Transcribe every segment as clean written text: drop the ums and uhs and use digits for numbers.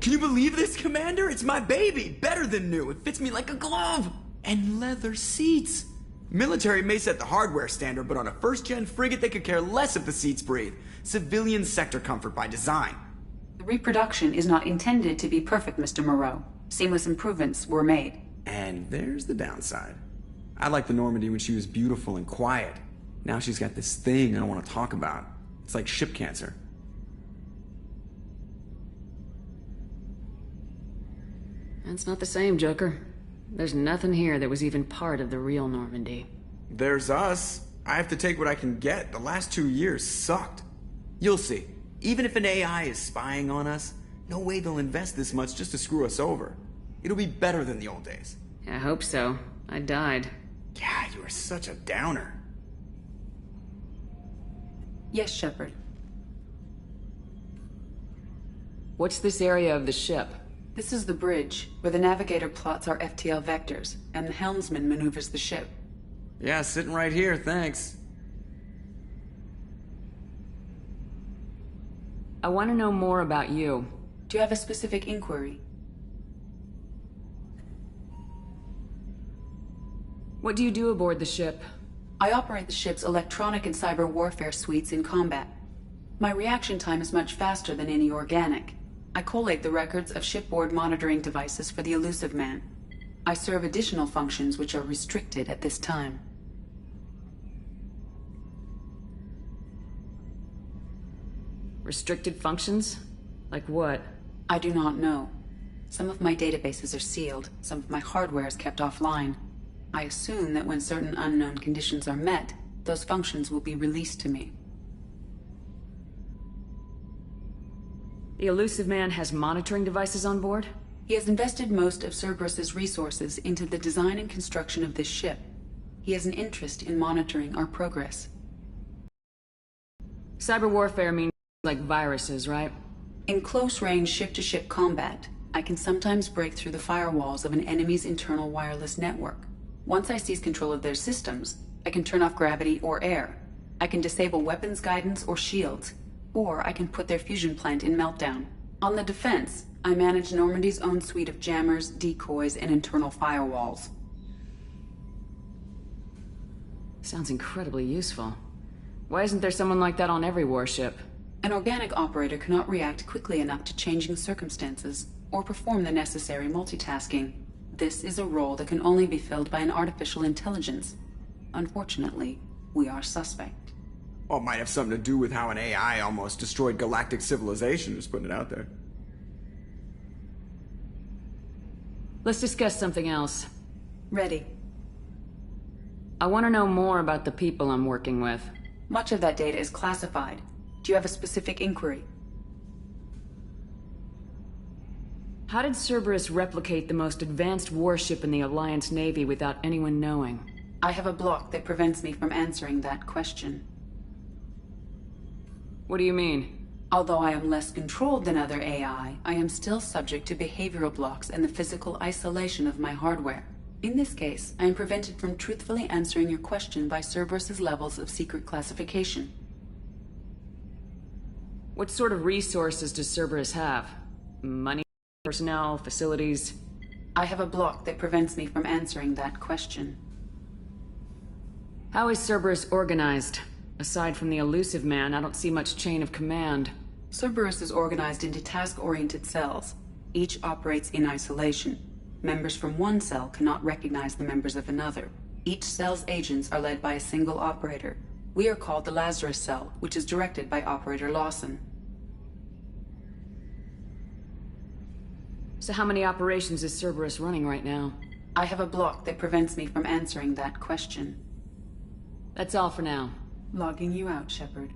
Can you believe this, Commander? It's my baby! Better than new. It fits me like a glove! And leather seats. Military may set the hardware standard, but on a first-gen frigate they could care less if the seats breathe. Civilian sector comfort by design. The reproduction is not intended to be perfect, Mr. Moreau. Seamless improvements were made. And there's the downside. I liked the Normandy when she was beautiful and quiet. Now she's got this thing I don't want to talk about. It's like ship cancer. That's not the same, Joker. There's nothing here that was even part of the real Normandy. There's us. I have to take what I can get. The last 2 years sucked. You'll see. Even if an AI is spying on us, no way they'll invest this much just to screw us over. It'll be better than the old days. I hope so. I died. Yeah, you are such a downer. Yes, Shepard. What's this area of the ship? This is the bridge, where the navigator plots our FTL vectors, and the helmsman maneuvers the ship. Yeah, sitting right here, thanks. I want to know more about you. Do you have a specific inquiry? What do you do aboard the ship? I operate the ship's electronic and cyber warfare suites in combat. My reaction time is much faster than any organic. I collate the records of shipboard monitoring devices for the Illusive Man. I serve additional functions which are restricted at this time. Restricted functions? Like what? I do not know. Some of my databases are sealed, some of my hardware is kept offline. I assume that when certain unknown conditions are met, those functions will be released to me. The Illusive Man has monitoring devices on board? He has invested most of Cerberus's resources into the design and construction of this ship. He has an interest in monitoring our progress. Cyber warfare means like viruses, right? In close-range ship-to-ship combat, I can sometimes break through the firewalls of an enemy's internal wireless network. Once I seize control of their systems, I can turn off gravity or air. I can disable weapons guidance or shields, or I can put their fusion plant in meltdown. On the defense, I manage Normandy's own suite of jammers, decoys, and internal firewalls. Sounds incredibly useful. Why isn't there someone like that on every warship? An organic operator cannot react quickly enough to changing circumstances, or perform the necessary multitasking. This is a role that can only be filled by an artificial intelligence. Unfortunately, we are suspect. Well, it might have something to do with how an AI almost destroyed galactic civilization, just putting it out there. Let's discuss something else. Ready. I want to know more about the people I'm working with. Much of that data is classified. Do you have a specific inquiry? How did Cerberus replicate the most advanced warship in the Alliance Navy without anyone knowing? I have a block that prevents me from answering that question. What do you mean? Although I am less controlled than other AI, I am still subject to behavioral blocks and the physical isolation of my hardware. In this case, I am prevented from truthfully answering your question by Cerberus's levels of secret classification. What sort of resources does Cerberus have? Money, personnel, facilities? I have a block that prevents me from answering that question. How is Cerberus organized? Aside from the Illusive Man, I don't see much chain of command. Cerberus is organized into task-oriented cells. Each operates in isolation. Members from one cell cannot recognize the members of another. Each cell's agents are led by a single operator. We are called the Lazarus Cell, which is directed by Operator Lawson. So how many operations is Cerberus running right now? I have a block that prevents me from answering that question. That's all for now. Logging you out, Shepard.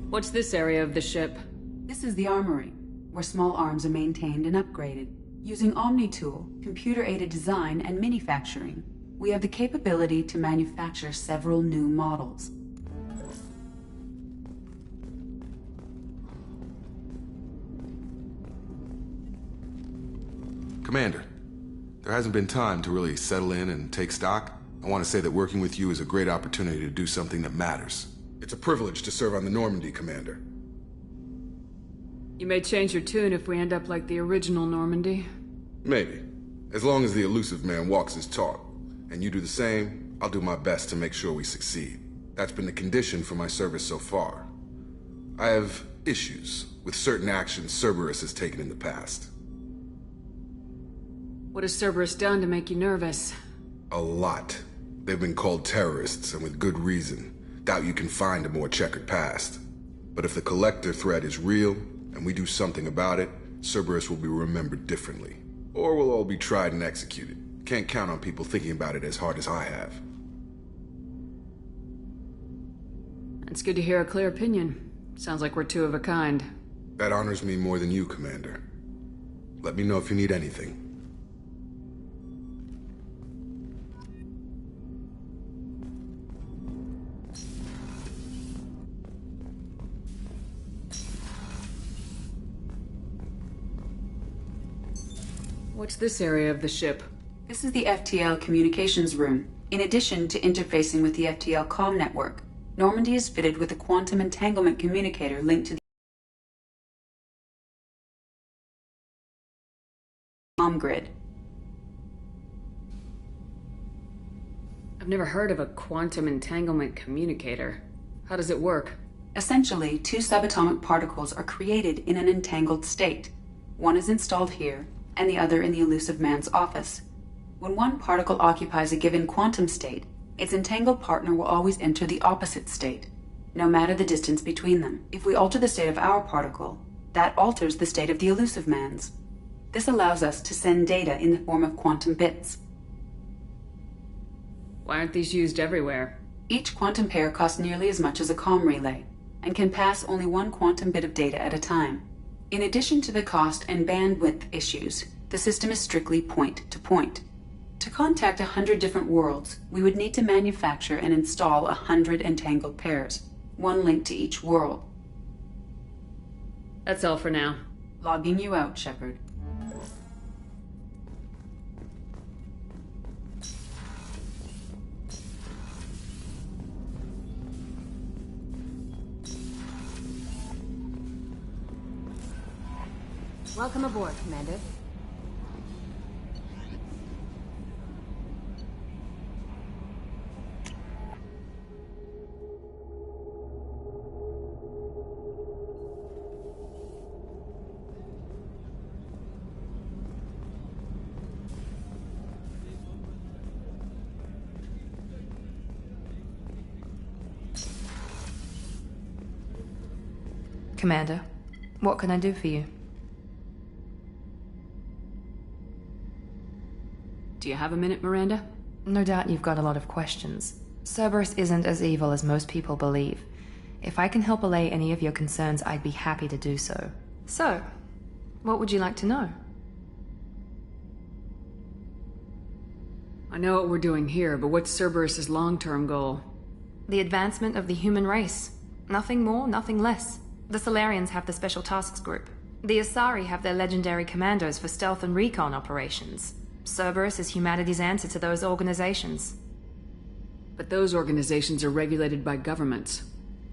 What's this area of the ship? This is the armory, where small arms are maintained and upgraded. Using OmniTool, computer-aided design, and manufacturing, we have the capability to manufacture several new models. Commander, there hasn't been time to really settle in and take stock. I want to say that working with you is a great opportunity to do something that matters. It's a privilege to serve on the Normandy, Commander. You may change your tune if we end up like the original Normandy. Maybe. As long as the elusive man walks his talk, and you do the same, I'll do my best to make sure we succeed. That's been the condition for my service so far. I have issues with certain actions Cerberus has taken in the past. What has Cerberus done to make you nervous? A lot. They've been called terrorists, and with good reason. Doubt you can find a more checkered past. But if the Collector threat is real, and we do something about it, Cerberus will be remembered differently. Or we'll all be tried and executed. Can't count on people thinking about it as hard as I have. It's good to hear a clear opinion. Sounds like we're two of a kind. That honors me more than you, Commander. Let me know if you need anything. What's this area of the ship? This is the FTL communications room. In addition to interfacing with the FTL comm network, Normandy is fitted with a quantum entanglement communicator linked to the comm grid. I've never heard of a quantum entanglement communicator. How does it work? Essentially, two subatomic particles are created in an entangled state. One is installed here, and the other in the elusive man's office. When one particle occupies a given quantum state, its entangled partner will always enter the opposite state, no matter the distance between them. If we alter the state of our particle, that alters the state of the elusive man's. This allows us to send data in the form of quantum bits. Why aren't these used everywhere? Each quantum pair costs nearly as much as a comm relay, and can pass only one quantum bit of data at a time. In addition to the cost and bandwidth issues, the system is strictly point-to-point. To contact 100 different worlds, we would need to manufacture and install 100 entangled pairs, one link to each world. That's all for now. Logging you out, Shepard. Welcome aboard, Commander. Commander, what can I do for you? Do you have a minute, Miranda? No doubt you've got a lot of questions. Cerberus isn't as evil as most people believe. If I can help allay any of your concerns, I'd be happy to do so. So, what would you like to know? I know what we're doing here, but what's Cerberus's long-term goal? The advancement of the human race. Nothing more, nothing less. The Solarians have the Special Tasks Group. The Asari have their legendary commandos for stealth and recon operations. Cerberus is humanity's answer to those organizations. But those organizations are regulated by governments.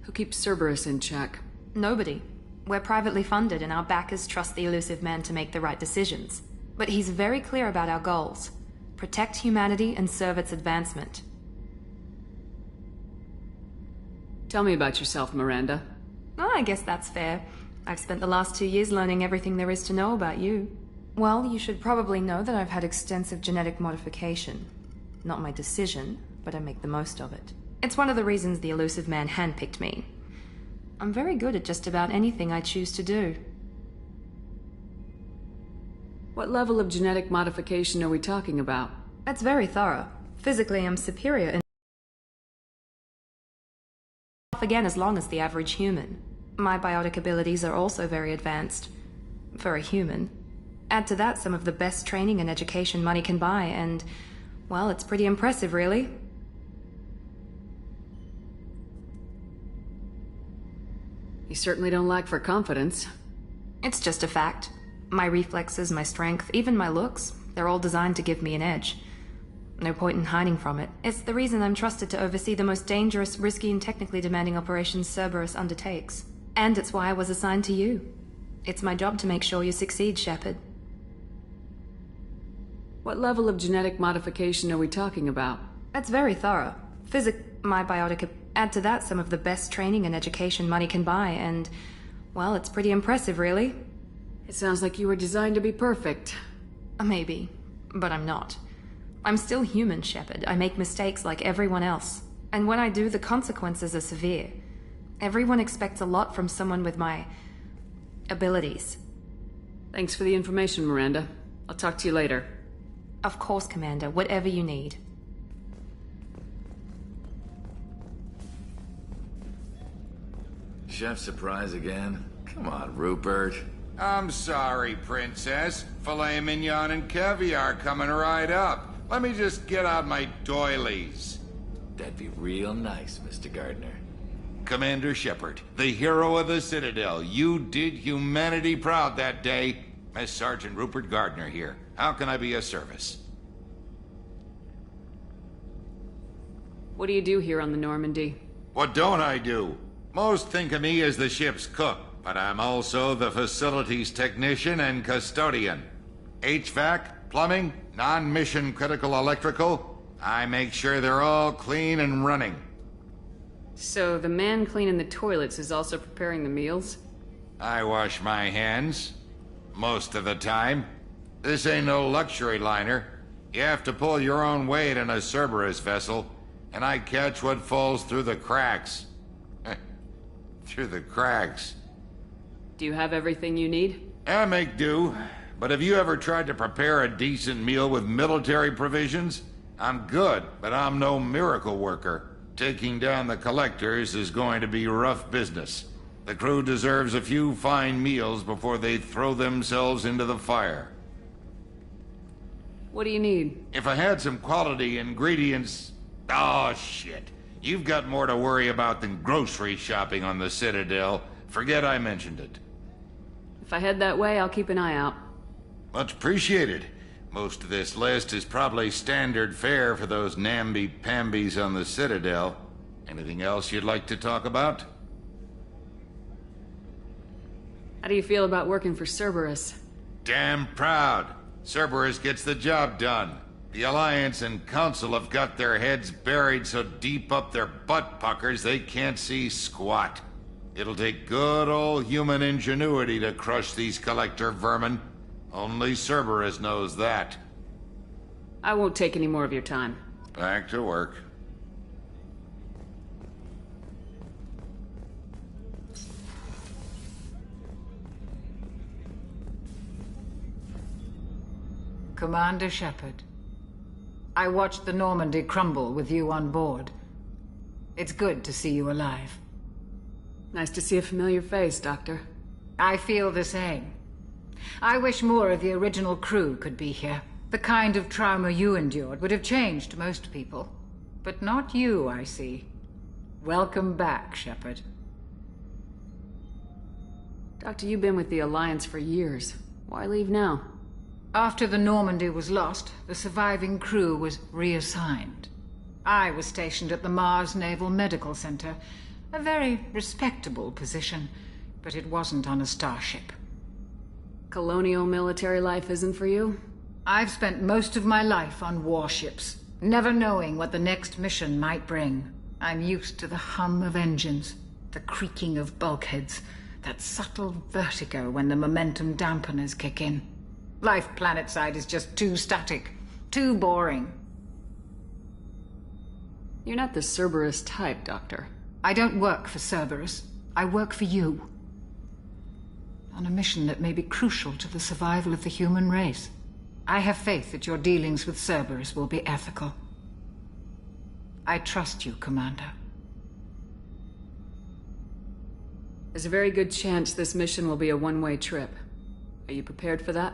Who keeps Cerberus in check? Nobody. We're privately funded and our backers trust the elusive man to make the right decisions. But he's very clear about our goals. Protect humanity and serve its advancement. Tell me about yourself, Miranda. Oh, I guess that's fair. I've spent the last 2 years learning everything there is to know about you. Well, you should probably know that I've had extensive genetic modification. Not my decision, but I make the most of it. It's one of the reasons the elusive man handpicked me. I'm very good at just about anything I choose to do. What level of genetic modification are we talking about? That's very thorough. Physically, I'm superior and again as long as the average human. My biotic abilities are also very advanced. For a human. Add to that some of the best training and education money can buy, and, well, it's pretty impressive, really. You certainly don't lack for confidence. It's just a fact. My reflexes, my strength, even my looks, they're all designed to give me an edge. No point in hiding from it. It's the reason I'm trusted to oversee the most dangerous, risky, and technically demanding operations Cerberus undertakes. And it's why I was assigned to you. It's my job to make sure you succeed, Shepard. What level of genetic modification are we talking about? That's very thorough. My biotic, add to that some of the best training and education money can buy, and, well, it's pretty impressive, really. It sounds like you were designed to be perfect. Maybe, but I'm not. I'm still human, Shepard. I make mistakes like everyone else. And when I do, the consequences are severe. Everyone expects a lot from someone with my abilities. Thanks for the information, Miranda. I'll talk to you later. Of course, Commander. Whatever you need. Chef surprise again? Come on, Rupert. I'm sorry, Princess. Filet mignon and caviar coming right up. Let me just get out my doilies. That'd be real nice, Mr. Gardner. Commander Shepard, the hero of the Citadel. You did humanity proud that day. As Sergeant Rupert Gardner here. How can I be of service? What do you do here on the Normandy? What don't I do? Most think of me as the ship's cook, but I'm also the facilities technician and custodian. HVAC, plumbing, non-mission critical electrical. I make sure they're all clean and running. So the man cleaning the toilets is also preparing the meals? I wash my hands. Most of the time. This ain't no luxury liner. You have to pull your own weight in a Cerberus vessel, and I catch what falls through the cracks. Through the cracks. Do you have everything you need? I make do. But have you ever tried to prepare a decent meal with military provisions? I'm good, but I'm no miracle worker. Taking down the collectors is going to be rough business. The crew deserves a few fine meals before they throw themselves into the fire. What do you need? If I had some quality ingredients... Oh, shit. You've got more to worry about than grocery shopping on the Citadel. Forget I mentioned it. If I head that way, I'll keep an eye out. Much appreciated. Most of this list is probably standard fare for those namby-pambies on the Citadel. Anything else you'd like to talk about? How do you feel about working for Cerberus? Damn proud. Cerberus gets the job done. The Alliance and Council have got their heads buried so deep up their butt puckers they can't see squat. It'll take good old human ingenuity to crush these collector vermin. Only Cerberus knows that. I won't take any more of your time. Back to work. Commander Shepard, I watched the Normandy crumble with you on board. It's good to see you alive. Nice to see a familiar face, Doctor. I feel the same. I wish more of the original crew could be here. The kind of trauma you endured would have changed most people. But not you, I see. Welcome back, Shepard. Doctor, you've been with the Alliance for years. Why leave now? After the Normandy was lost, the surviving crew was reassigned. I was stationed at the Mars Naval Medical Center, a very respectable position, but it wasn't on a starship. Colonial military life isn't for you? I've spent most of my life on warships, never knowing what the next mission might bring. I'm used to the hum of engines, the creaking of bulkheads, that subtle vertigo when the momentum dampeners kick in. Life planetside is just too static, too boring. You're not the Cerberus type, Doctor. I don't work for Cerberus. I work for you. On a mission that may be crucial to the survival of the human race. I have faith that your dealings with Cerberus will be ethical. I trust you, Commander. There's a very good chance this mission will be a one-way trip. Are you prepared for that?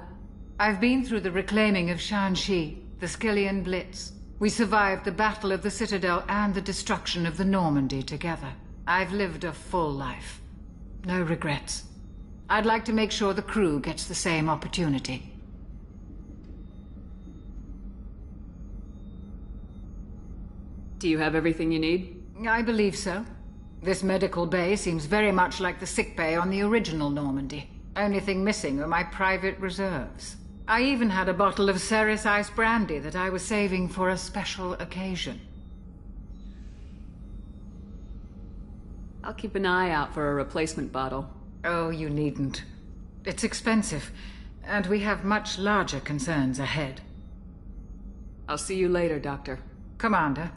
I've been through the reclaiming of Shanxi, the Skyllian Blitz. We survived the Battle of the Citadel and the destruction of the Normandy together. I've lived a full life. No regrets. I'd like to make sure the crew gets the same opportunity. Do you have everything you need? I believe so. This medical bay seems very much like the sick bay on the original Normandy. Only thing missing are my private reserves. I even had a bottle of Ceres Ice brandy that I was saving for a special occasion. I'll keep an eye out for a replacement bottle. Oh, you needn't. It's expensive, and we have much larger concerns ahead. I'll see you later, Doctor. Commander.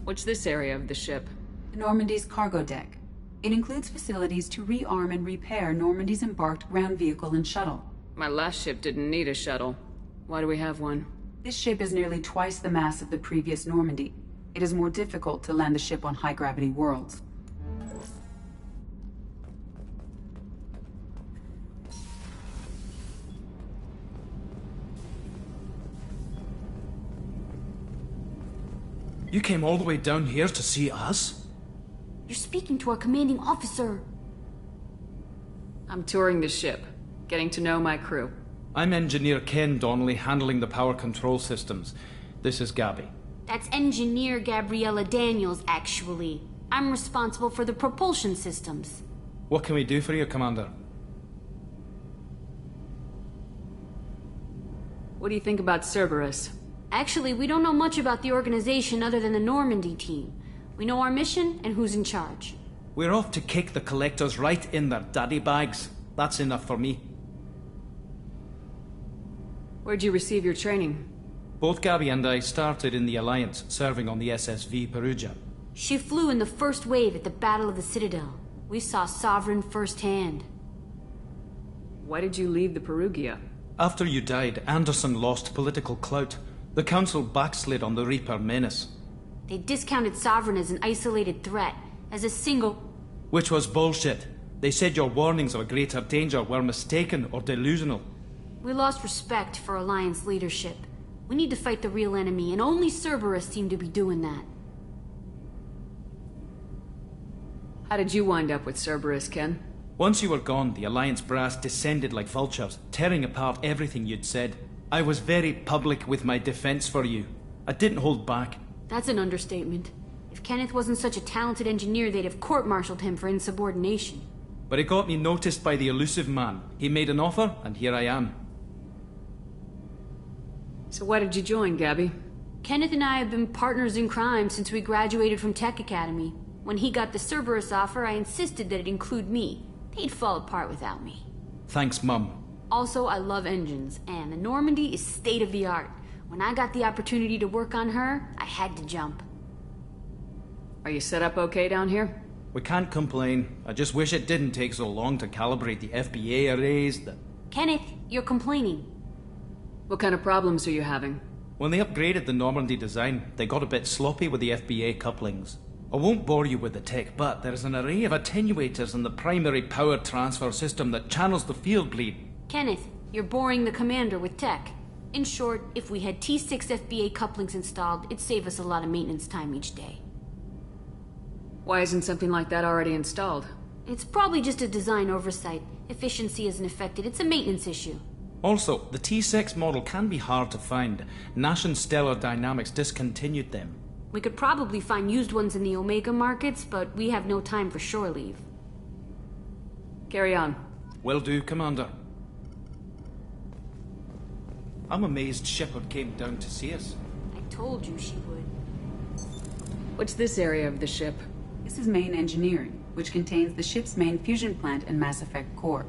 What's this area of the ship? Normandy's cargo deck. It includes facilities to rearm and repair Normandy's embarked ground vehicle and shuttle. My last ship didn't need a shuttle. Why do we have one? This ship is nearly twice the mass of the previous Normandy. It is more difficult to land the ship on high-gravity worlds. You came all the way down here to see us? You're speaking to our commanding officer. I'm touring the ship, getting to know my crew. I'm Engineer Ken Donnelly, handling the power control systems. This is Gabby. That's Engineer Gabriella Daniels, actually. I'm responsible for the propulsion systems. What can we do for you, Commander? What do you think about Cerberus? Actually, we don't know much about the organization other than the Normandy team. We know our mission and who's in charge. We're off to kick the Collectors right in their daddy bags. That's enough for me. Where'd you receive your training? Both Gabby and I started in the Alliance, serving on the SSV Perugia. She flew in the first wave at the Battle of the Citadel. We saw Sovereign firsthand. Why did you leave the Perugia? After you died, Anderson lost political clout. The Council backslid on the Reaper menace. They discounted Sovereign as an isolated threat, as a single... Which was bullshit. They said your warnings of a greater danger were mistaken or delusional. We lost respect for Alliance leadership. We need to fight the real enemy, and only Cerberus seemed to be doing that. How did you wind up with Cerberus, Ken? Once you were gone, the Alliance brass descended like vultures, tearing apart everything you'd said. I was very public with my defense for you. I didn't hold back. That's an understatement. If Kenneth wasn't such a talented engineer, they'd have court-martialed him for insubordination. But it got me noticed by the elusive man. He made an offer, and here I am. So why did you join, Gabby? Kenneth and I have been partners in crime since we graduated from Tech Academy. When he got the Cerberus offer, I insisted that it include me. They'd fall apart without me. Thanks, Mum. Also, I love engines, and the Normandy is state-of-the-art. When I got the opportunity to work on her, I had to jump. Are you set up okay down here? We can't complain. I just wish it didn't take so long to calibrate the FBA arrays. Kenneth, you're complaining. What kind of problems are you having? When they upgraded the Normandy design, they got a bit sloppy with the FBA couplings. I won't bore you with the tech, but there is an array of attenuators in the primary power transfer system that channels the field bleed. Kenneth, you're boring the commander with tech. In short, if we had T6 FBA couplings installed, it'd save us a lot of maintenance time each day. Why isn't something like that already installed? It's probably just a design oversight. Efficiency isn't affected, it's a maintenance issue. Also, the T6 model can be hard to find. Nash and Stellar Dynamics discontinued them. We could probably find used ones in the Omega markets, but we have no time for shore leave. Carry on. Will do, Commander. I'm amazed Shepard came down to see us. I told you she would. What's this area of the ship? This is main engineering, which contains the ship's main fusion plant and Mass Effect core.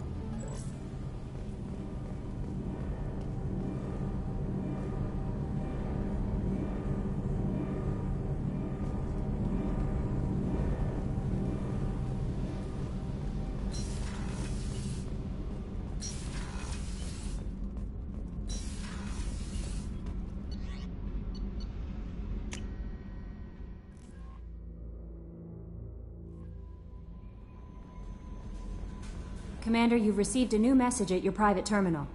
Commander, you've received a new message at your private terminal.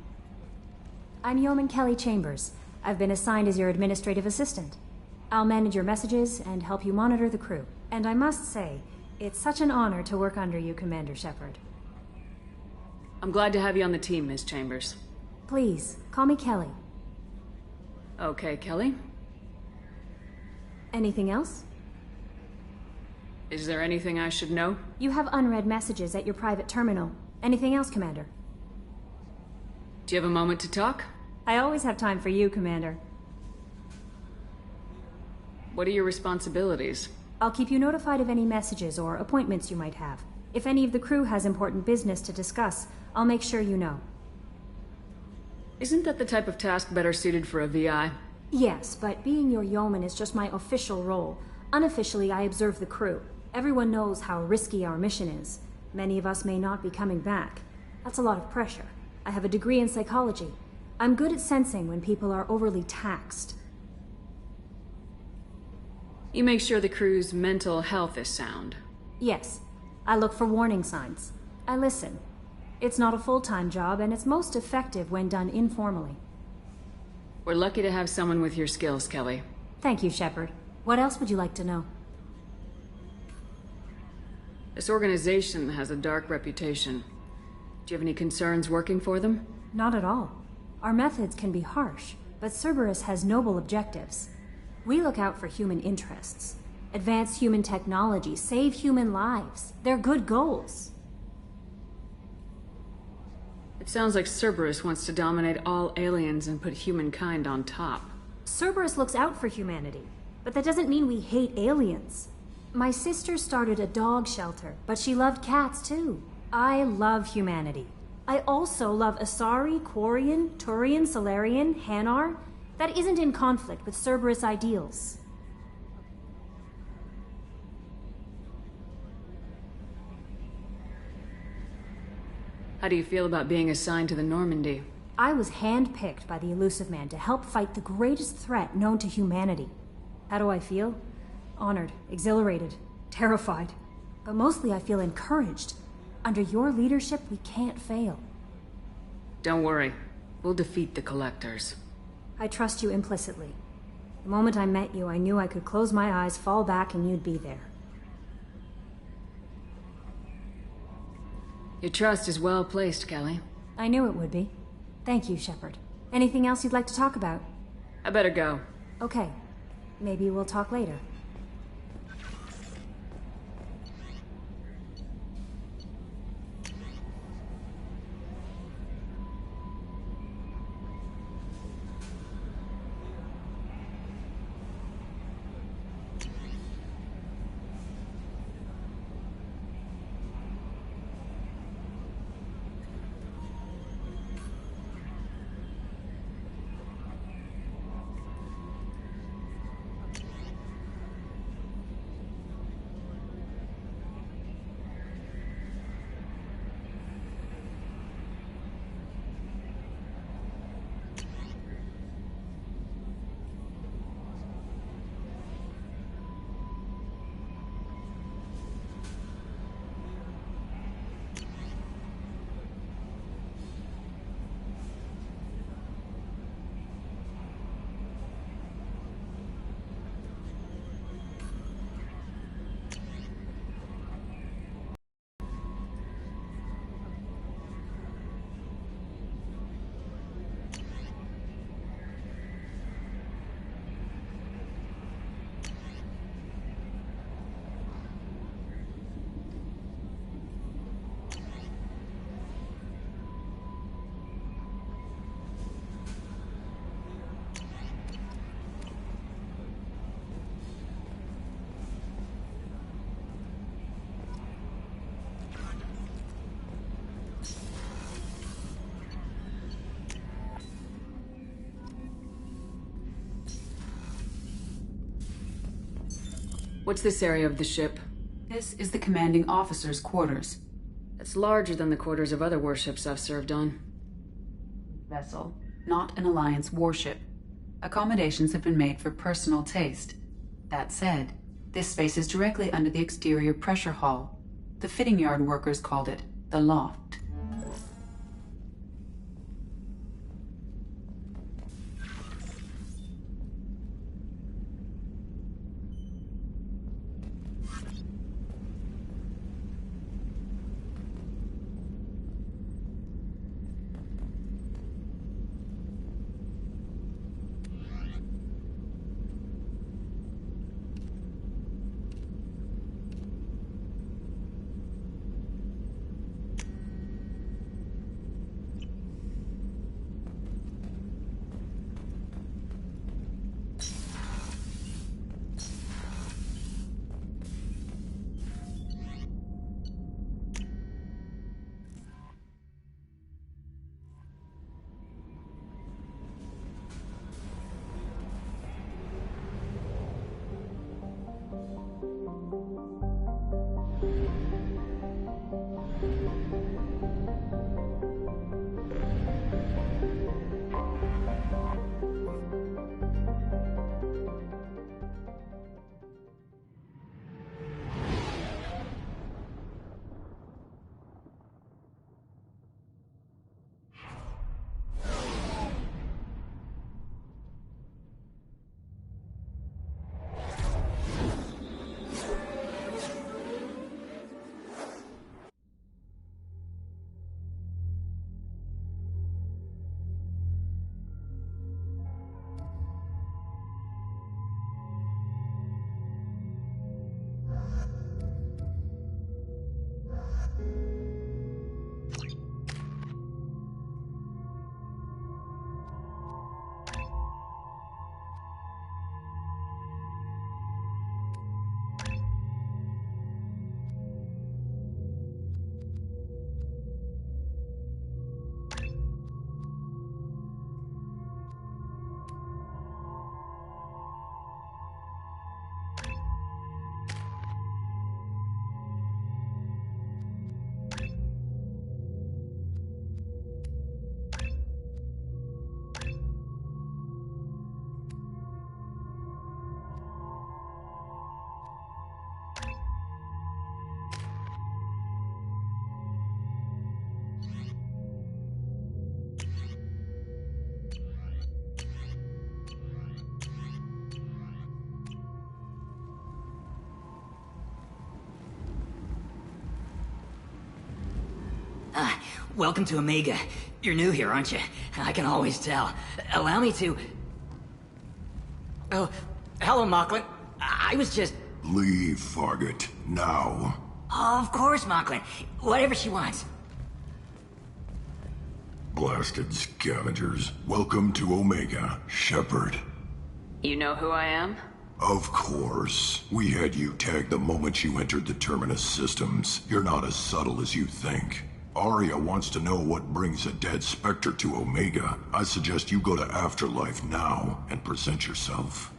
I'm Yeoman Kelly Chambers. I've been assigned as your administrative assistant. I'll manage your messages and help you monitor the crew. And I must say, it's such an honor to work under you, Commander Shepard. I'm glad to have you on the team, Ms. Chambers. Please, call me Kelly. Okay, Kelly. Anything else? Is there anything I should know? You have unread messages at your private terminal. Anything else, Commander? Do you have a moment to talk? I always have time for you, Commander. What are your responsibilities? I'll keep you notified of any messages or appointments you might have. If any of the crew has important business to discuss, I'll make sure you know. Isn't that the type of task better suited for a VI? Yes, but being your yeoman is just my official role. Unofficially, I observe the crew. Everyone knows how risky our mission is. Many of us may not be coming back. That's a lot of pressure. I have a degree in psychology. I'm good at sensing when people are overly taxed. You make sure the crew's mental health is sound. Yes. I look for warning signs. I listen. It's not a full-time job, and it's most effective when done informally. We're lucky to have someone with your skills, Kelly. Thank you, Shepard. What else would you like to know? This organization has a dark reputation. Do you have any concerns working for them? Not at all. Our methods can be harsh, but Cerberus has noble objectives. We look out for human interests. Advance human technology, save human lives. They're good goals. It sounds like Cerberus wants to dominate all aliens and put humankind on top. Cerberus looks out for humanity, but that doesn't mean we hate aliens. My sister started a dog shelter, but she loved cats too. I love humanity. I also love Asari, Quarian, Turian, Solarian, Hanar. That isn't in conflict with Cerberus ideals. How do you feel about being assigned to the Normandy? I was handpicked by the Illusive Man to help fight the greatest threat known to humanity. How do I feel? Honored, exhilarated, terrified. But mostly I feel encouraged. Under your leadership, we can't fail. Don't worry. We'll defeat the Collectors. I trust you implicitly. The moment I met you, I knew I could close my eyes, fall back, and you'd be there. Your trust is well placed, Kelly. I knew it would be. Thank you, Shepard. Anything else you'd like to talk about? I better go. Okay. Maybe we'll talk later. What's this area of the ship? This is the commanding officer's quarters. It's larger than the quarters of other warships I've served on. Vessel, not an Alliance warship. Accommodations have been made for personal taste. That said, this space is directly under the exterior pressure hull. The fitting yard workers called it the loft. Welcome to Omega. You're new here, aren't you? I can always tell. Allow me to... Oh, hello, Mocklin. I was just... Leave, Fargate. Now. Oh, of course, Mocklin. Whatever she wants. Blasted scavengers. Welcome to Omega, Shepard. You know who I am? Of course. We had you tagged the moment you entered the Terminus systems. You're not as subtle as you think. Aria wants to know what brings a dead Spectre to Omega. I suggest you go to Afterlife now and present yourself.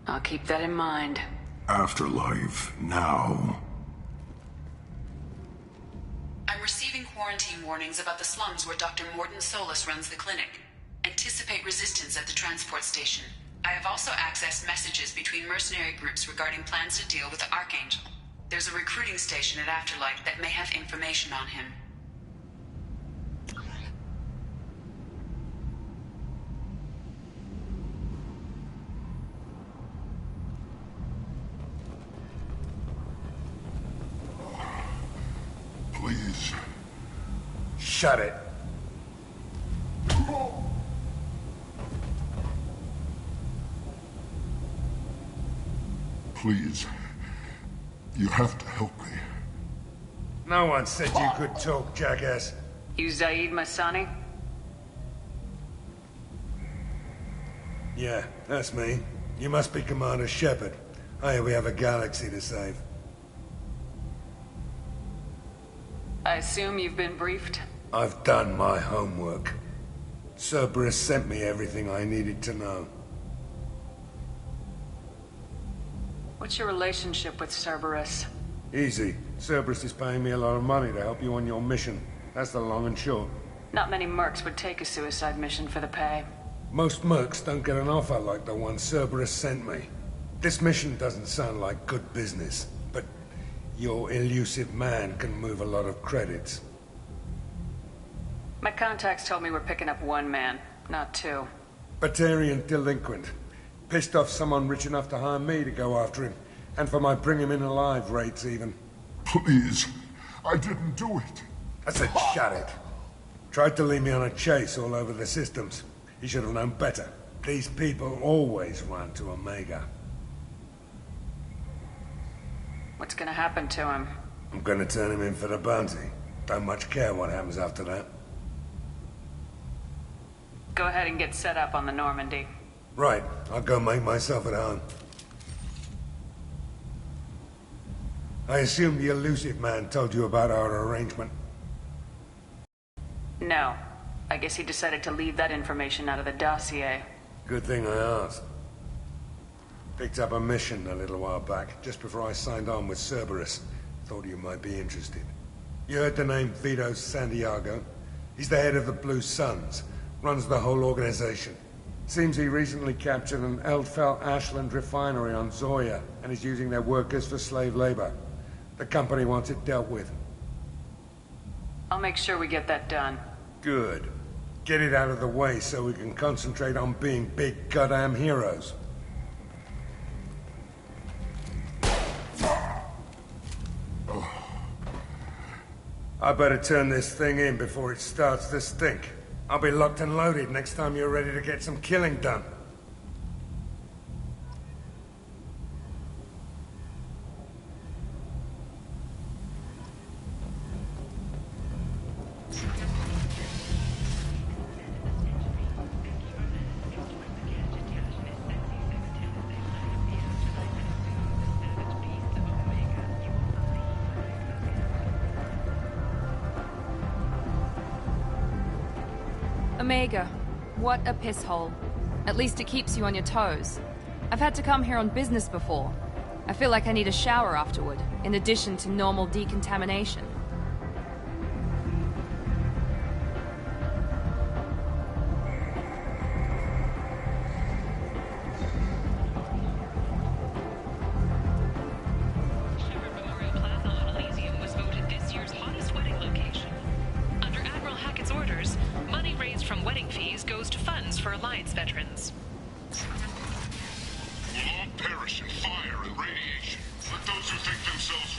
I'll keep that in mind. Afterlife, now. I'm receiving quarantine warnings about the slums where Dr. Mordin Solus runs the clinic. Anticipate resistance at the transport station. I have also accessed messages between mercenary groups regarding plans to deal with the Archangel. There's a recruiting station at Afterlife that may have information on him. Please. Shut it. Please. You have to help me. No one said you could talk, jackass. You Zaid Masani? Yeah, that's me. You must be Commander Shepard. I hear we have a galaxy to save. I assume you've been briefed? I've done my homework. Cerberus sent me everything I needed to know. What's your relationship with Cerberus? Easy. Cerberus is paying me a lot of money to help you on your mission. That's the long and short. Not many mercs would take a suicide mission for the pay. Most mercs don't get an offer like the one Cerberus sent me. This mission doesn't sound like good business, but your elusive man can move a lot of credits. My contacts told me we're picking up one man, not two. Batarian delinquent. Pissed off someone rich enough to hire me to go after him. And for my bring him in alive rates even. Please. I didn't do it. I said shut it. Tried to lead me on a chase all over the systems. He should have known better. These people always run to Omega. What's gonna happen to him? I'm gonna turn him in for the bounty. Don't much care what happens after that. Go ahead and get set up on the Normandy. Right, I'll go make myself at home. I assume the elusive man told you about our arrangement. No. I guess he decided to leave that information out of the dossier. Good thing I asked. Picked up a mission a little while back, just before I signed on with Cerberus. Thought you might be interested. You heard the name Vito Santiago? He's the head of the Blue Suns, runs the whole organization. Seems he recently captured an Eldfell Ashland refinery on Zoya and is using their workers for slave labor. The company wants it dealt with. I'll make sure we get that done. Good. Get it out of the way so we can concentrate on being big goddamn heroes. I better turn this thing in before it starts to stink. I'll be locked and loaded next time you're ready to get some killing done. Omega. What a piss hole. At least it keeps you on your toes. I've had to come here on business before. I feel like I need a shower afterward, in addition to normal decontamination.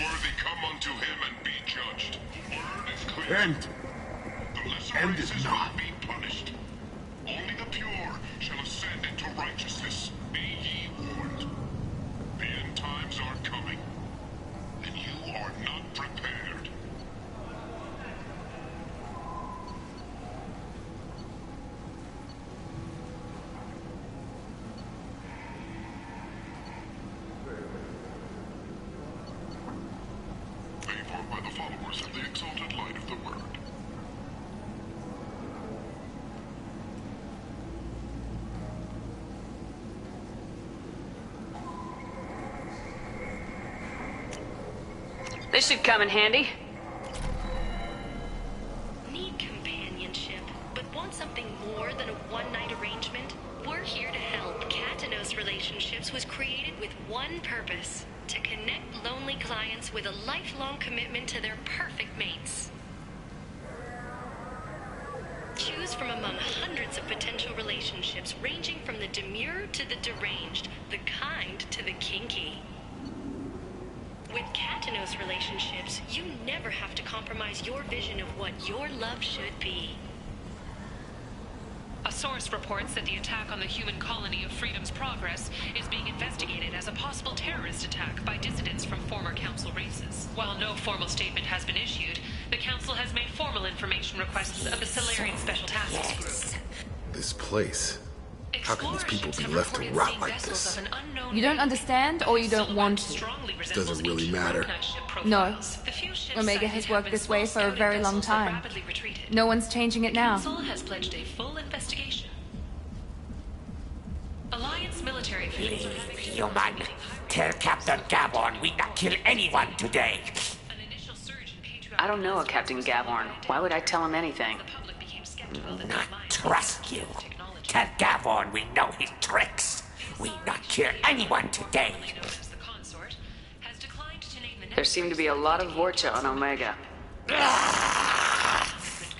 Worthy, come unto him and be judged. Repent! End is not being punished. Only the pure shall ascend into righteousness. Be ye warned. The end times are coming, and you are not prepared. Favored by the followers of the exalted light of the Word. This should come in handy. Need companionship, but want something more than a one-night arrangement? We're here to help. Katanos Relationships was created with one purpose: to connect lonely clients with a lifelong commitment to their perfect mates. Choose from among hundreds of potential relationships ranging from the demure to the deranged, the kind to the kinky. With Katanos Relationships, you never have to compromise your vision of what your love should be. A source reports that the attack on the human colony of Freedom's Progress is being investigated as a possible terrorist attack by dissidents from former Council races. While no formal statement has been issued, the Council has made formal information requests of the Solarian Special Tasks Group. This place. How can these people be left to rot like this? You don't understand, or you don't want to? Doesn't really matter. No. Omega has worked this way for a very long time. No one's changing it now. Council has pledged a full investigation. Alliance military officials are Human, tell Captain Gaborn we not kill anyone today. I don't know a Captain Gaborn. Why would I tell him anything? Not trust you. Tell Gaborn we know his tricks. We not kill anyone today. There seem to be a lot of Vorcha on Omega.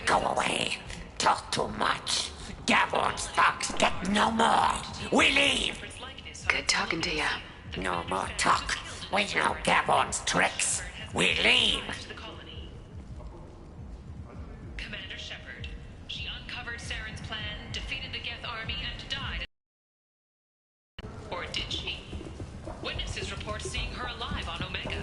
Go away. Talk too much. Gaborn's thugs get no more. We leave. Good talking to you. No more talk. We know Gaborn's tricks. We leave. Commander Shepard. She uncovered Saren's plan, defeated the Geth army, and died. Or did she? Witnesses report seeing her alive on Omega.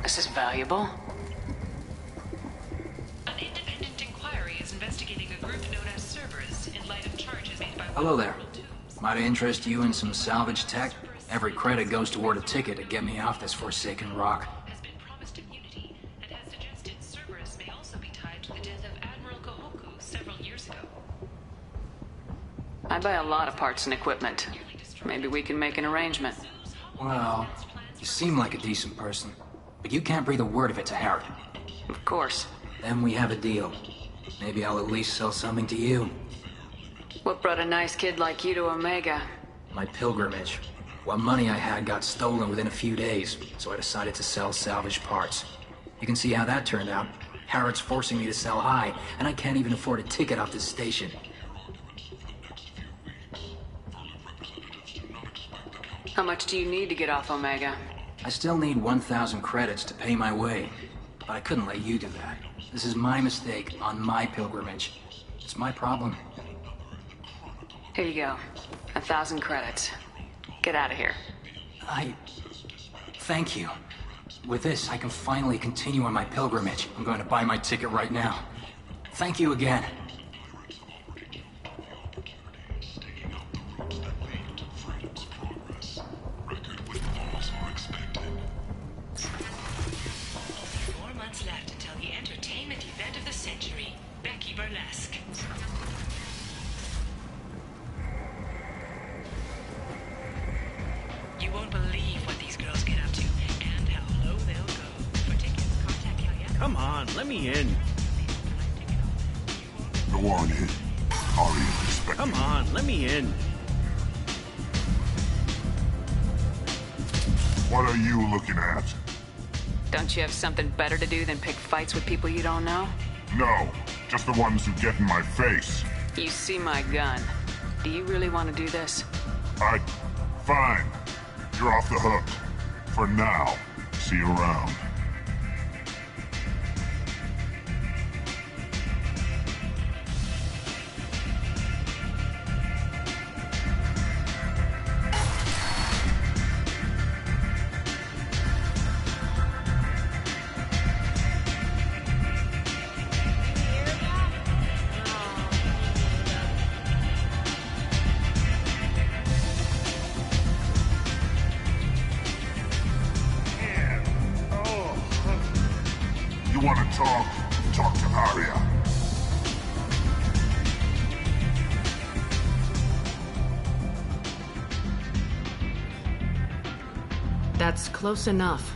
This is valuable. An independent inquiry is investigating a group known as Cerberus in light of charges made by... Hello there. Might I interest you in some salvage tech? Every credit goes toward a ticket to get me off this forsaken rock. Has been promised immunity and has suggested Cerberus may also be tied to the death of Admiral Kahoku several years ago. I buy a lot of parts and equipment. Maybe we can make an arrangement. Well, you seem like a decent person, but you can't breathe a word of it to Harrod. Of course. Then we have a deal. Maybe I'll at least sell something to you. What brought a nice kid like you to Omega? My pilgrimage. What money I had got stolen within a few days, so I decided to sell salvage parts. You can see how that turned out. Harrod's forcing me to sell high, and I can't even afford a ticket off this station. How much do you need to get off Omega? I still need 1,000 credits to pay my way, but I couldn't let you do that. This is my mistake on my pilgrimage. It's my problem. Here you go. 1,000 credits. Get out of here. Thank you. With this, I can finally continue on my pilgrimage. I'm going to buy my ticket right now. Thank you again. Left until the entertainment event of the century, Becky Burlesque. You won't believe what these girls get up to and how low they'll go. For tickets, contact Yaya. Come on, let me in. Go on in. Aria's expecting. Come on, let me in. What are you looking at? Don't you have something better to do than pick fights with people you don't know? No, just the ones who get in my face. You see my gun. Do you really want to do this? Fine. You're off the hook. For now. See you around. Want to talk? Talk to Arya. That's close enough.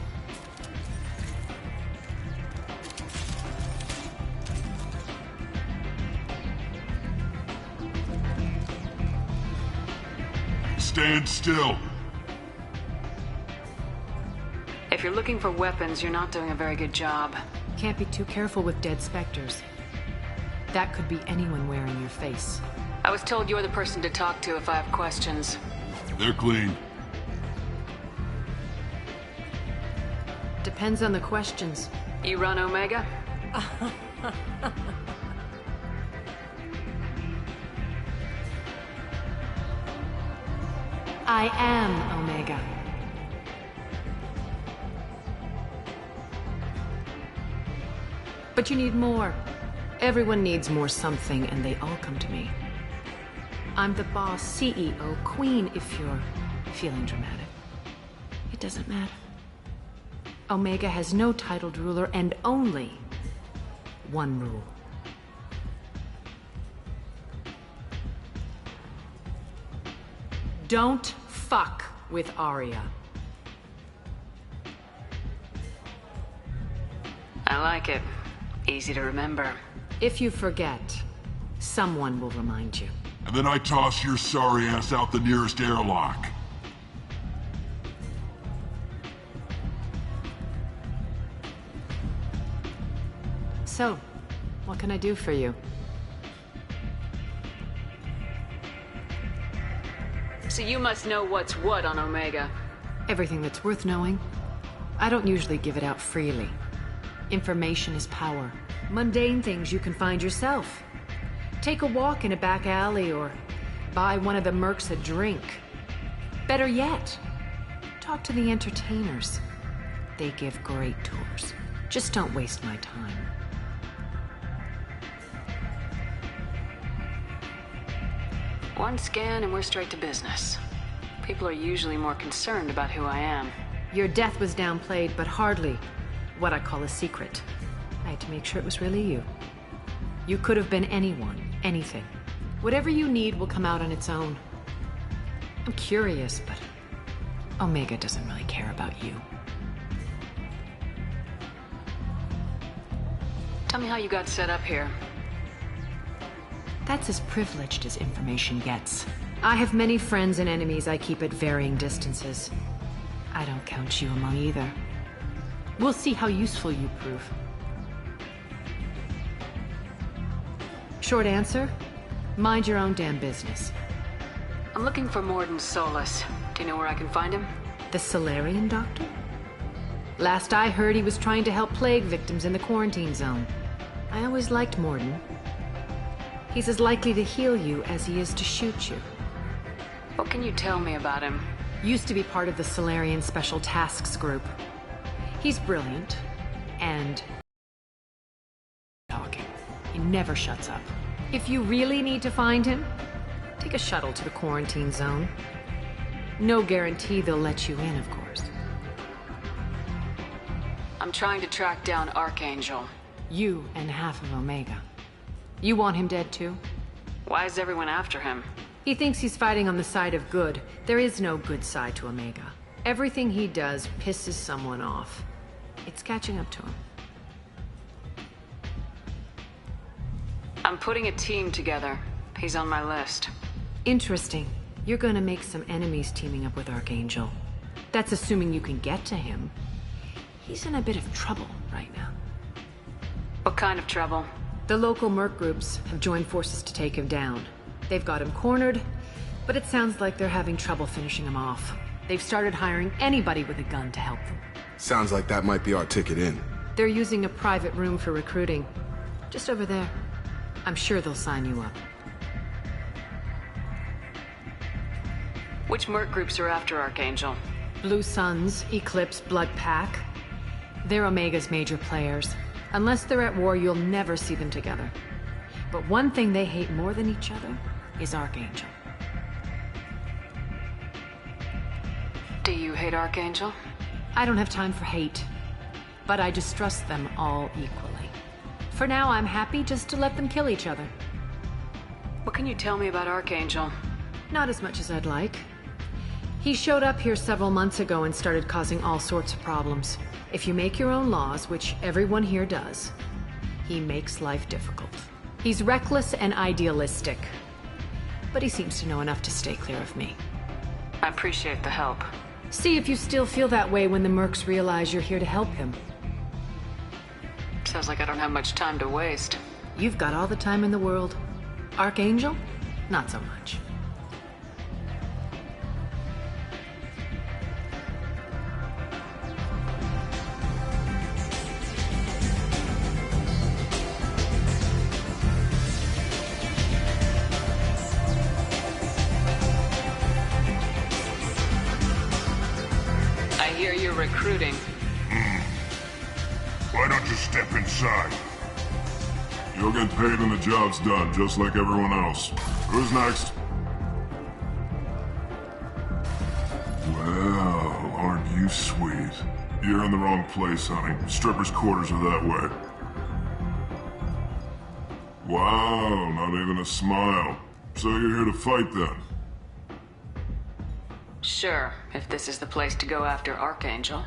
Stand still. If you're looking for weapons, you're not doing a very good job. Can't be too careful with dead specters. That could be anyone wearing your face. I was told you're the person to talk to if I have questions. They're clean. Depends on the questions. You run Omega? I am Omega. But you need more. Everyone needs more something, and they all come to me. I'm the boss, CEO, queen, if you're feeling dramatic. It doesn't matter. Omega has no titled ruler and only one rule. Don't fuck with Arya. I like it. Easy to remember. If you forget, someone will remind you. And then I toss your sorry ass out the nearest airlock. So, what can I do for you? So you must know what's what on Omega. Everything that's worth knowing. I don't usually give it out freely. Information is power. Mundane things you can find yourself. Take a walk in a back alley or buy one of the mercs a drink. Better yet, talk to the entertainers. They give great tours. Just don't waste my time. One scan and we're straight to business. People are usually more concerned about who I am. Your death was downplayed, but hardly what I call a secret. I had to make sure it was really you. You could have been anyone, anything. Whatever you need will come out on its own. I'm curious, but Omega doesn't really care about you. Tell me how you got set up here. That's as privileged as information gets. I have many friends and enemies I keep at varying distances. I don't count you among either. We'll see how useful you prove. Short answer, mind your own damn business. I'm looking for Mordin Solus. Do you know where I can find him? The Salarian doctor? Last I heard, he was trying to help plague victims in the quarantine zone. I always liked Mordin. He's as likely to heal you as he is to shoot you. What can you tell me about him? Used to be part of the Salarian Special Tasks Group. He's brilliant, and talking. He never shuts up. If you really need to find him, take a shuttle to the quarantine zone. No guarantee they'll let you in, of course. I'm trying to track down Archangel. You and half of Omega. You want him dead too? Why is everyone after him? He thinks he's fighting on the side of good. There is no good side to Omega. Everything he does pisses someone off. It's catching up to him. I'm putting a team together. He's on my list. Interesting. You're gonna make some enemies teaming up with Archangel. That's assuming you can get to him. He's in a bit of trouble right now. What kind of trouble? The local merc groups have joined forces to take him down. They've got him cornered, but it sounds like they're having trouble finishing him off. They've started hiring anybody with a gun to help them. Sounds like that might be our ticket in. They're using a private room for recruiting. Just over there. I'm sure they'll sign you up. Which merc groups are after Archangel? Blue Suns, Eclipse, Blood Pack. They're Omega's major players. Unless they're at war, you'll never see them together. But one thing they hate more than each other is Archangel. Do you hate Archangel? I don't have time for hate. But I distrust them all equally. For now, I'm happy just to let them kill each other. What can you tell me about Archangel? Not as much as I'd like. He showed up here several months ago and started causing all sorts of problems. If you make your own laws, which everyone here does, he makes life difficult. He's reckless and idealistic. But he seems to know enough to stay clear of me. I appreciate the help. See if you still feel that way when the mercs realize you're here to help him. Sounds like I don't have much time to waste. You've got all the time in the world. Archangel? Not so much. Recruiting. Why don't you step inside? You'll get paid when the job's done, just like everyone else. Who's next? Well, aren't you sweet? You're in the wrong place, honey. Strippers' quarters are that way. Wow, not even a smile. So you're here to fight then? Sure, if this is the place to go after Archangel.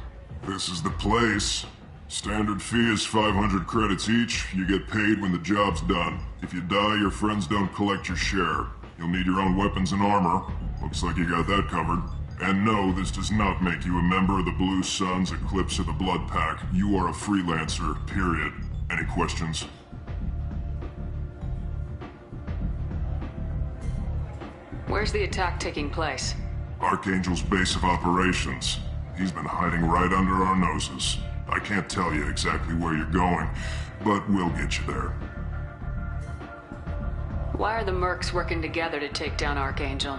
This is the place. Standard fee is 500 credits each. You get paid when the job's done. If you die, your friends don't collect your share. You'll need your own weapons and armor. Looks like you got that covered. And no, this does not make you a member of the Blue Suns, Eclipse, or the Blood Pack. You are a freelancer, period. Any questions? Where's the attack taking place? Archangel's base of operations. He's been hiding right under our noses. I can't tell you exactly where you're going, but we'll get you there. Why are the mercs working together to take down Archangel?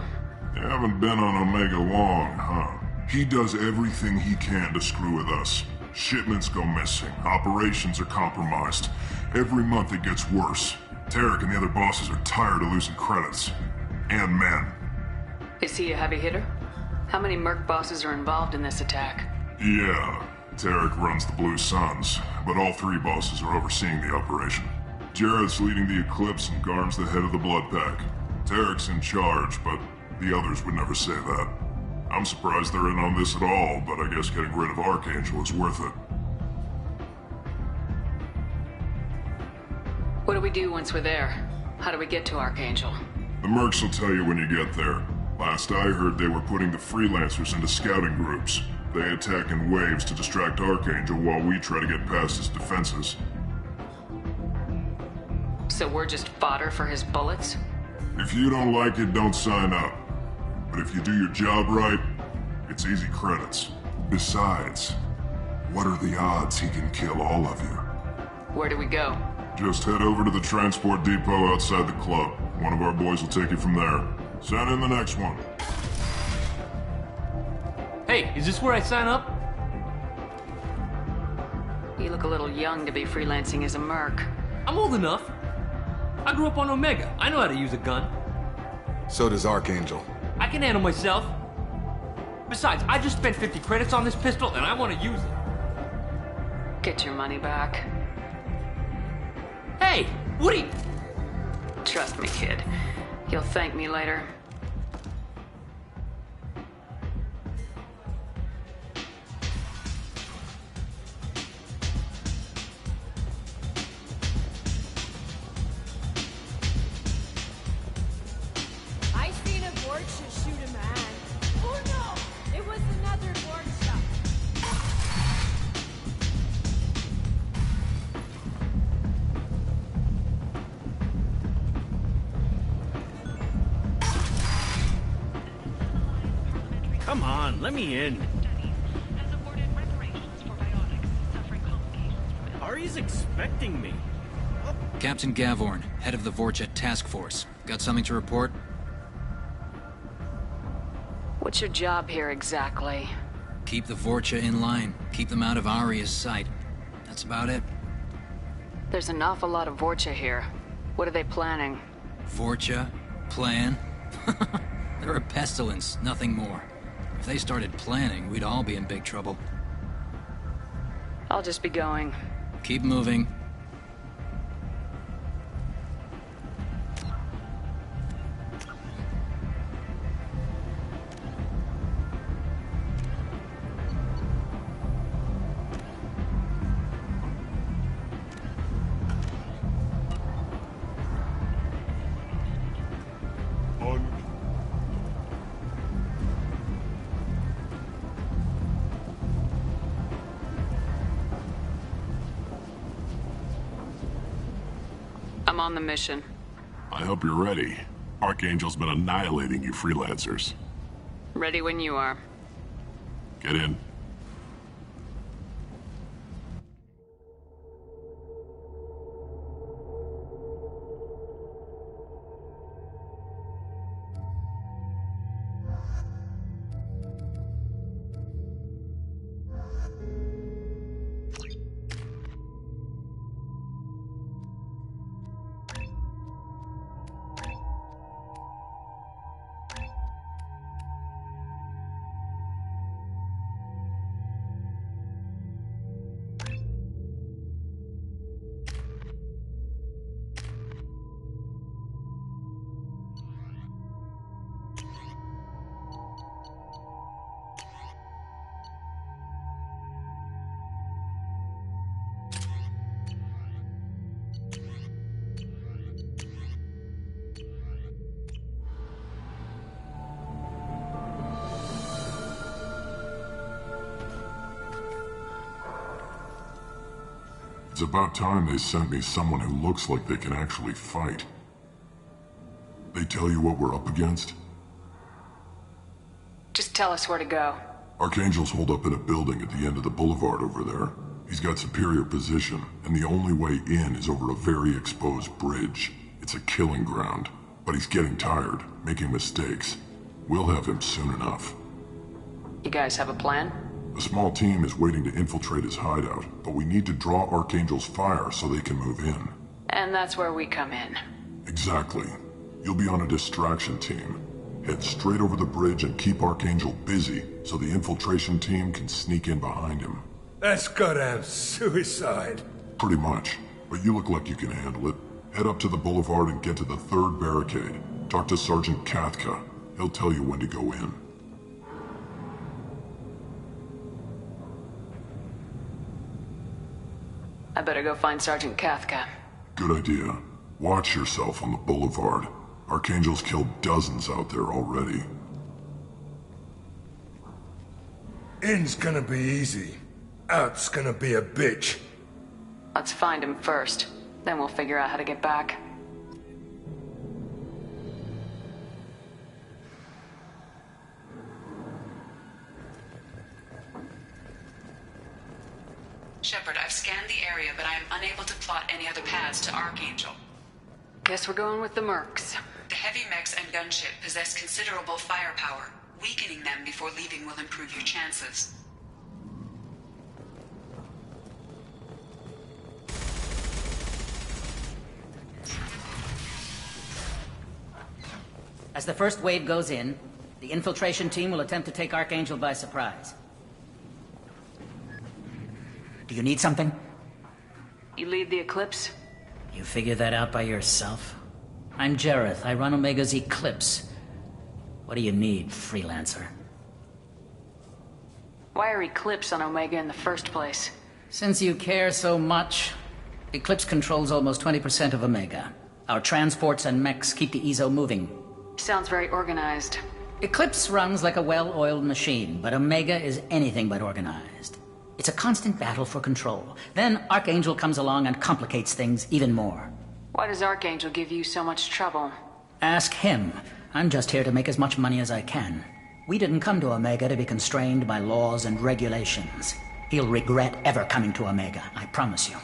You haven't been on Omega long, huh? He does everything he can to screw with us. Shipments go missing, operations are compromised. Every month it gets worse. Tarek and the other bosses are tired of losing credits. And men. Is he a heavy hitter? How many merc bosses are involved in this attack? Yeah, Tarek runs the Blue Suns, but all three bosses are overseeing the operation. Jared's leading the Eclipse and Garm's the head of the Blood Pack. Tarek's in charge, but the others would never say that. I'm surprised they're in on this at all, but I guess getting rid of Archangel is worth it. What do we do once we're there? How do we get to Archangel? The mercs will tell you when you get there. Last I heard, they were putting the freelancers into scouting groups. They attack in waves to distract Archangel while we try to get past his defenses. So we're just fodder for his bullets? If you don't like it, don't sign up. But if you do your job right, it's easy credits. Besides, what are the odds he can kill all of you? Where do we go? Just head over to the transport depot outside the club. One of our boys will take you from there. Send in the next one. Hey, is this where I sign up? You look a little young to be freelancing as a merc. I'm old enough. I grew up on Omega. I know how to use a gun. So does Archangel. I can handle myself. Besides, I just spent 50 credits on this pistol and I want to use it. Get your money back. Hey, Woody! Trust me, kid. You'll thank me later. I seen a Borgia shoot a man. Oh no! It was another Borgia. Come on, let me in. Ari's expecting me. Captain Gavorn, head of the Vorcha Task Force. Got something to report? What's your job here exactly? Keep the Vorcha in line. Keep them out of Aria's sight. That's about it. There's an awful lot of Vorcha here. What are they planning? Vorcha? Plan? They're a pestilence, nothing more. If they started planning, we'd all be in big trouble. I'll just be going. Keep moving. I'm on the mission. I hope you're ready. Archangel's been annihilating you freelancers. Ready when you are. Get in. It's about time they sent me someone who looks like they can actually fight. They tell you what we're up against? Just tell us where to go. Archangel's holed up in a building at the end of the boulevard over there. He's got superior position, and the only way in is over a very exposed bridge. It's a killing ground, but he's getting tired, making mistakes. We'll have him soon enough. You guys have a plan? A small team is waiting to infiltrate his hideout, but we need to draw Archangel's fire so they can move in. And that's where we come in. Exactly. You'll be on a distraction team. Head straight over the bridge and keep Archangel busy so the infiltration team can sneak in behind him. That's goddamn suicide. Pretty much, but you look like you can handle it. Head up to the boulevard and get to the third barricade. Talk to Sergeant Kathka. He'll tell you when to go in. I better go find Sergeant Kathka. Good idea. Watch yourself on the boulevard. Archangel's killed dozens out there already. In's gonna be easy. Out's gonna be a bitch. Let's find him first. Then we'll figure out how to get back. Shepard, I've scanned the area, but I am unable to plot any other paths to Archangel. Guess we're going with the Mercs. The heavy mechs and gunship possess considerable firepower. Weakening them before leaving will improve your chances. As the first wave goes in, the infiltration team will attempt to take Archangel by surprise. Do you need something? You lead the Eclipse? You figure that out by yourself? I'm Jareth. I run Omega's Eclipse. What do you need, freelancer? Why are Eclipse on Omega in the first place? Since you care so much, Eclipse controls almost 20% of Omega. Our transports and mechs keep the EZO moving. Sounds very organized. Eclipse runs like a well-oiled machine, but Omega is anything but organized. It's a constant battle for control. Then Archangel comes along and complicates things even more. Why does Archangel give you so much trouble? Ask him. I'm just here to make as much money as I can. We didn't come to Omega to be constrained by laws and regulations. He'll regret ever coming to Omega, I promise you.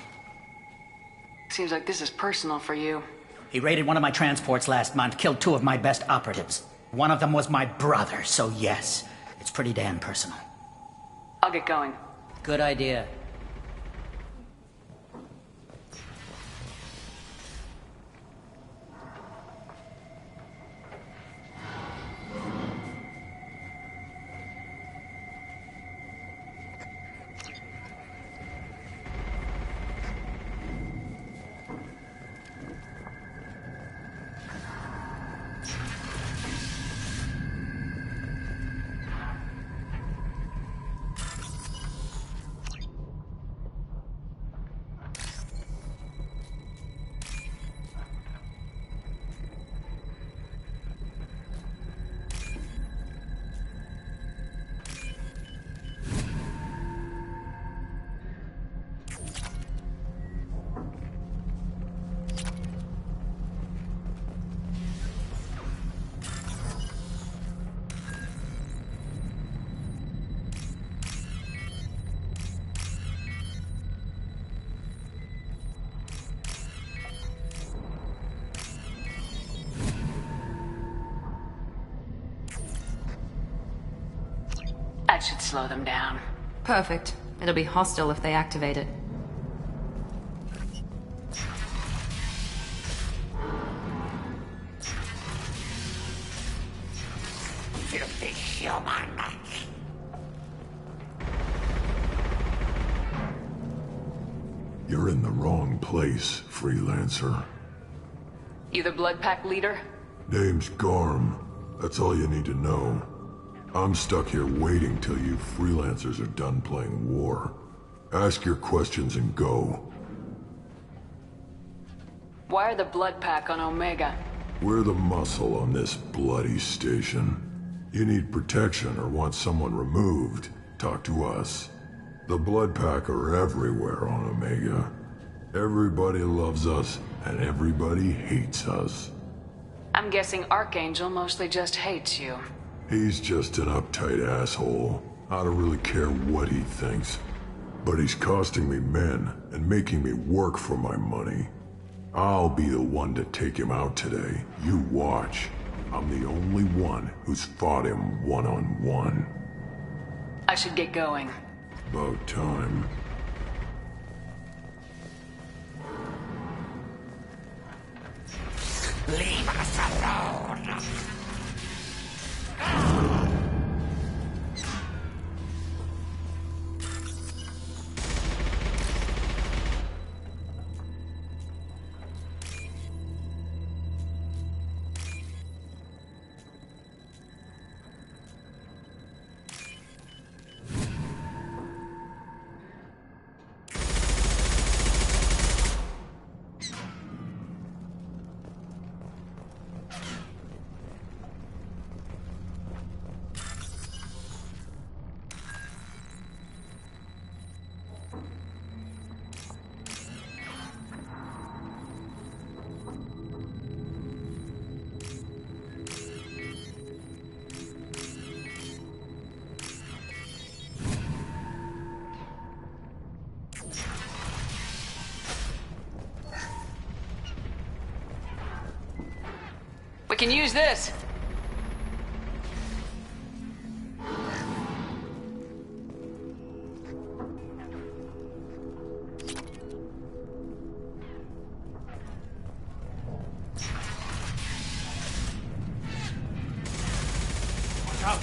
Seems like this is personal for you. He raided one of my transports last month, killed 2 of my best operatives. One of them was my brother, so yes, it's pretty damn personal. I'll get going. Good idea. That should slow them down. Perfect. It'll be hostile if they activate it. Filthy human. You're in the wrong place, freelancer. You the Blood Pack leader? Name's Garm. That's all you need to know. I'm stuck here waiting till you freelancers are done playing war. Ask your questions and go. Why are the Blood Pack on Omega? We're the muscle on this bloody station. You need protection or want someone removed, talk to us. The Blood Pack are everywhere on Omega. Everybody loves us, and everybody hates us. I'm guessing Archangel mostly just hates you. He's just an uptight asshole. I don't really care what he thinks. But he's costing me men and making me work for my money. I'll be the one to take him out today. You watch. I'm the only one who's fought him one-on-one. I should get going. About time. Leave us alone! We can use this. Watch out.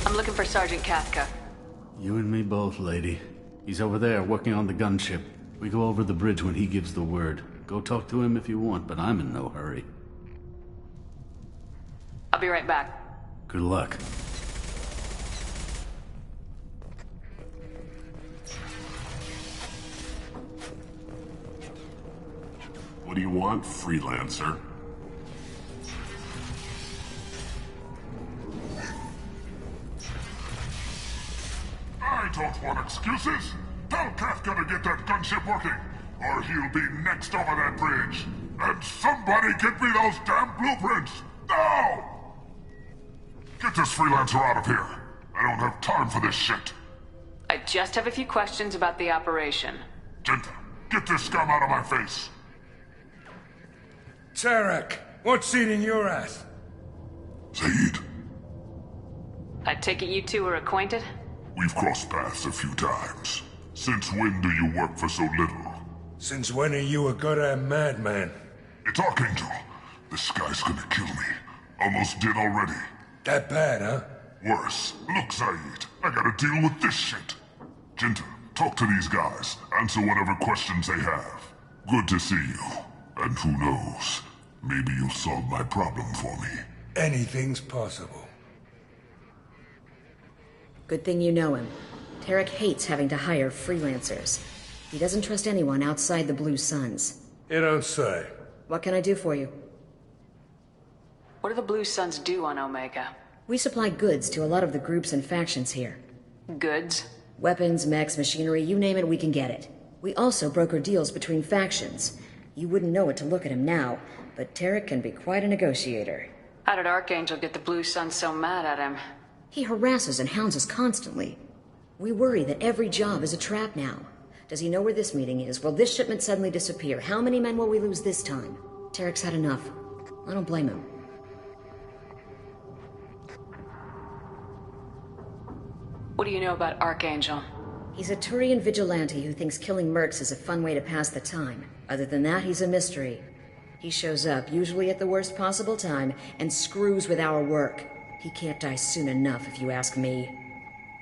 I'm looking for Sergeant Kafka. You and me both, lady. He's over there working on the gunship. We go over the bridge when he gives the word. Go talk to him if you want, but I'm in no hurry. I'll be right back. Good luck. What do you want, freelancer? I don't want excuses. Tell Kafka to get that gunship working, or he'll be next over that bridge. And somebody get me those damn blueprints! Now! Get this freelancer out of here. I don't have time for this shit. I just have a few questions about the operation. Jinta, get this scum out of my face. Tarek, what's eating your ass? Zaid, I take it you two are acquainted? we've crossed paths a few times. Since when do you work for so little? Since when are you a goddamn madman? It's Archangel. This guy's gonna kill me. Almost did already. That bad, huh? Worse. Look, Zaid, I gotta deal with this shit. Jinta, talk to these guys. Answer whatever questions they have. Good to see you. And who knows, maybe you'll solve my problem for me. Anything's possible. Good thing you know him. Tarek hates having to hire freelancers. He doesn't trust anyone outside the Blue Suns. You don't say. What can I do for you? What do the Blue Suns do on Omega? We supply goods to a lot of the groups and factions here. Goods? Weapons, mechs, machinery, you name it, we can get it. We also broker deals between factions. You wouldn't know it to look at him now, but Tarek can be quite a negotiator. How did Archangel get the Blue Suns so mad at him? He harasses and hounds us constantly. We worry that every job is a trap now. Does he know where this meeting is? Will this shipment suddenly disappear? How many men will we lose this time? Tarek's had enough. I don't blame him. What do you know about Archangel? He's a Turian vigilante who thinks killing mercs is a fun way to pass the time. Other than that, he's a mystery. He shows up, usually at the worst possible time, and screws with our work. He can't die soon enough, if you ask me.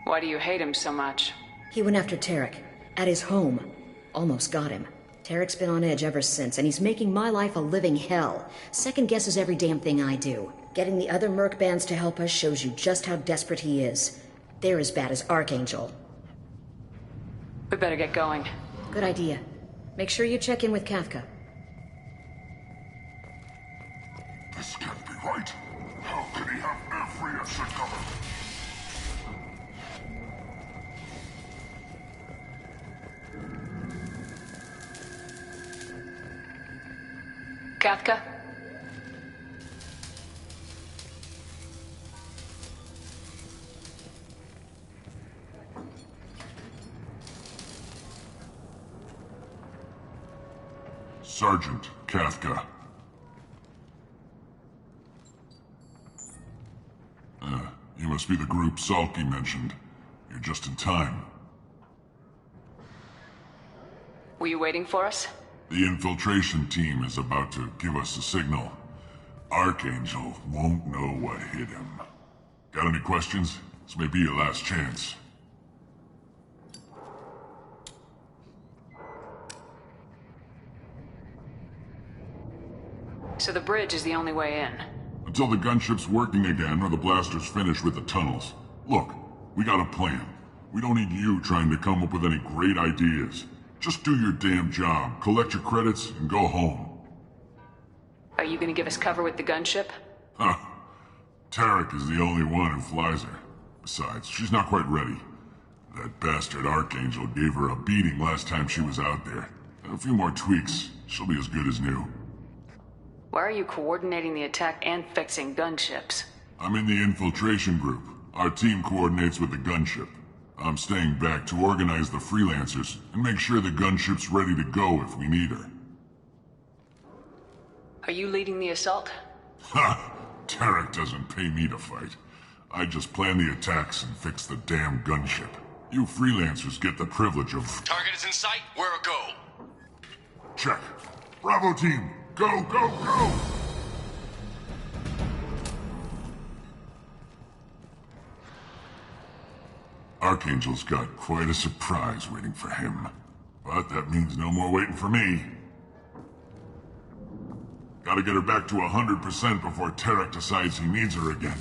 Why do you hate him so much? He went after Tarek. At his home. Almost got him. Tarek's been on edge ever since, and he's making my life a living hell. Second guesses every damn thing I do. Getting the other merc bands to help us shows you just how desperate he is. They're as bad as Archangel. We better get going. Good idea. Make sure you check in with Kafka. This can't be right. How could he have every extra cover? Kafka? Sergeant Kafka. You must be the group Salky mentioned. You're just in time. Were you waiting for us? The infiltration team is about to give us a signal. Archangel won't know what hit him. Got any questions? This may be your last chance. So the bridge is the only way in. Until the gunship's working again or the blasters finish with the tunnels. Look, we got a plan. We don't need you trying to come up with any great ideas. Just do your damn job, collect your credits, and go home. Are you gonna give us cover with the gunship? Huh. Tarek is the only one who flies her. Besides, she's not quite ready. That bastard Archangel gave her a beating last time she was out there. A few more tweaks, she'll be as good as new. Why are you coordinating the attack and fixing gunships? I'm in the infiltration group. Our team coordinates with the gunship. I'm staying back to organize the freelancers and make sure the gunship's ready to go if we need her. Are you leading the assault? Ha! Tarek doesn't pay me to fight. I just plan the attacks and fix the damn gunship. You freelancers get the privilege of... Target is in sight. Where a go? Check. Bravo team! Go, go, go! Archangel's got quite a surprise waiting for him. But that means no more waiting for me. Gotta get her back to 100% before Tarek decides he needs her again.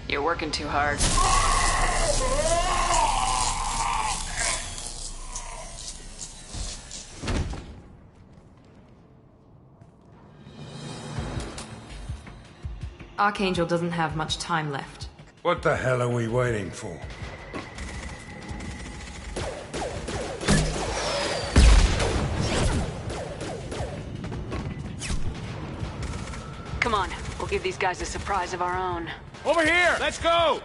You're working too hard. Archangel doesn't have much time left. What the hell are we waiting for? Come on, we'll give these guys a surprise of our own. Over here! Let's go!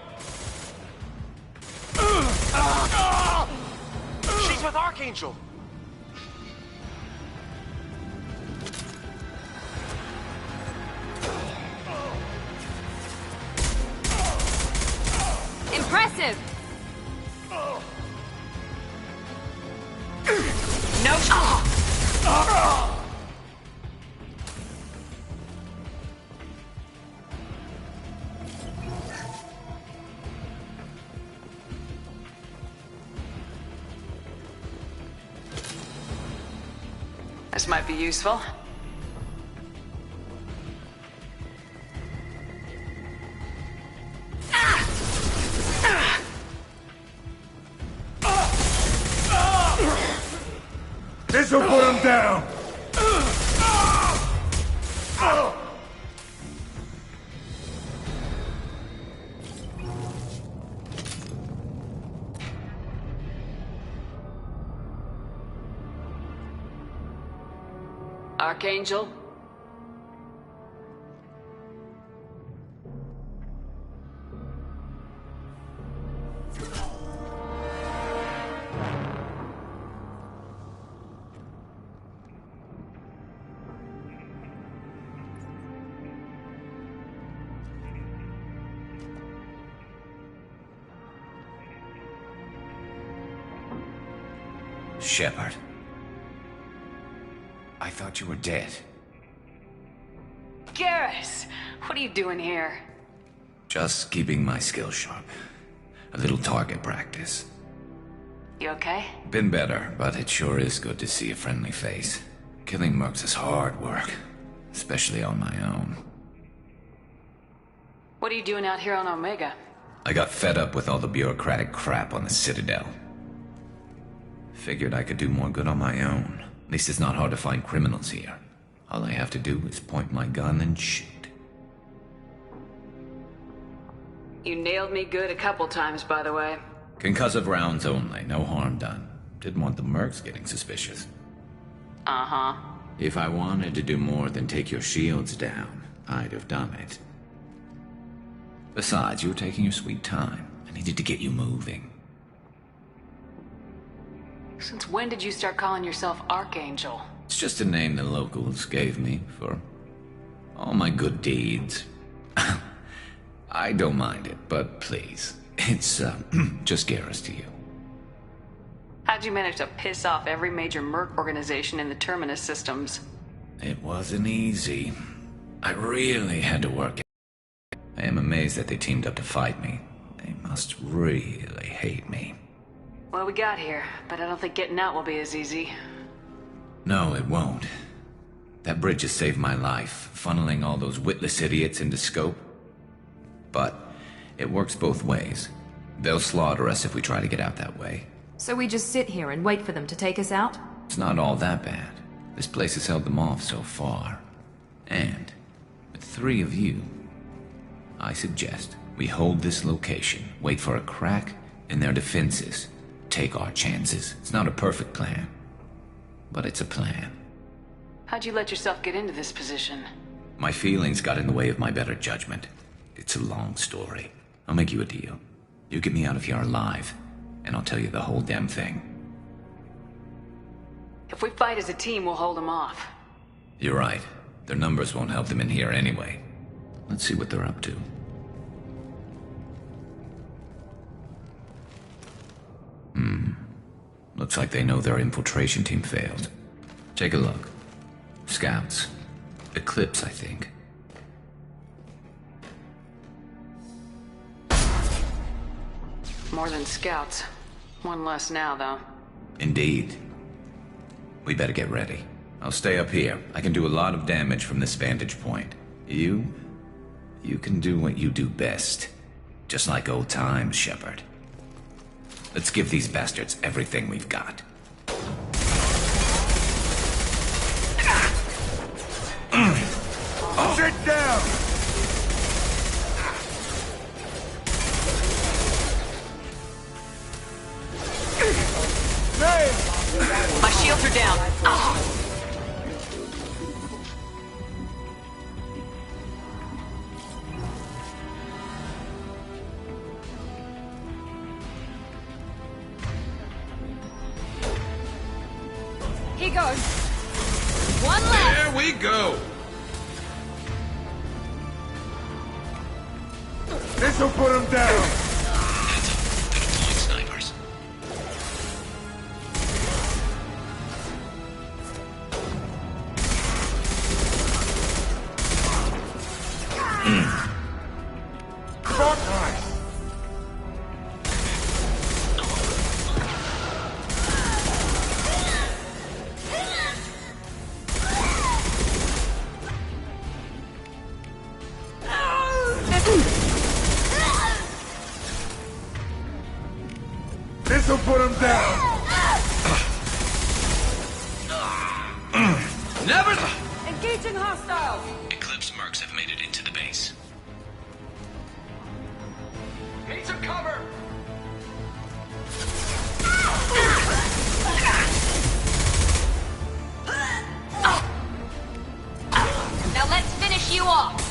She's with Archangel! Impressive! No. This might be useful. This'll put him down! Archangel? Shepard. I thought you were dead. Garrus! What are you doing here? Just keeping my skills sharp. A little target practice. You okay? Been better, but it sure is good to see a friendly face. Killing mercs is hard work, especially on my own. What are you doing out here on Omega? I got fed up with all the bureaucratic crap on the Citadel. Figured I could do more good on my own. At least it's not hard to find criminals here. All I have to do is point my gun and shoot. You nailed me good a couple times, by the way. Concussive rounds only, no harm done. Didn't want the mercs getting suspicious. Uh-huh. If I wanted to do more than take your shields down, I'd have done it. Besides, you were taking your sweet time. I needed to get you moving. Since when did you start calling yourself Archangel? It's just a name the locals gave me for all my good deeds. I don't mind it, but please, it's just Garrus to you. How'd you manage to piss off every major merc organization in the Terminus systems? It wasn't easy. I really had to work it. I am amazed that they teamed up to fight me. They must really hate me. Well, we got here, but I don't think getting out will be as easy. No, it won't. That bridge has saved my life, funneling all those witless idiots into scope. But it works both ways. They'll slaughter us if we try to get out that way. So we just sit here and wait for them to take us out? It's not all that bad. This place has held them off so far. And with 3 of you, I suggest we hold this location, wait for a crack in their defenses, take our chances. It's not a perfect plan, but it's a plan. How'd you let yourself get into this position? My feelings got in the way of my better judgment. It's a long story. I'll make you a deal. You get me out of here alive, and I'll tell you the whole damn thing. If we fight as a team, we'll hold them off. You're right. Their numbers won't help them in here anyway. Let's see what they're up to. Looks like they know their infiltration team failed. Take a look. Scouts. Eclipse, I think. More than scouts. One less now, though. Indeed. We better get ready. I'll stay up here. I can do a lot of damage from this vantage point. You can do what you do best. Just like old times, Shepard. Let's give these bastards everything we've got. Sit down! My shields are down. goes. One left. There we go. This'll put him down. Snipers. Fortnite. This'll put him down. Never. Engaging hostiles. Eclipse mercs have made it into the base. Need some cover. Now let's finish you off.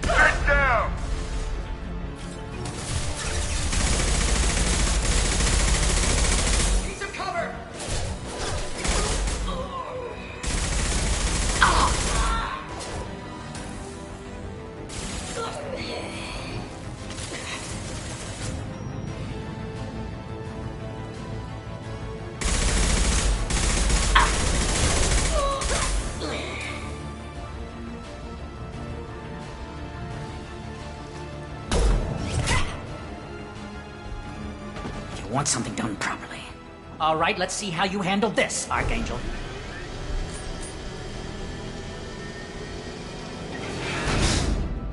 Get down. Need some cover. You want something done properly. All right, let's see how you handle this, Archangel.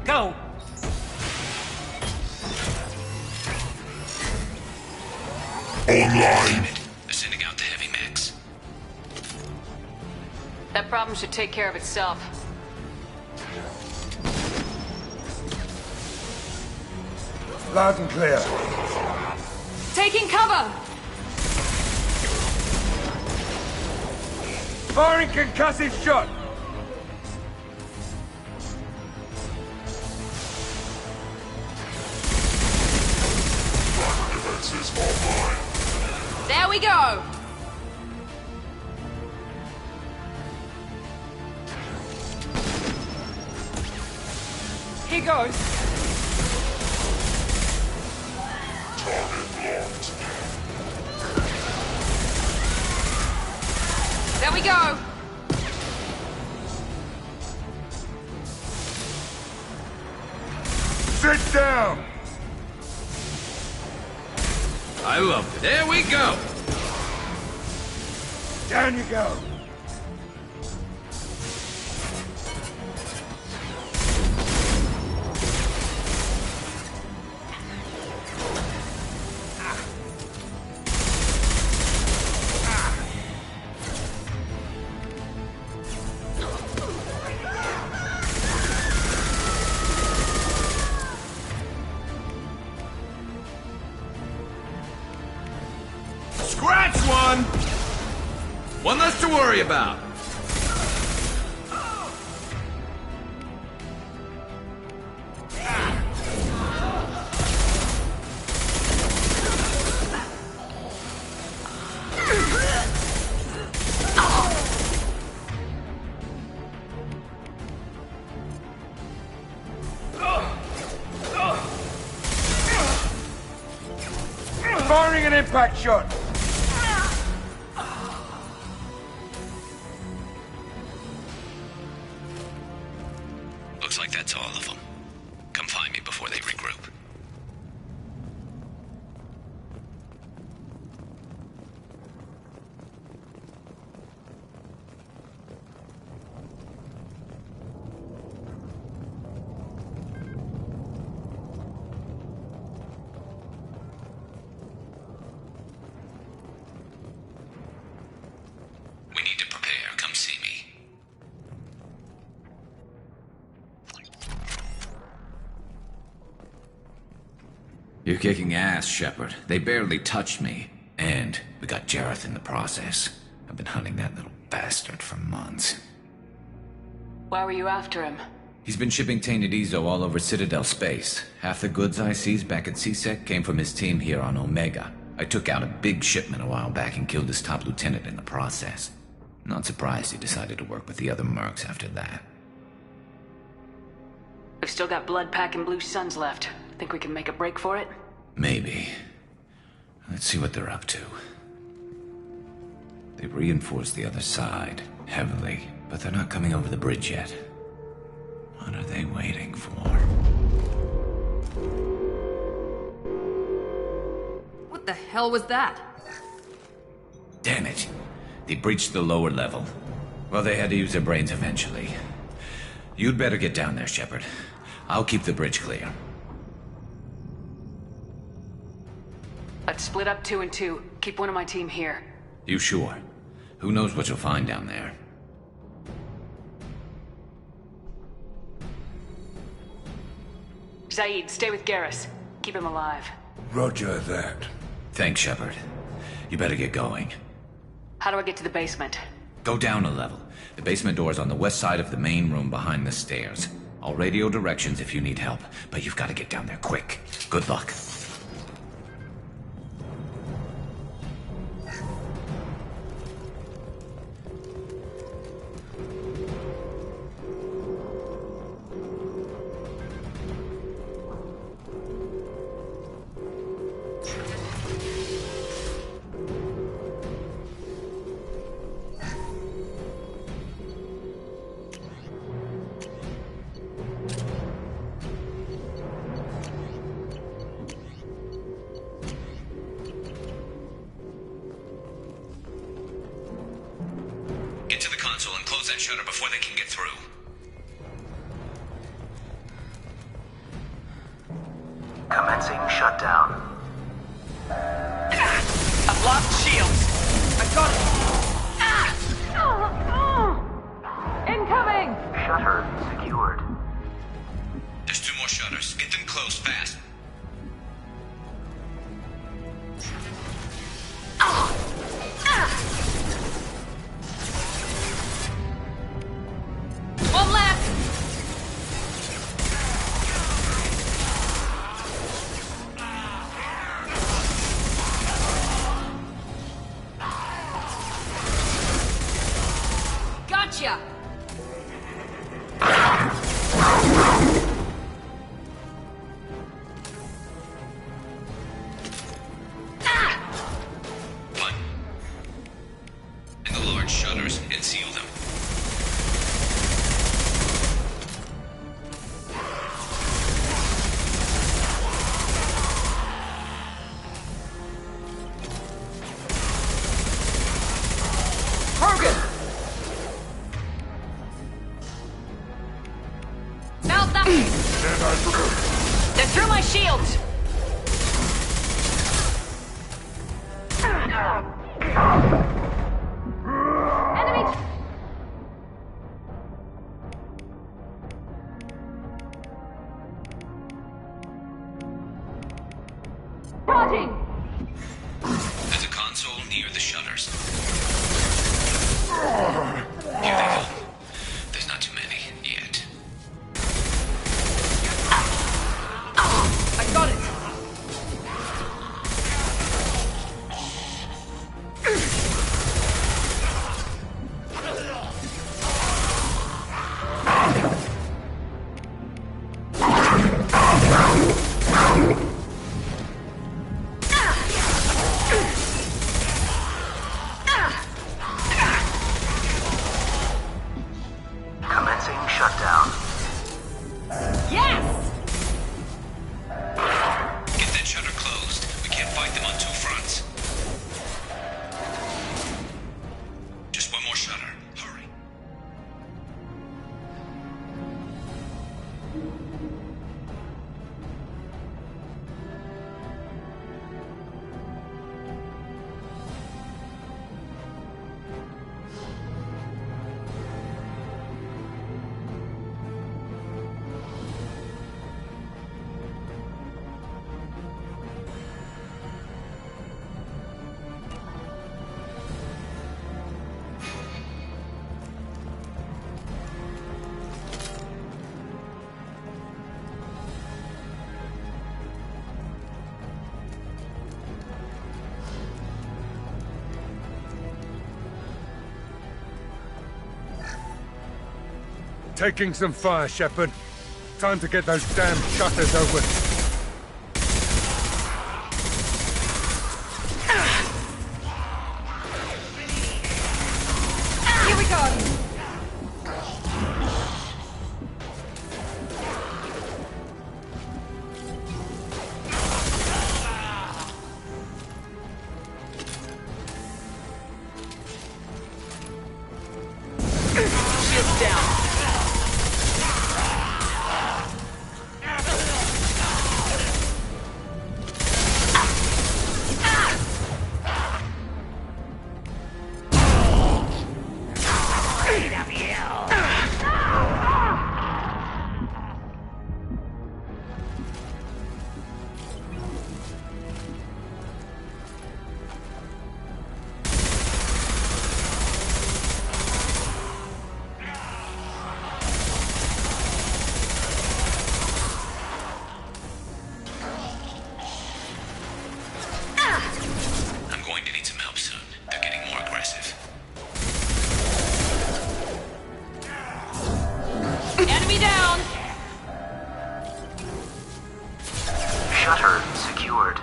Go! Online. They're sending out the heavy mechs. That problem should take care of itself. Loud and clear. Taking cover. Firing concussive shot. Defenses online. There we go. Here goes. There we go. Sit down. I love it. There we go. Down you go. Scratch one. One less to worry about. Firing an impact shot. Looks like that's all of them. Come find me before they regroup. You're kicking ass, Shepard. They barely touched me. And we got Jareth in the process. I've been hunting that little bastard for months. Why were you after him? He's been shipping tainted Ezo all over Citadel space. Half the goods I seized back at C-Sec came from his team here on Omega. I took out a big shipment a while back and killed his top lieutenant in the process. Not surprised he decided to work with the other mercs after that. We've still got Blood Pack and Blue Suns left. Think we can make a break for it? Maybe. Let's see what they're up to. They've reinforced the other side, heavily, but they're not coming over the bridge yet. What are they waiting for? What the hell was that? Damn it. They breached the lower level. Well, they had to use their brains eventually. You'd better get down there, Shepard. I'll keep the bridge clear. Let's split up 2 and 2. Keep one of my team here. You sure? Who knows what you'll find down there? Zaid, stay with Garrus. Keep him alive. Roger that. Thanks, Shepard. You better get going. How do I get to the basement? Go down a level. The basement door's on the west side of the main room behind the stairs. I'll radio directions if you need help, but you've got to get down there quick. Good luck. Shutter before they can get through. Commencing shutdown. I've lost shields. I've got it. Incoming! Shutter secured. There's 2 more shutters. Get them closed fast. One left! Gotcha! One. And the large shutters and seal them. Mount them! They're through my shields! Enemy! Charging! There's a console near the shutters. Here they go. There's not too many yet. I got it! taking some fire, Shepard. Time to get those damn shutters open. Here we go. Shields down. I'm going to need some help soon. They're getting more aggressive. Enemy down. Shutter secured.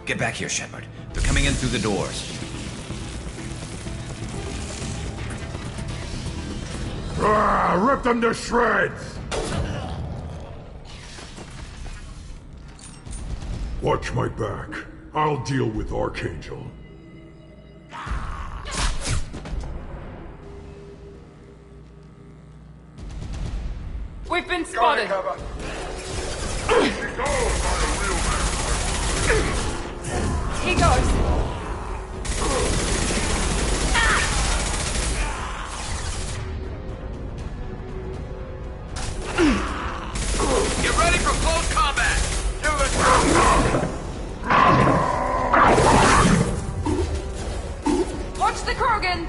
Get back here, Shepard. They're coming in through the doors. Rip them to shreds! Watch my back. I'll deal with Archangel. We've been spotted. He goes. Get ready for close combat! Watch the Krogan.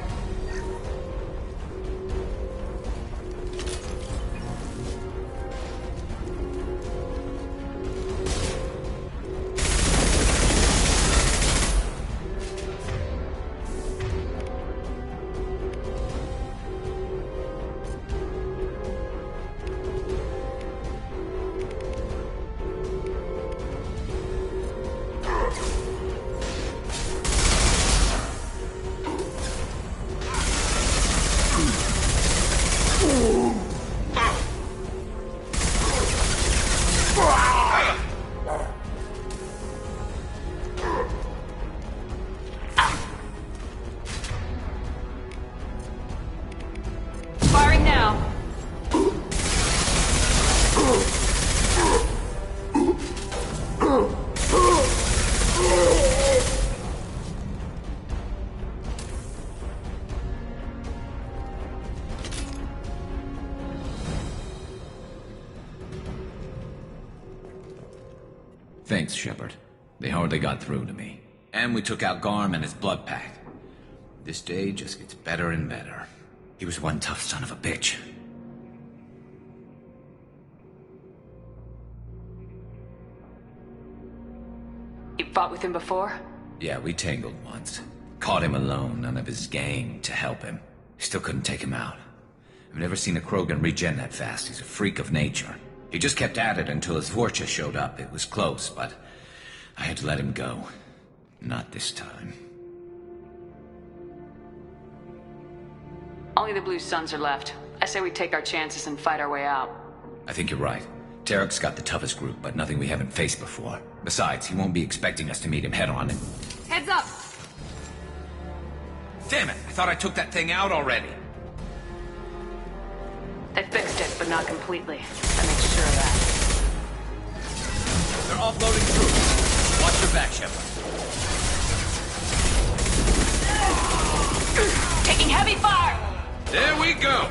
Firing now. Thanks, Shepard. They hardly got through to me. And we took out Garm and his blood pack. This day just gets better and better. He was one tough son of a bitch. You fought with him before? Yeah, we tangled once. Caught him alone, none of his gang to help him. Still couldn't take him out. I've never seen a Krogan regen that fast. He's a freak of nature. He just kept at it until his Vorcha showed up. It was close, but I had to let him go. Not this time. Only the Blue Suns are left. I say we take our chances and fight our way out. I think you're right. Tarek's got the toughest group, but nothing we haven't faced before. Besides, he won't be expecting us to meet him head-on and... Heads up! Damn it! I thought I took that thing out already. They fixed it, but not completely. I made sure of that. They're offloading troops. Watch your back, Shepard. Taking heavy fire! There we go!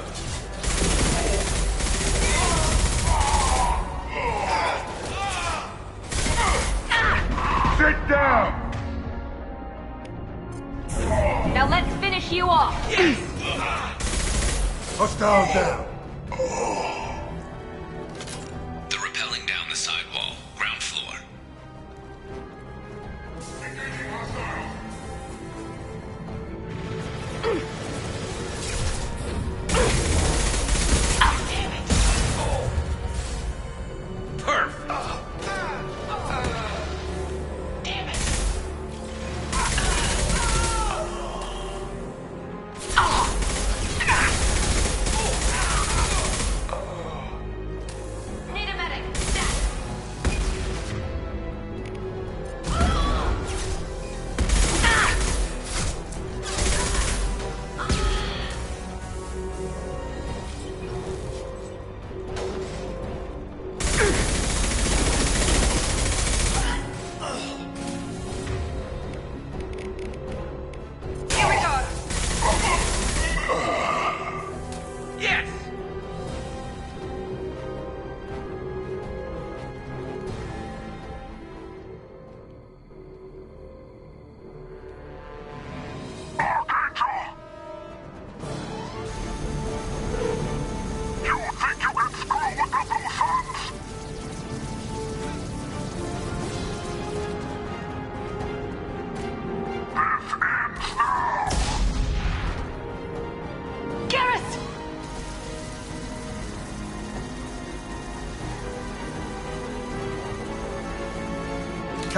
Sit down! Now let's finish you off! Yes! Hostile down! They're rappelling down the side wall, ground floor.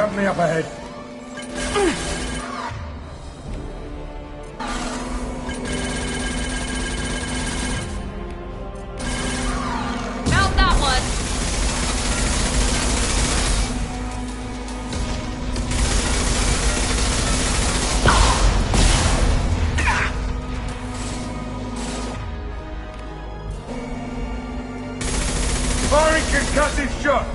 company up ahead. Mount that one! Firing concussive shot!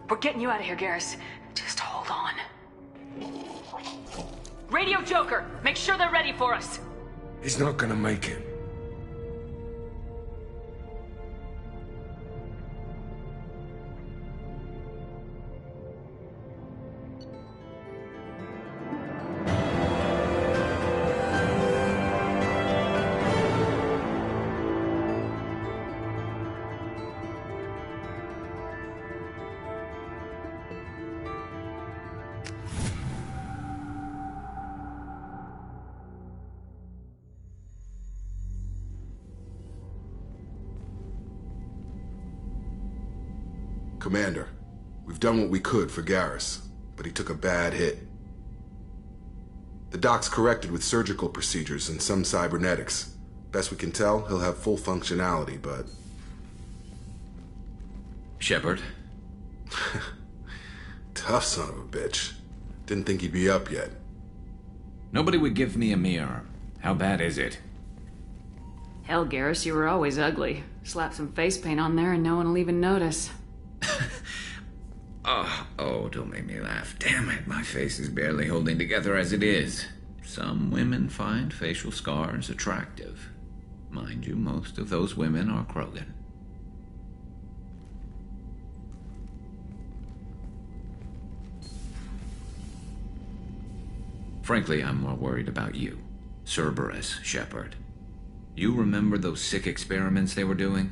We're getting you out of here, Garrus. Just hold on. Radio Joker, make sure they're ready for us. He's not gonna make it. Commander, we've done what we could for Garrus, but he took a bad hit. The doc's corrected with surgical procedures and some cybernetics. Best we can tell, he'll have full functionality, but... Shepard? Tough son of a bitch. Didn't think he'd be up yet. Nobody would give me a mirror. How bad is it? Hell, Garrus, you were always ugly. Slap some face paint on there and no one will even notice. Oh, don't make me laugh. Damn it, my face is barely holding together as it is. Some women find facial scars attractive. Mind you, most of those women are Krogan. Frankly, I'm more worried about you. Cerberus, Shepard. You remember those sick experiments they were doing?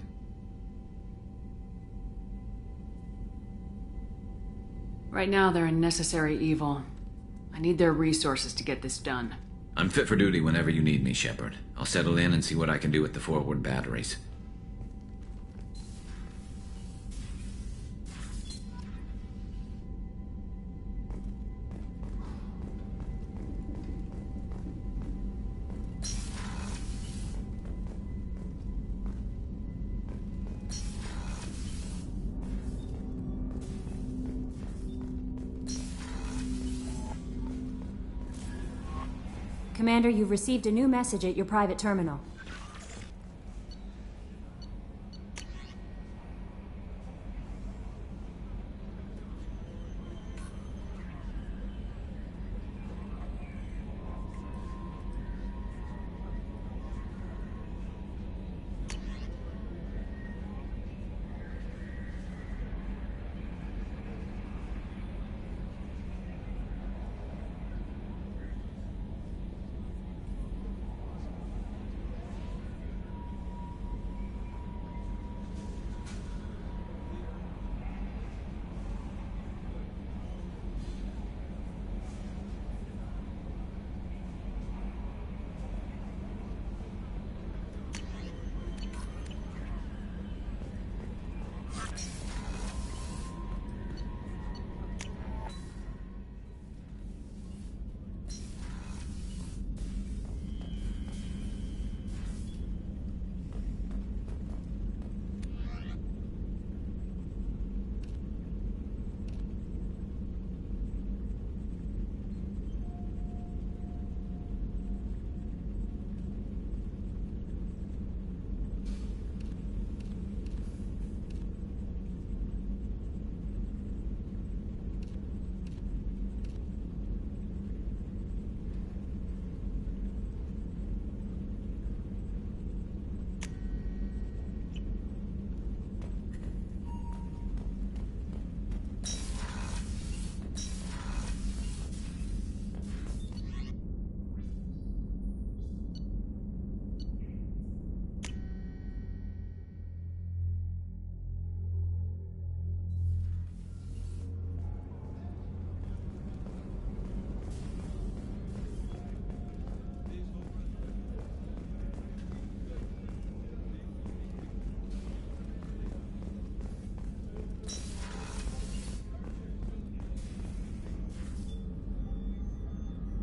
Right now, they're a necessary evil. I need their resources to get this done. I'm fit for duty whenever you need me, Shepard. I'll settle in and see what I can do with the forward batteries. Commander, you've received a new message at your private terminal.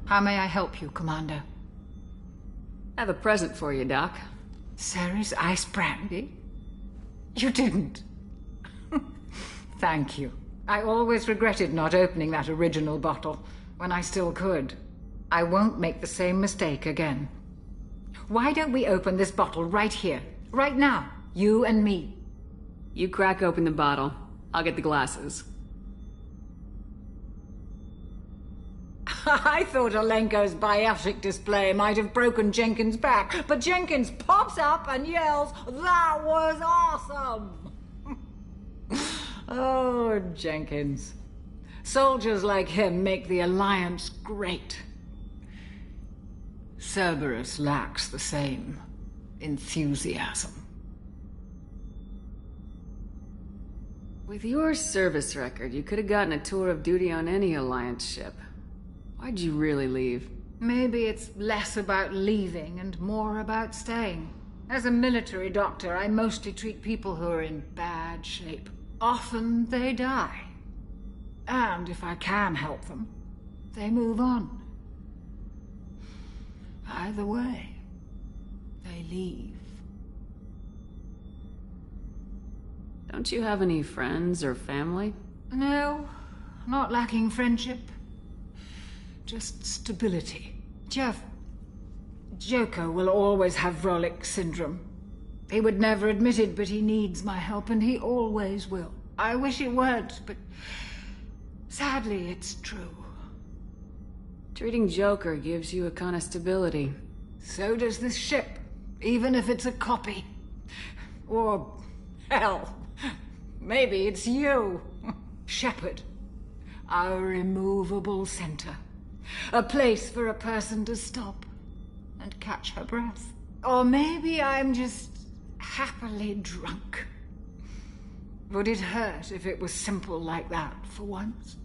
How may I help you, Commander? I have a present for you, Doc. Ceres ice brandy? You didn't. Thank you. I always regretted not opening that original bottle when I still could. I won't make the same mistake again. Why don't we open this bottle right here, right now, you and me? You crack open the bottle. I'll get the glasses. I thought Alenko's biotic display might have broken Jenkins' back, but Jenkins pops up and yells, "That was awesome!" Oh, Jenkins. Soldiers like him make the Alliance great. Cerberus lacks the same enthusiasm. With your service record, you could have gotten a tour of duty on any Alliance ship. Why'd you really leave? Maybe it's less about leaving and more about staying. As a military doctor, I mostly treat people who are in bad shape. Often they die. And if I can help them, they move on. Either way, they leave. Don't you have any friends or family? No, not lacking friendship. Just stability. Jeff, Joko will always have Vrolik syndrome. He would never admit it, but he needs my help, and he always will. I wish it weren't, but sadly, it's true. Treating Joker gives you a kind of stability. So does this ship, even if it's a copy. Or, hell, maybe it's you, Shepard. Our immovable center. A place for a person to stop and catch her breath. Or maybe I'm just happily drunk. Would it hurt if it was simple like that for once?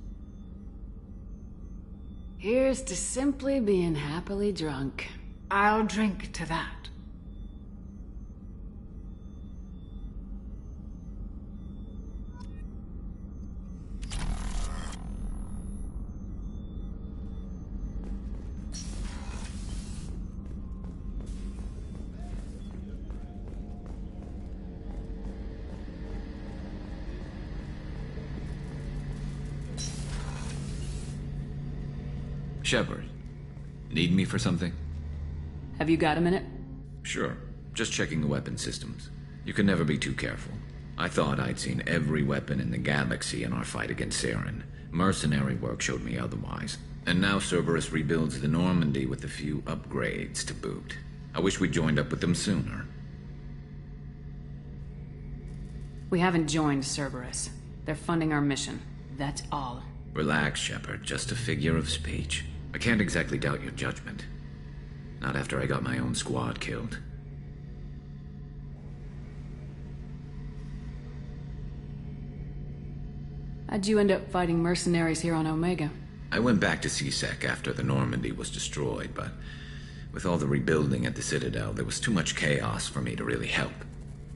Here's to simply being happily drunk. I'll drink to that. Shepard, need me for something? Have you got a minute? Sure. Just checking the weapon systems. You can never be too careful. I thought I'd seen every weapon in the galaxy in our fight against Saren. Mercenary work showed me otherwise. And now Cerberus rebuilds the Normandy with a few upgrades to boot. I wish we'd joined up with them sooner. We haven't joined Cerberus. They're funding our mission. That's all. Relax, Shepard. Just a figure of speech. I can't exactly doubt your judgment. Not after I got my own squad killed. How'd you end up fighting mercenaries here on Omega? I went back to C-Sec after the Normandy was destroyed, but with all the rebuilding at the Citadel, there was too much chaos for me to really help.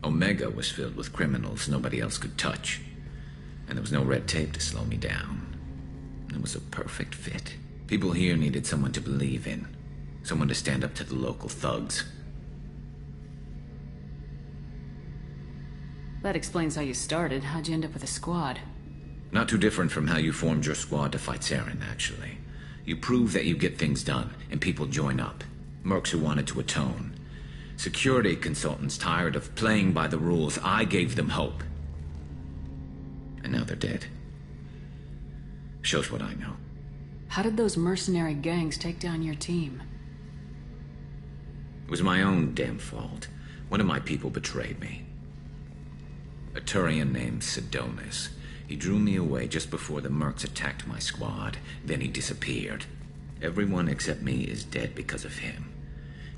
Omega was filled with criminals nobody else could touch, and there was no red tape to slow me down. It was a perfect fit. People here needed someone to believe in. Someone to stand up to the local thugs. That explains how you started. How'd you end up with a squad? Not too different from how you formed your squad to fight Saren, actually. You prove that you get things done, and people join up. Mercs who wanted to atone. Security consultants tired of playing by the rules. I gave them hope. And now they're dead. Shows what I know. How did those mercenary gangs take down your team? It was my own damn fault. One of my people betrayed me. A Turian named Sidonis. He drew me away just before the Mercs attacked my squad. Then he disappeared. Everyone except me is dead because of him.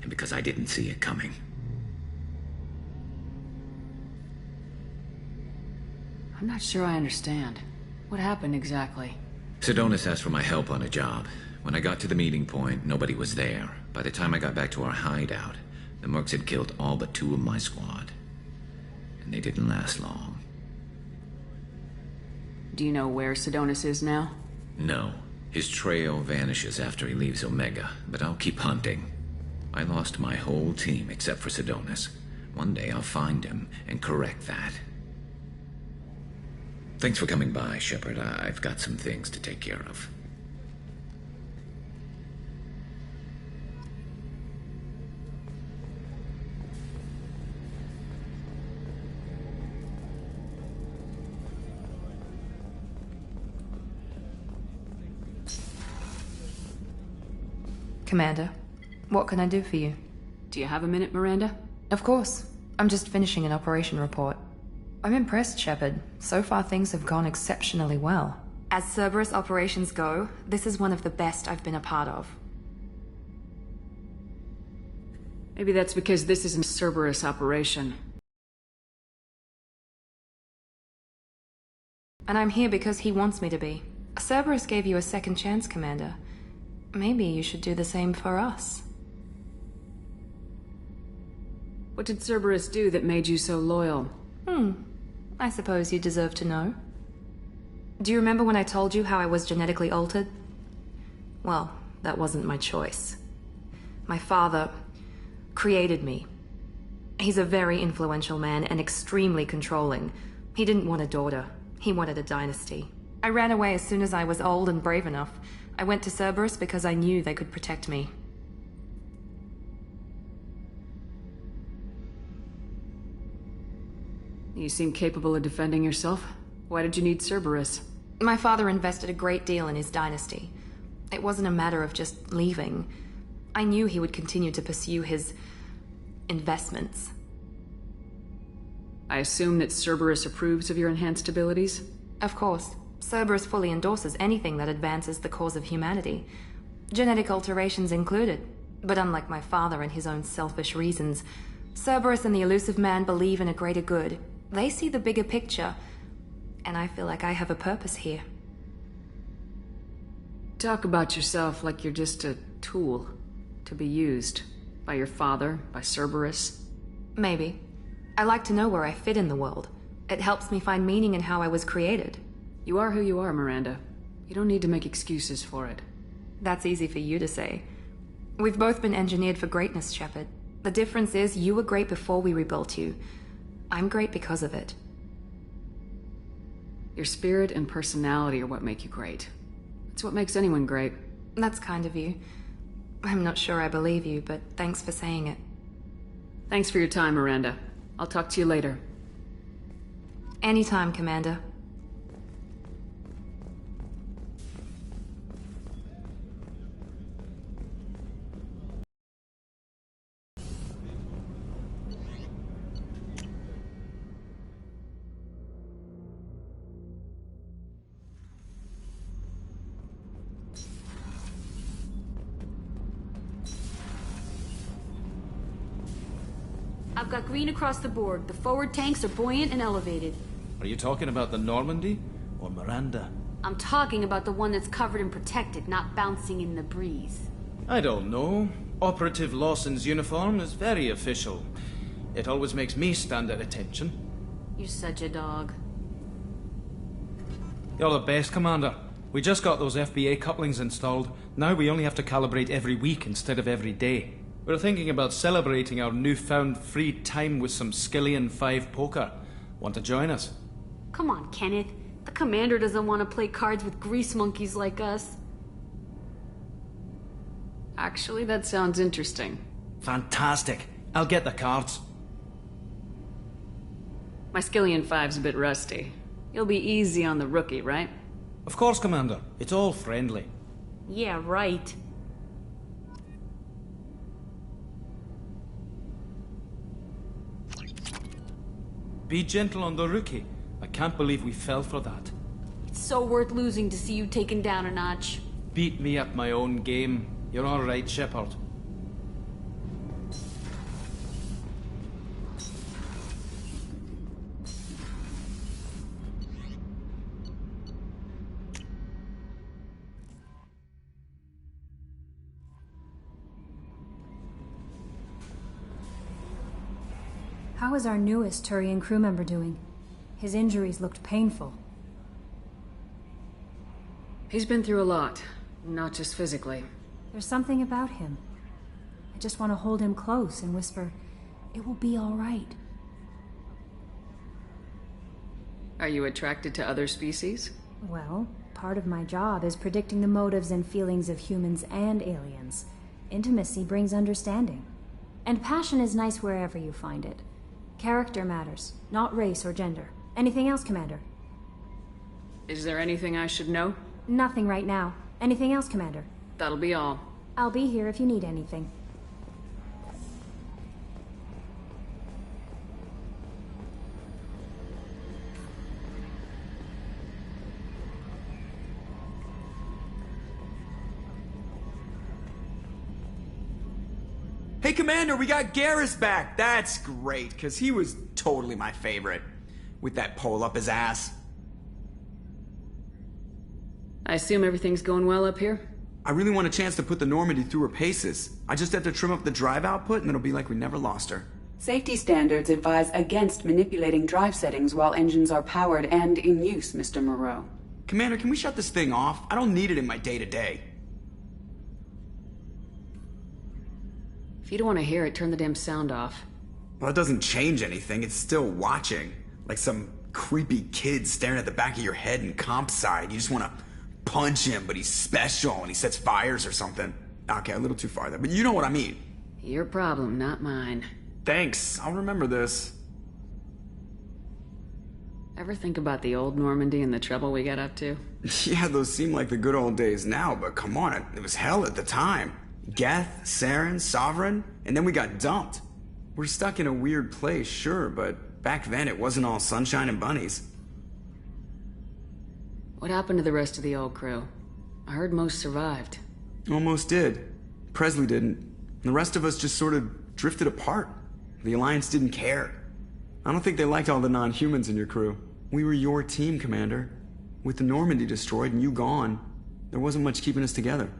And because I didn't see it coming. I'm not sure I understand. What happened exactly? Sidonis asked for my help on a job. When I got to the meeting point, nobody was there. By the time I got back to our hideout, the Mercs had killed all but 2 of my squad. And they didn't last long. Do you know where Sidonis is now? No. His trail vanishes after he leaves Omega, but I'll keep hunting. I lost my whole team except for Sidonis. One day I'll find him and correct that. Thanks for coming by, Shepard. I've got some things to take care of. Commander, what can I do for you? Do you have a minute, Miranda? Of course. I'm just finishing an operation report. I'm impressed, Shepard. So far things have gone exceptionally well. As Cerberus operations go, this is one of the best I've been a part of. Maybe that's because this isn't a Cerberus operation. And I'm here because he wants me to be. Cerberus gave you a second chance, Commander. Maybe you should do the same for us. What did Cerberus do that made you so loyal? I suppose you deserve to know. Do you remember when I told you how I was genetically altered? Well, that wasn't my choice. My father created me. He's a very influential man and extremely controlling. He didn't want a daughter. He wanted a dynasty. I ran away as soon as I was old and brave enough. I went to Cerberus because I knew they could protect me. You seem capable of defending yourself. Why did you need Cerberus? My father invested a great deal in his dynasty. It wasn't a matter of just leaving. I knew he would continue to pursue his investments. I assume that Cerberus approves of your enhanced abilities? Of course. Cerberus fully endorses anything that advances the cause of humanity. Genetic alterations included. But unlike my father and his own selfish reasons, Cerberus and the Elusive Man believe in a greater good. They see the bigger picture, and I feel like I have a purpose here. Talk about yourself like you're just a tool to be used by your father, by Cerberus. Maybe. I like to know where I fit in the world. It helps me find meaning in how I was created. You are who you are, Miranda. You don't need to make excuses for it. That's easy for you to say. We've both been engineered for greatness, Shepard. The difference is you were great before we rebuilt you. I'm great because of it. Your spirit and personality are what make you great. It's what makes anyone great. That's kind of you. I'm not sure I believe you, but thanks for saying it. Thanks for your time, Miranda. I'll talk to you later. Anytime, Commander. I've got green across the board. The forward tanks are buoyant and elevated. Are you talking about the Normandy or Miranda? I'm talking about the one that's covered and protected, not bouncing in the breeze. I don't know. Operative Lawson's uniform is very official. It always makes me stand at attention. You're such a dog. You're the best, Commander. We just got those FBA couplings installed. Now we only have to calibrate every week instead of every day. We're thinking about celebrating our newfound free time with some Skillian 5 poker. Want to join us? Come on, Kenneth. The commander doesn't want to play cards with grease monkeys like us. Actually, that sounds interesting. Fantastic. I'll get the cards. My Skillian 5's a bit rusty. You'll be easy on the rookie, right? Of course, Commander. It's all friendly. Yeah, right. Be gentle on the rookie. I can't believe we fell for that. It's so worth losing to see you taken down a notch. Beat me at my own game. You're all right, Shepard. How is our newest Turian crew member doing? His injuries looked painful. He's been through a lot. Not just physically. There's something about him. I just want to hold him close and whisper, "It will be all right." Are you attracted to other species? Well, part of my job is predicting the motives and feelings of humans and aliens. Intimacy brings understanding. And passion is nice wherever you find it. Character matters, not race or gender. Anything else, Commander? Is there anything I should know? Nothing right now. Anything else, Commander? That'll be all. I'll be here if you need anything. Hey, Commander, we got Garrus back. That's great, because he was totally my favorite. With that pole up his ass. I assume everything's going well up here? I really want a chance to put the Normandy through her paces. I just have to trim up the drive output, and it'll be like we never lost her. Safety standards advise against manipulating drive settings while engines are powered and in use, Mr. Moreau. Commander, can we shut this thing off? I don't need it in my day-to-day. If you don't want to hear it, turn the damn sound off. Well, it doesn't change anything. It's still watching. Like some creepy kid staring at the back of your head in comp side. You just want to punch him, but he's special and he sets fires or something. Okay, a little too far there, but you know what I mean. Your problem, not mine. Thanks, I'll remember this. Ever think about the old Normandy and the trouble we got up to? Yeah, those seem like the good old days now, but come on, it was hell at the time. Geth, Saren, Sovereign, and then we got dumped. We're stuck in a weird place, sure, but back then it wasn't all sunshine and bunnies. What happened to the rest of the old crew? I heard most survived. Almost did. Presley didn't. The rest of us just sort of drifted apart. The Alliance didn't care. I don't think they liked all the non-humans in your crew. We were your team, Commander. With the Normandy destroyed and you gone, there wasn't much keeping us together.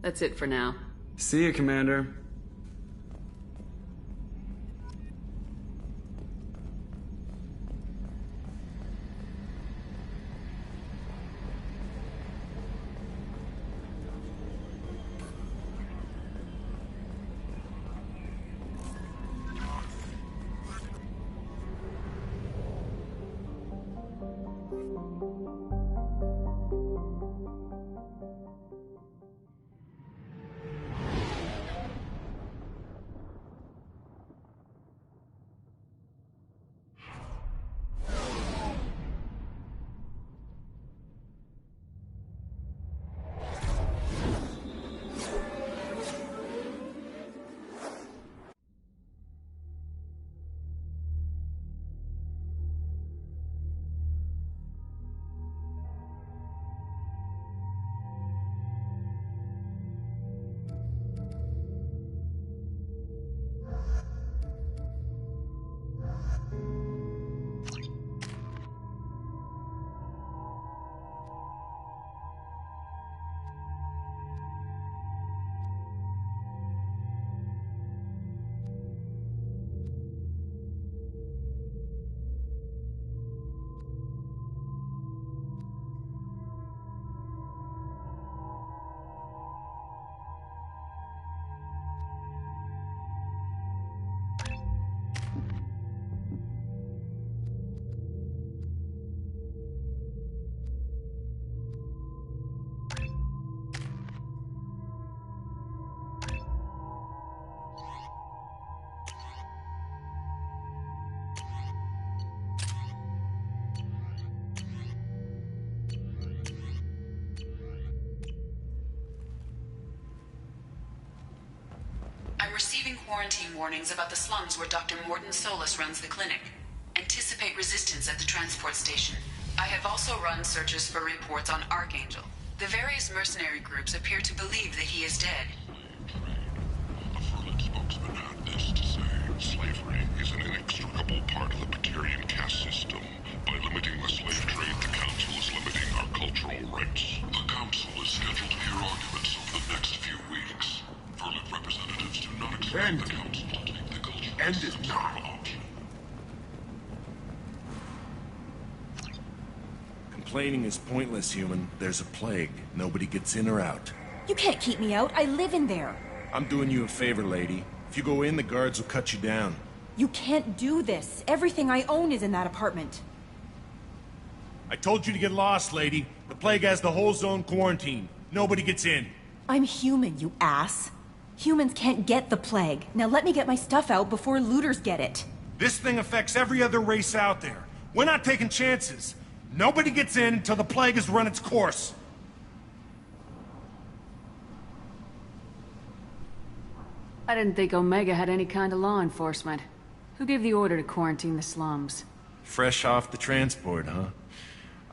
That's it for now. See ya, Commander. I'm receiving quarantine warnings about the slums where Dr. Morden Solus runs the clinic. Anticipate resistance at the transport station. I have also run searches for reports on Archangel. The various mercenary groups appear to believe that he is dead. The Ferlin spokesman had this to say. Slavery is an inextricable part of the Batarian caste system. By limiting the slave trade, the Council is limiting our cultural rights. The Council is scheduled to hear arguments over the next few weeks. Ferlin representatives do not expect the Council to take the cultural End it now. Complaining is pointless, human. There's a plague. Nobody gets in or out. You can't keep me out. I live in there. I'm doing you a favor, lady. If you go in, the guards will cut you down. You can't do this. Everything I own is in that apartment. I told you to get lost, lady. The plague has the whole zone quarantined. Nobody gets in. I'm human, you ass. Humans can't get the plague. Now let me get my stuff out before looters get it. This thing affects every other race out there. We're not taking chances. Nobody gets in until the plague has run its course. I didn't think Omega had any kind of law enforcement. Who gave the order to quarantine the slums? Fresh off the transport, huh?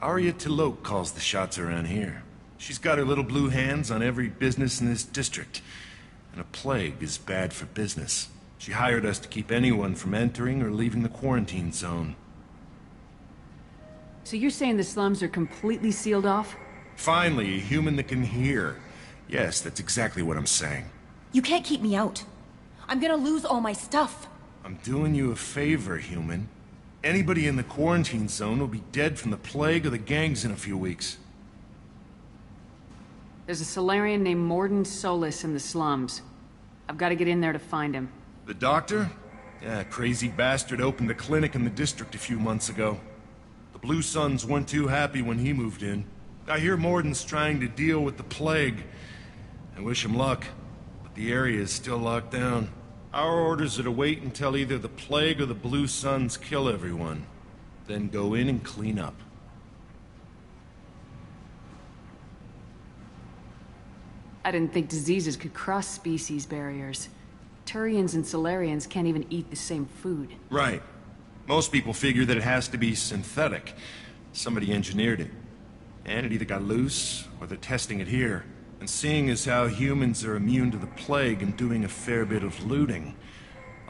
Arya T'Loak calls the shots around here. She's got her little blue hands on every business in this district. And a plague is bad for business. She hired us to keep anyone from entering or leaving the quarantine zone. So you're saying the slums are completely sealed off? Finally, a human that can hear. Yes, that's exactly what I'm saying. You can't keep me out. I'm gonna lose all my stuff. I'm doing you a favor, human. Anybody in the quarantine zone will be dead from the plague or the gangs in a few weeks. There's a Solarian named Mordin Solus in the slums. I've got to get in there to find him. The doctor? Yeah, crazy bastard opened a clinic in the district a few months ago. The Blue Suns weren't too happy when he moved in. I hear Mordin's trying to deal with the plague. I wish him luck, but the area is still locked down. Our orders are to wait until either the plague or the Blue Suns kill everyone. Then go in and clean up. I didn't think diseases could cross species barriers. Turians and Solarians can't even eat the same food. Right. Most people figure that it has to be synthetic. Somebody engineered it. And it either got loose, or they're testing it here. And seeing as how humans are immune to the plague and doing a fair bit of looting,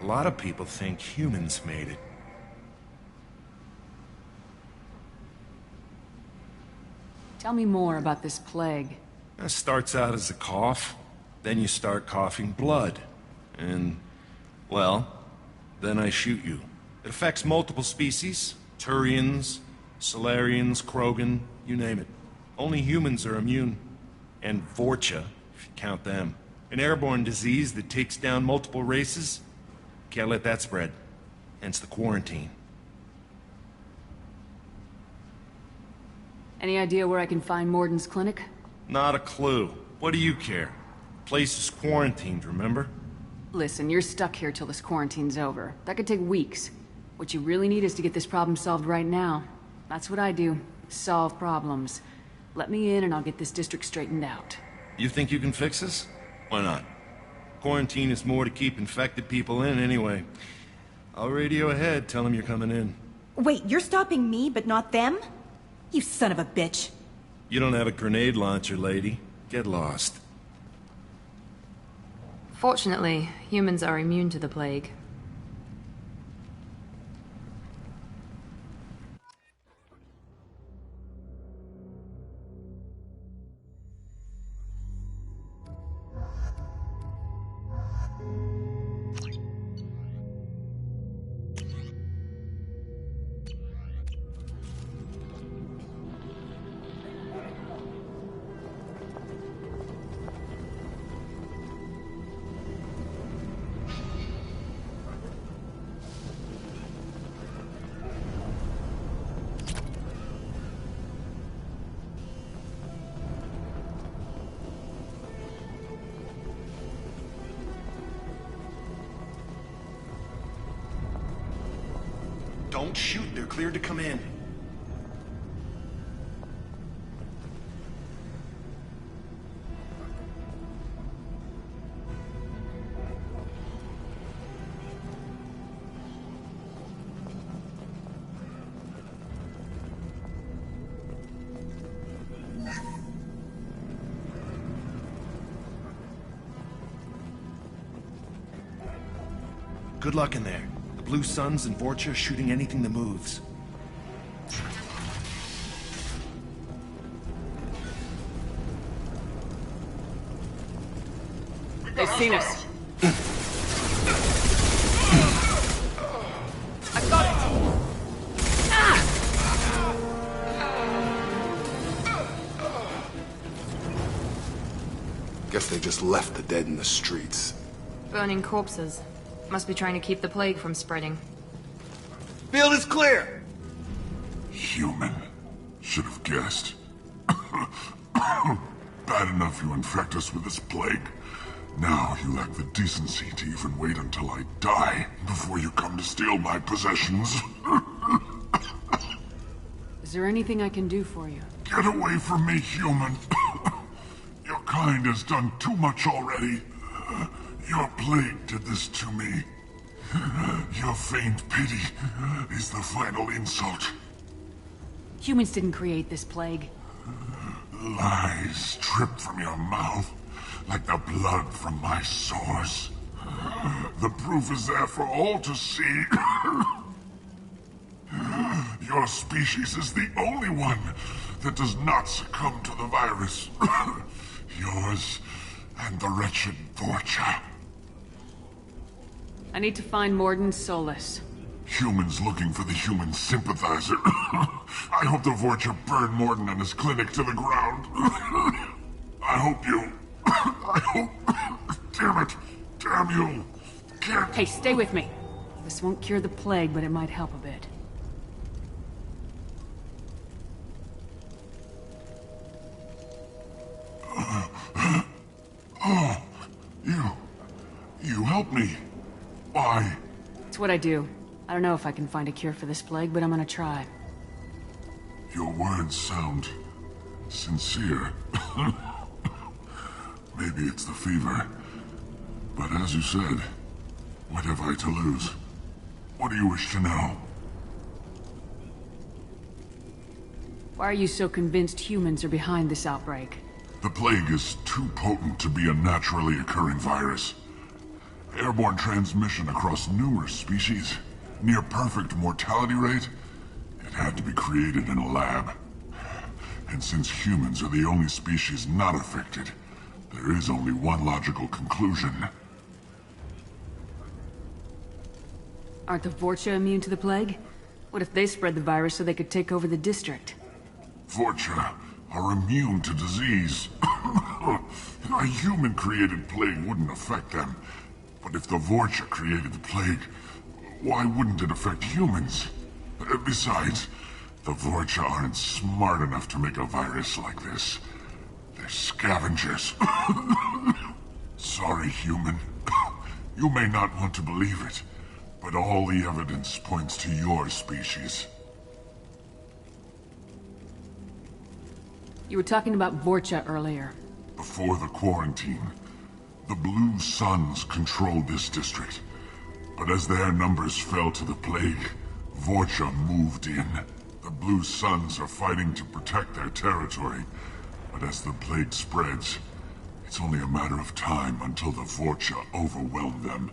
a lot of people think humans made it. Tell me more about this plague. It starts out as a cough, then you start coughing blood. And, well, then I shoot you. It affects multiple species. Turians, Solarians, Krogan, you name it. Only humans are immune. And Vorcha, if you count them. An airborne disease that takes down multiple races. Can't let that spread. Hence the quarantine. Any idea where I can find Mordin's clinic? Not a clue. What do you care? The place is quarantined, remember? Listen, you're stuck here till this quarantine's over. That could take weeks. What you really need is to get this problem solved right now. That's what I do. Solve problems. Let me in and I'll get this district straightened out. You think you can fix this? Why not? Quarantine is more to keep infected people in anyway. I'll radio ahead, tell them you're coming in. Wait, you're stopping me, but not them? You son of a bitch. You don't have a grenade launcher, lady. Get lost. Fortunately, humans are immune to the plague. Don't shoot, they're cleared to come in. Good luck in there. The Blue Suns and Vorcha are shooting anything that moves. They've seen us. I got it! left the dead in the streets. Burning corpses. Must be trying to keep the plague from spreading. Field is clear! Human. Should have guessed. Bad enough you infect us with this plague. Now you lack the decency to even wait until I die before you come to steal my possessions. Is there anything I can do for you? Get away from me, human. Your kind has done too much already. Your plague did this to me. Your feigned pity is the final insult. Humans didn't create this plague. Lies drip from your mouth like the blood from my sores. The proof is there for all to see. Your species is the only one that does not succumb to the virus. Yours and the wretched Vorcha. I need to find Mordin Solus. Humans looking for the human sympathizer. I hope the Vorcha burn Mordin and his clinic to the ground. I hope you... I hope... Damn it. Damn you. Can't... Hey, stay with me. This won't cure the plague, but it might help a bit. Oh, you helped me. Why? It's what I do. I don't know if I can find a cure for this plague, but I'm gonna try. Your words sound sincere. Maybe it's the fever. But as you said, what have I to lose? What do you wish to know? Why are you so convinced humans are behind this outbreak? The plague is too potent to be a naturally occurring virus. Airborne transmission across numerous species, near perfect mortality rate. It had to be created in a lab. And since humans are the only species not affected, there is only one logical conclusion. Aren't the Vorcha immune to the plague? What if they spread the virus so they could take over the district? Vorcha are immune to disease. A human-created plague wouldn't affect them. But if the Vorcha created the plague, why wouldn't it affect humans? Besides, the Vorcha aren't smart enough to make a virus like this. They're scavengers. Sorry, human. You may not want to believe it, but all the evidence points to your species. You were talking about Vorcha earlier. Before the quarantine, the Blue Suns controlled this district. But as their numbers fell to the plague, Vorcha moved in. The Blue Suns are fighting to protect their territory. But as the plague spreads, it's only a matter of time until the Vorcha overwhelm them.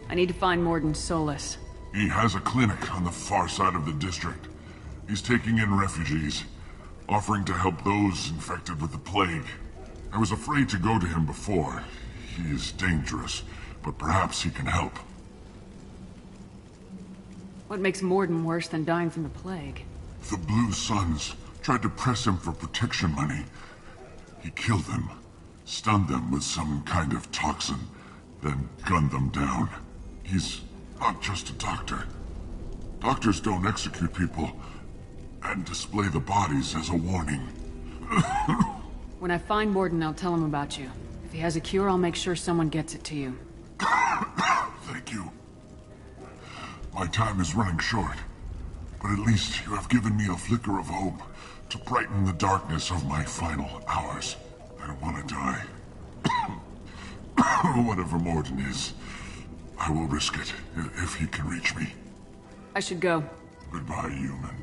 I need to find Mordin Solus. He has a clinic on the far side of the district. He's taking in refugees, offering to help those infected with the plague. I was afraid to go to him before. He is dangerous, but perhaps he can help. What makes Mordin worse than dying from the plague? The Blue Suns tried to press him for protection money. He killed them, stunned them with some kind of toxin, then gunned them down. He's not just a doctor. Doctors don't execute people and display the bodies as a warning. When I find Mordin, I'll tell him about you. If he has a cure, I'll make sure someone gets it to you. Thank you. My time is running short, but at least you have given me a flicker of hope to brighten the darkness of my final hours. I don't want to die. Whatever Mordin is, I will risk it if he can reach me. I should go. Goodbye, human.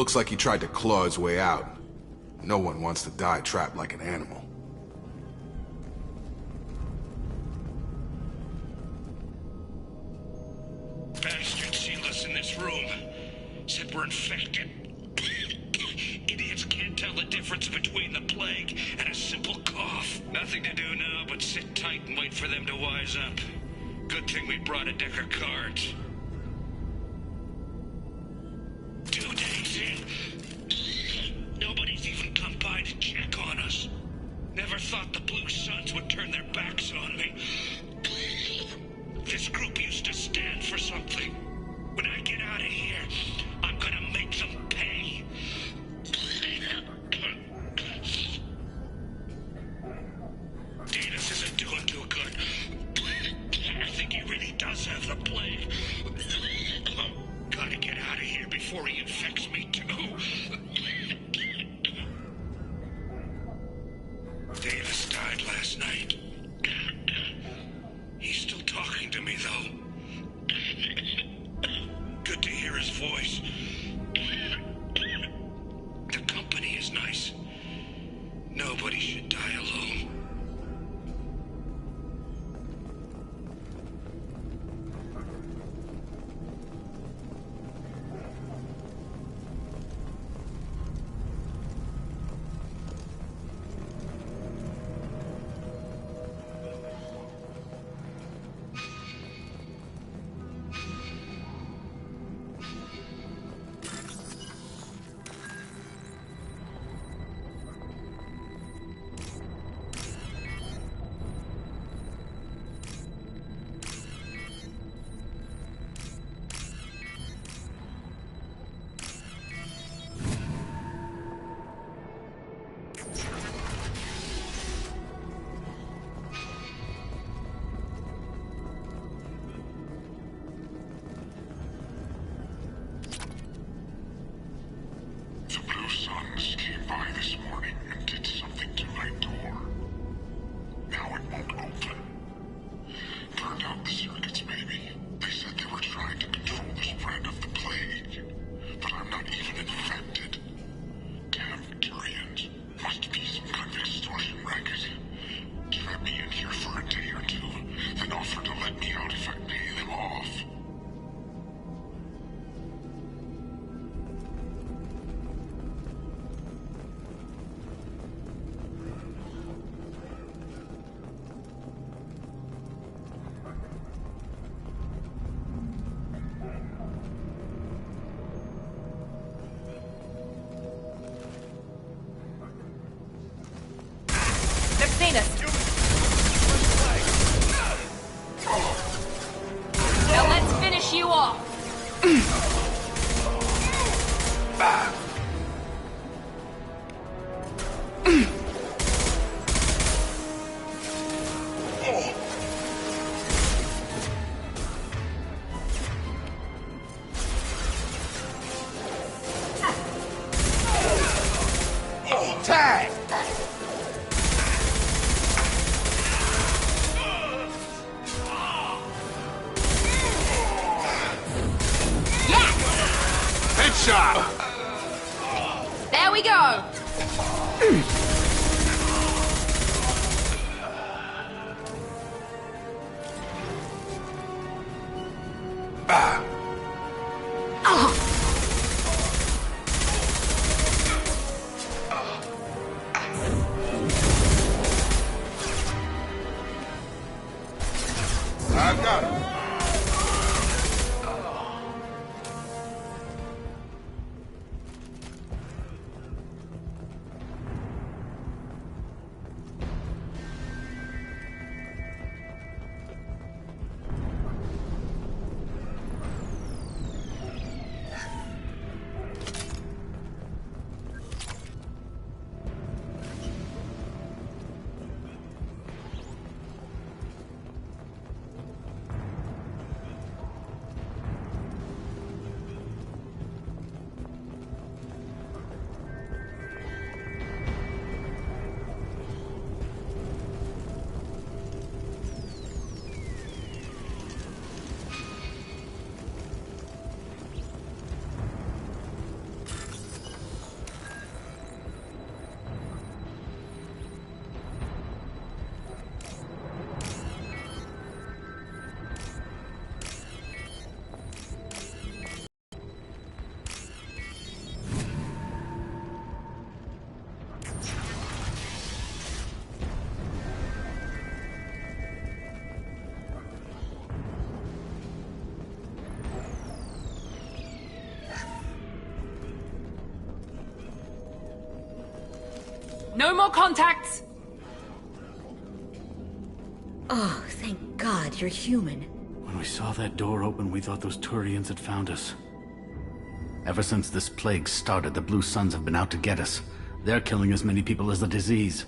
Looks like he tried to claw his way out. No one wants to die trapped like an animal. Bastard sealed us in this room. Said we're infected. Idiots can't tell the difference between the plague and a simple cough. Nothing to do now but sit tight and wait for them to wise up. Good thing we brought a deck of cards. 2 days in. Nobody's even come by to check on us. Never thought the Blue Suns would turn their backs on me. This group used to stand for something. When I get out of here, I'm gonna make them pay. Davis isn't doing too good. I think he really does have the plague. Gotta get out of here before he infects me too. Davis died last night. He's still talking to me, though. Good to hear his voice. The company is nice. Nobody should die alone. Now let's finish you off. Tag! Headshot! There we go. I've got him. No more contacts! Oh, thank God you're human. When we saw that door open, we thought those Turians had found us. Ever since this plague started, the Blue Suns have been out to get us. They're killing as many people as the disease.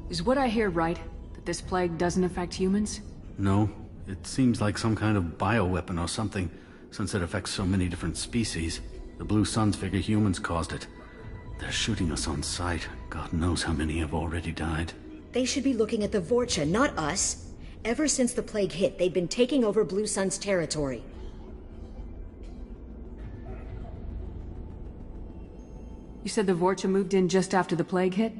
Is what I hear right? That this plague doesn't affect humans? No, it seems like some kind of bioweapon or something, since it affects so many different species. The Blue Suns figure humans caused it. They're shooting us on sight. God knows how many have already died. They should be looking at the Vorcha, not us. Ever since the plague hit, they've been taking over Blue Sun's territory. You said the Vorcha moved in just after the plague hit?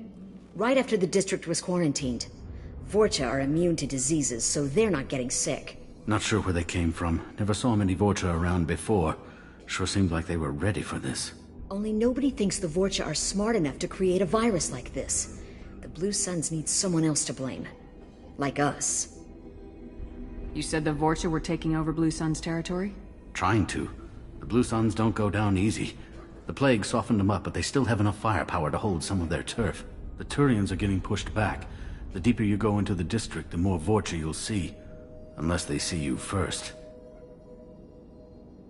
Right after the district was quarantined. Vorcha are immune to diseases, so they're not getting sick. Not sure where they came from. Never saw many Vorcha around before. Sure seemed like they were ready for this. Only nobody thinks the Vorcha are smart enough to create a virus like this. The Blue Suns need someone else to blame. Like us. You said the Vorcha were taking over Blue Sun's territory? Trying to. The Blue Suns don't go down easy. The plague softened them up, but they still have enough firepower to hold some of their turf. The Turians are getting pushed back. The deeper you go into the district, the more Vorcha you'll see. Unless they see you first.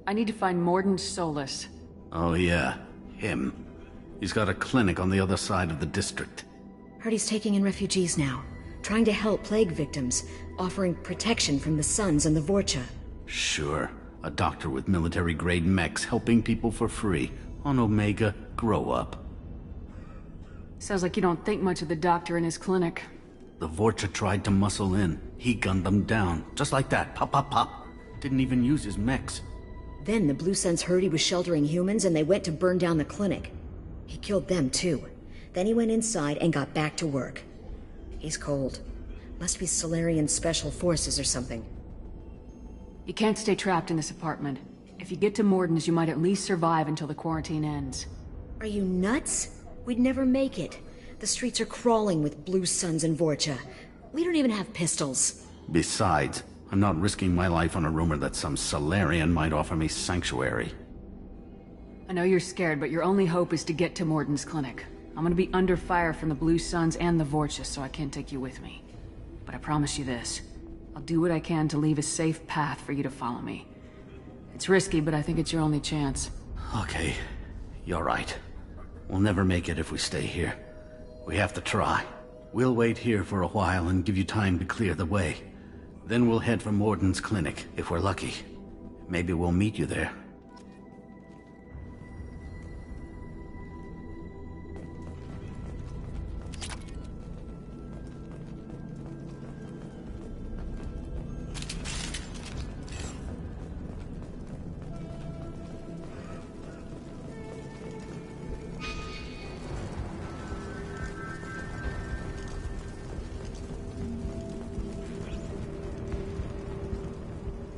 I need to find Mordin Solus. Oh yeah, him. He's got a clinic on the other side of the district. Heard he's taking in refugees now. Trying to help plague victims. Offering protection from the Suns and the Vorcha. Sure. A doctor with military-grade mechs helping people for free. On Omega, grow up. Sounds like you don't think much of the doctor in his clinic. The Vorcha tried to muscle in. He gunned them down. Just like that. Pop, pop, pop. Didn't even use his mechs. Then the Blue Suns heard he was sheltering humans and they went to burn down the clinic. He killed them too. Then he went inside and got back to work. He's cold. Must be Salarian Special Forces or something. You can't stay trapped in this apartment. If you get to Mordin's, you might at least survive until the quarantine ends. Are you nuts? We'd never make it. The streets are crawling with Blue Suns and Vorcha. We don't even have pistols. Besides, I'm not risking my life on a rumor that some Salarian might offer me sanctuary. I know you're scared, but your only hope is to get to Mordin's clinic. I'm gonna be under fire from the Blue Suns and the Vorcha, so I can't take you with me. But I promise you this. I'll do what I can to leave a safe path for you to follow me. It's risky, but I think it's your only chance. Okay. You're right. We'll never make it if we stay here. We have to try. We'll wait here for a while and give you time to clear the way. Then we'll head for Mordin's clinic, if we're lucky. Maybe we'll meet you there.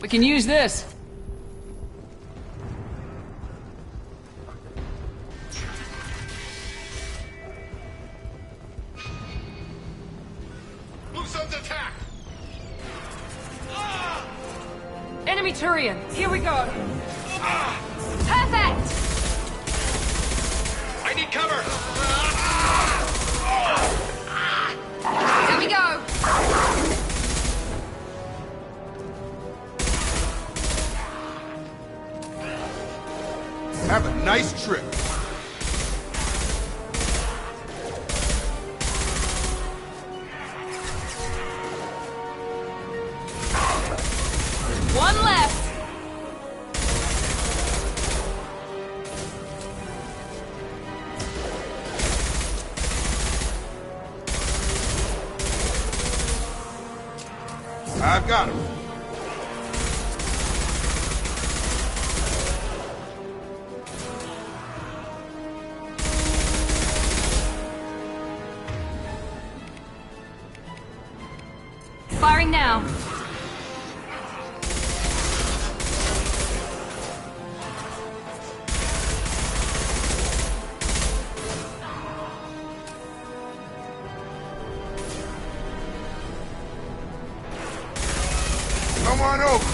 We can use this. Blue Suns attack! Enemy Turian, here we go. Perfect! I need cover! Here we go. Have a nice trip. One left. I've got him. Firing now. Come on over.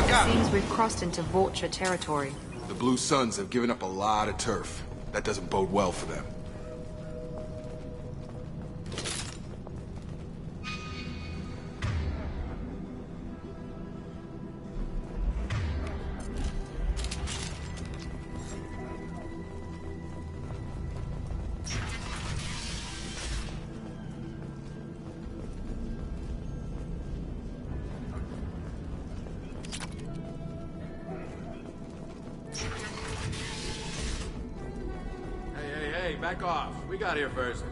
got Seems we've crossed into Vulture territory. The Blue Suns have given up a lot of turf. That doesn't bode well for them. Hey, back off. We got here first.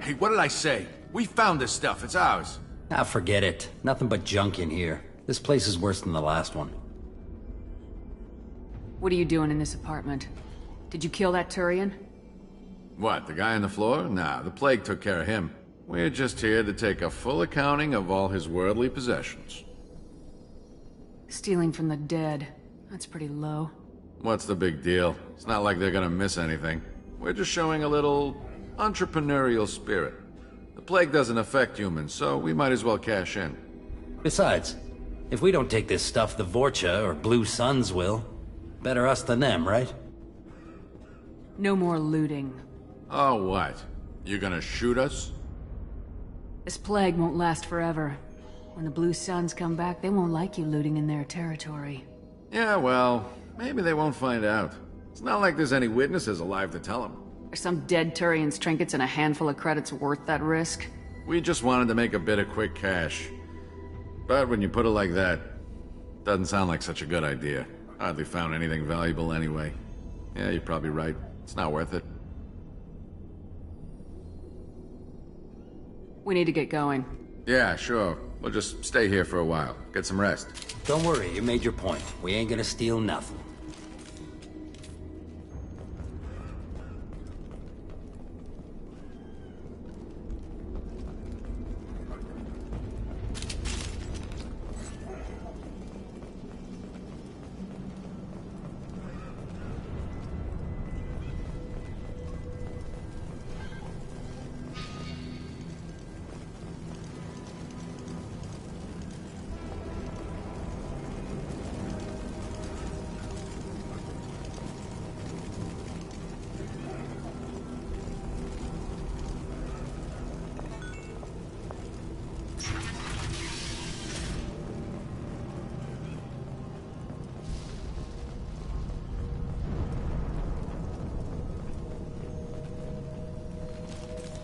Hey, what did I say? We found this stuff. It's ours. Ah, forget it. Nothing but junk in here. This place is worse than the last one. What are you doing in this apartment? Did you kill that Turian? What, the guy on the floor? Nah, the plague took care of him. We're just here to take a full accounting of all his worldly possessions. Stealing from the dead. That's pretty low. What's the big deal? It's not like they're gonna miss anything. We're just showing a little entrepreneurial spirit. The plague doesn't affect humans, so we might as well cash in. Besides, if we don't take this stuff, the Vorcha or Blue Suns will. Better us than them, right? No more looting. Oh, what? You gonna shoot us? This plague won't last forever. When the Blue Suns come back, they won't like you looting in their territory. Yeah, well, maybe they won't find out. It's not like there's any witnesses alive to tell them. Are some dead Turian's trinkets and a handful of credits worth that risk? We just wanted to make a bit of quick cash. But when you put it like that, doesn't sound like such a good idea. Hardly found anything valuable anyway. Yeah, you're probably right. It's not worth it. We need to get going. Yeah, sure. We'll just stay here for a while. Get some rest. Don't worry, you made your point. We ain't gonna steal nothing.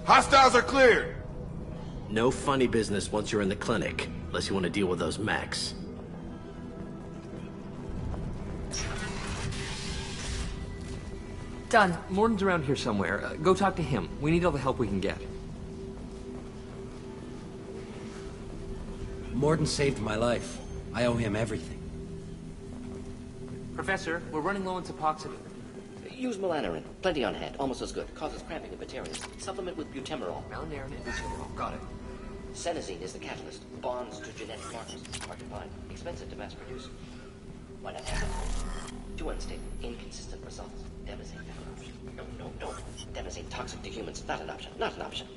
Hostiles are cleared! No funny business once you're in the clinic, unless you want to deal with those mechs. Done. Morden's around here somewhere. Go talk to him. We need all the help we can get. Morden saved my life. I owe him everything. Professor, we're running low on Suboxone. Use Malanarin. Plenty on hand. Almost as good. Causes cramping in bacterias. Supplement with butemerol. Malanarin and butemerol. Got it. Senesine is the catalyst. Bonds to genetic markers. Hard to find. Expensive to mass produce. Why not have it? Too unstable. Inconsistent results. Demazine not an option. No. Demazine toxic to humans. Not an option. Not an option.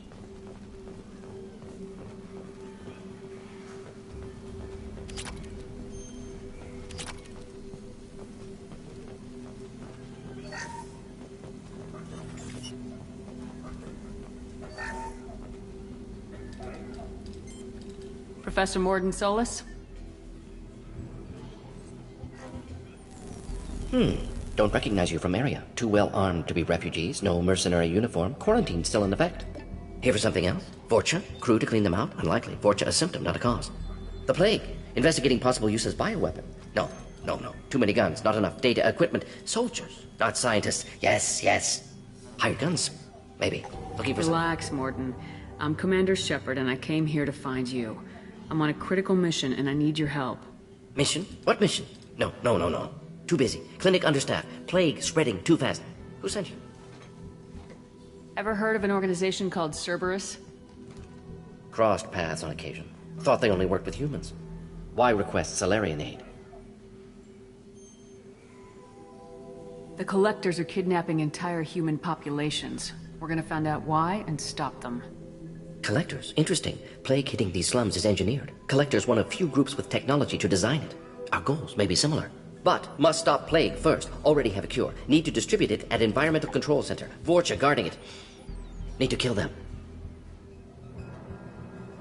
Professor Morden Solus? Don't recognize you from area. Too well armed to be refugees. No mercenary uniform. Quarantine still in effect. Here for something else? Vorcha? Crew to clean them out? Unlikely. Vorcha a symptom, not a cause. The plague. Investigating possible use as bioweapon. No. Too many guns. Not enough data, equipment. Soldiers. Not scientists. Yes. Hired guns. Maybe. Looking for Relax, Morden. I'm Commander Shepard, and I came here to find you. I'm on a critical mission, and I need your help. Mission? What mission? No. Too busy. Clinic understaffed. Plague spreading too fast. Who sent you? Ever heard of an organization called Cerberus? Crossed paths on occasion. Thought they only worked with humans. Why request Salarian aid? The Collectors are kidnapping entire human populations. We're gonna find out why and stop them. Collectors? Interesting. Plague hitting these slums is engineered. Collector's one of few groups with technology to design it. Our goals may be similar. But must stop plague first. Already have a cure. Need to distribute it at Environmental Control Center. Vorcha guarding it. Need to kill them.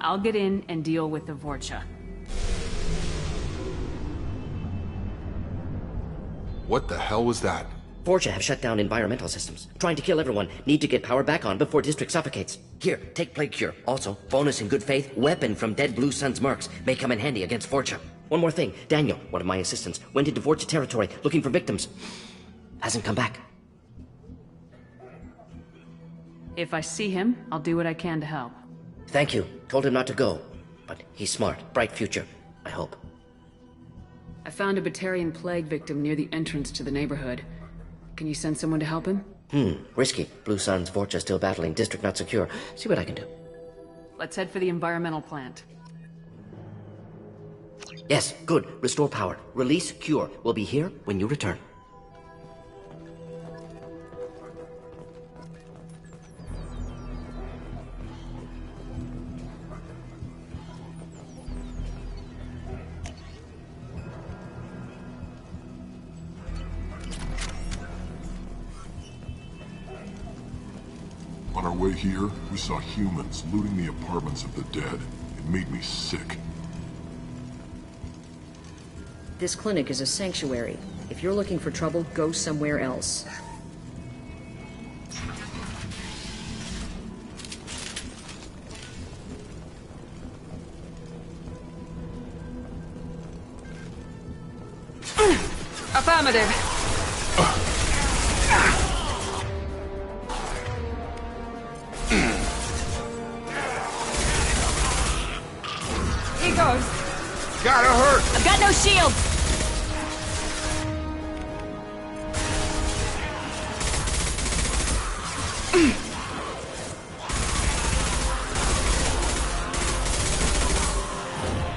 I'll get in and deal with the Vorcha. What the hell was that? Vorcha have shut down environmental systems. Trying to kill everyone. Need to get power back on before District suffocates. Here, take Plague Cure. Also, bonus in good faith, weapon from dead Blue Sun's mercs. May come in handy against Vorcha. One more thing. Daniel, one of my assistants, went into Vorcha territory looking for victims. Hasn't come back. If I see him, I'll do what I can to help. Thank you. Told him not to go. But he's smart. Bright future. I hope. I found a Batarian plague victim near the entrance to the neighborhood. Can you send someone to help him? Risky. Blue Sun's Vorcha still battling. District not secure. See what I can do. Let's head for the environmental plant. Yes, good. Restore power. Release Cure. We'll be here when you return. On our way here, we saw humans looting the apartments of the dead. It made me sick. This clinic is a sanctuary. If you're looking for trouble, go somewhere else. Affirmative. Here goes. Gotta hurt. I've got no shield.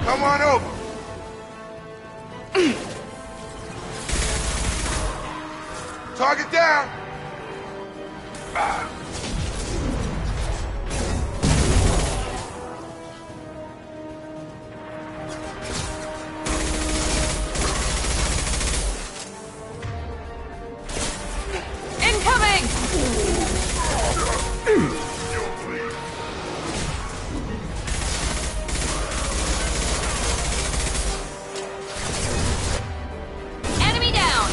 Come on over. Target down. Incoming! Enemy down.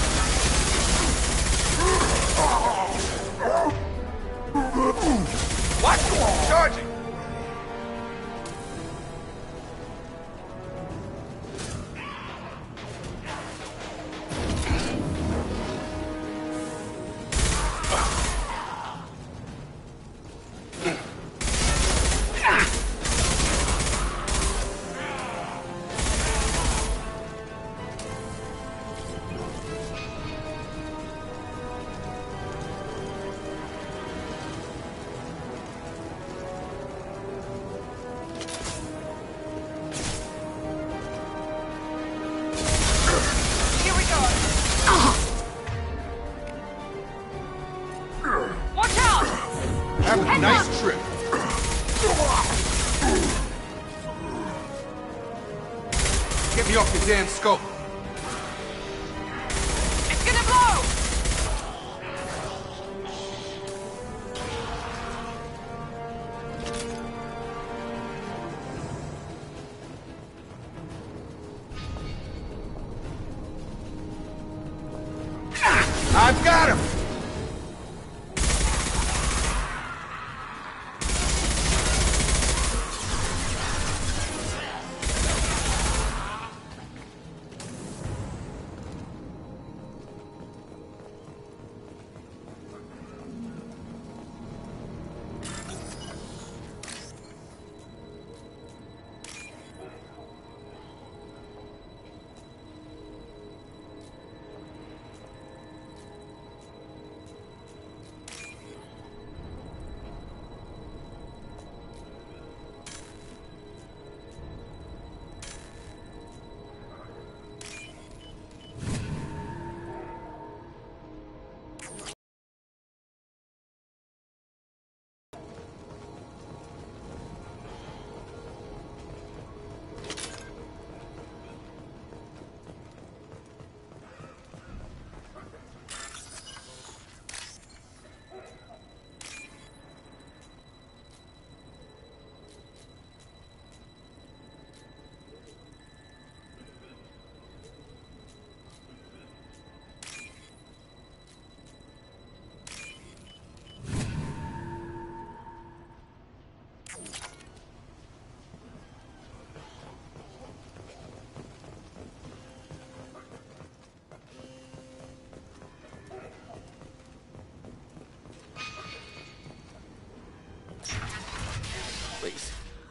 What? Charging. Here we go. Watch out! Have a nice trip. Get me off your damn scope. It's gonna blow! I've got him.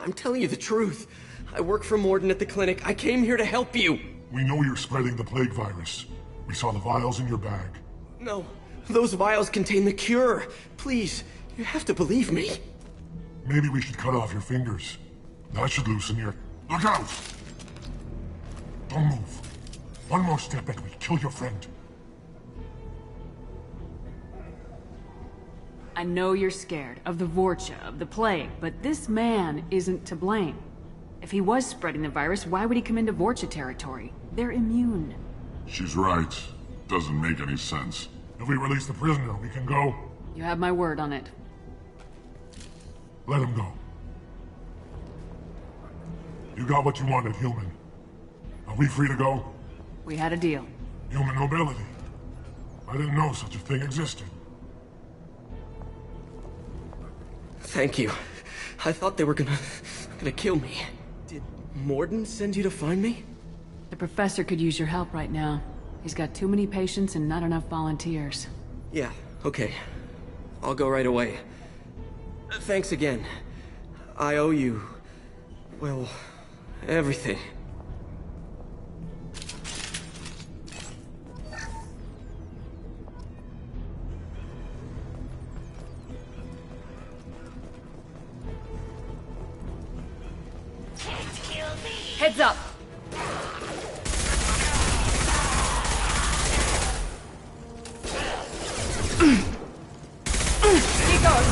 I'm telling you the truth. I work for Morden at the clinic. I came here to help you. We know you're spreading the plague virus. We saw the vials in your bag. No, those vials contain the cure. Please, you have to believe me. Maybe we should cut off your fingers. That should loosen your... Look out! Don't move. One more step and we kill your friend. I know you're scared of the Vorcha, of the plague, but this man isn't to blame. If he was spreading the virus, why would he come into Vorcha territory? They're immune. She's right. Doesn't make any sense. If we release the prisoner, we can go. You have my word on it. Let him go. You got what you wanted, human. Are we free to go? We had a deal. Human nobility. I didn't know such a thing existed. Thank you. I thought they were gonna kill me. Did Morden send you to find me? The professor could use your help right now. He's got too many patients and not enough volunteers. Yeah, okay. I'll go right away. Thanks again. I owe you... well, everything. Heads up! Here goes!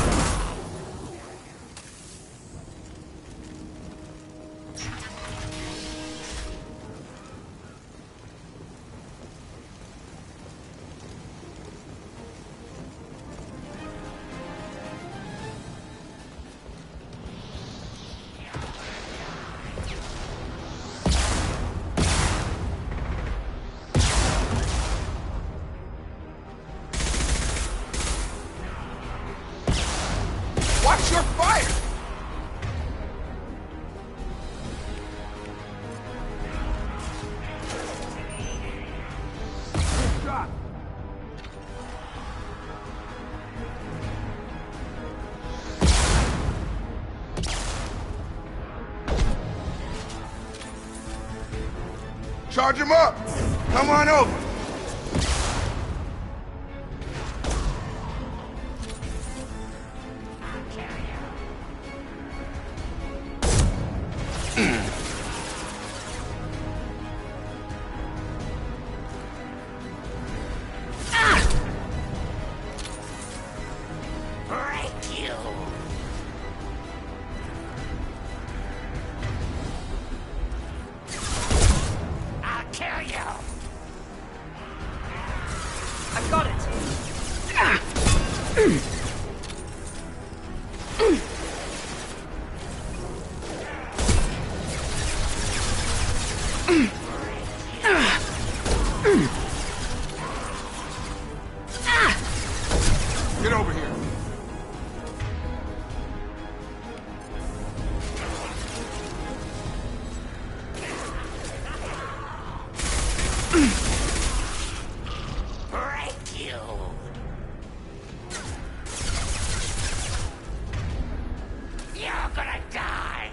Watch your fire! Good shot. Charge him up! Come on over! Break you! I'll kill you! I've got it! Get over here. Break you! You're gonna die!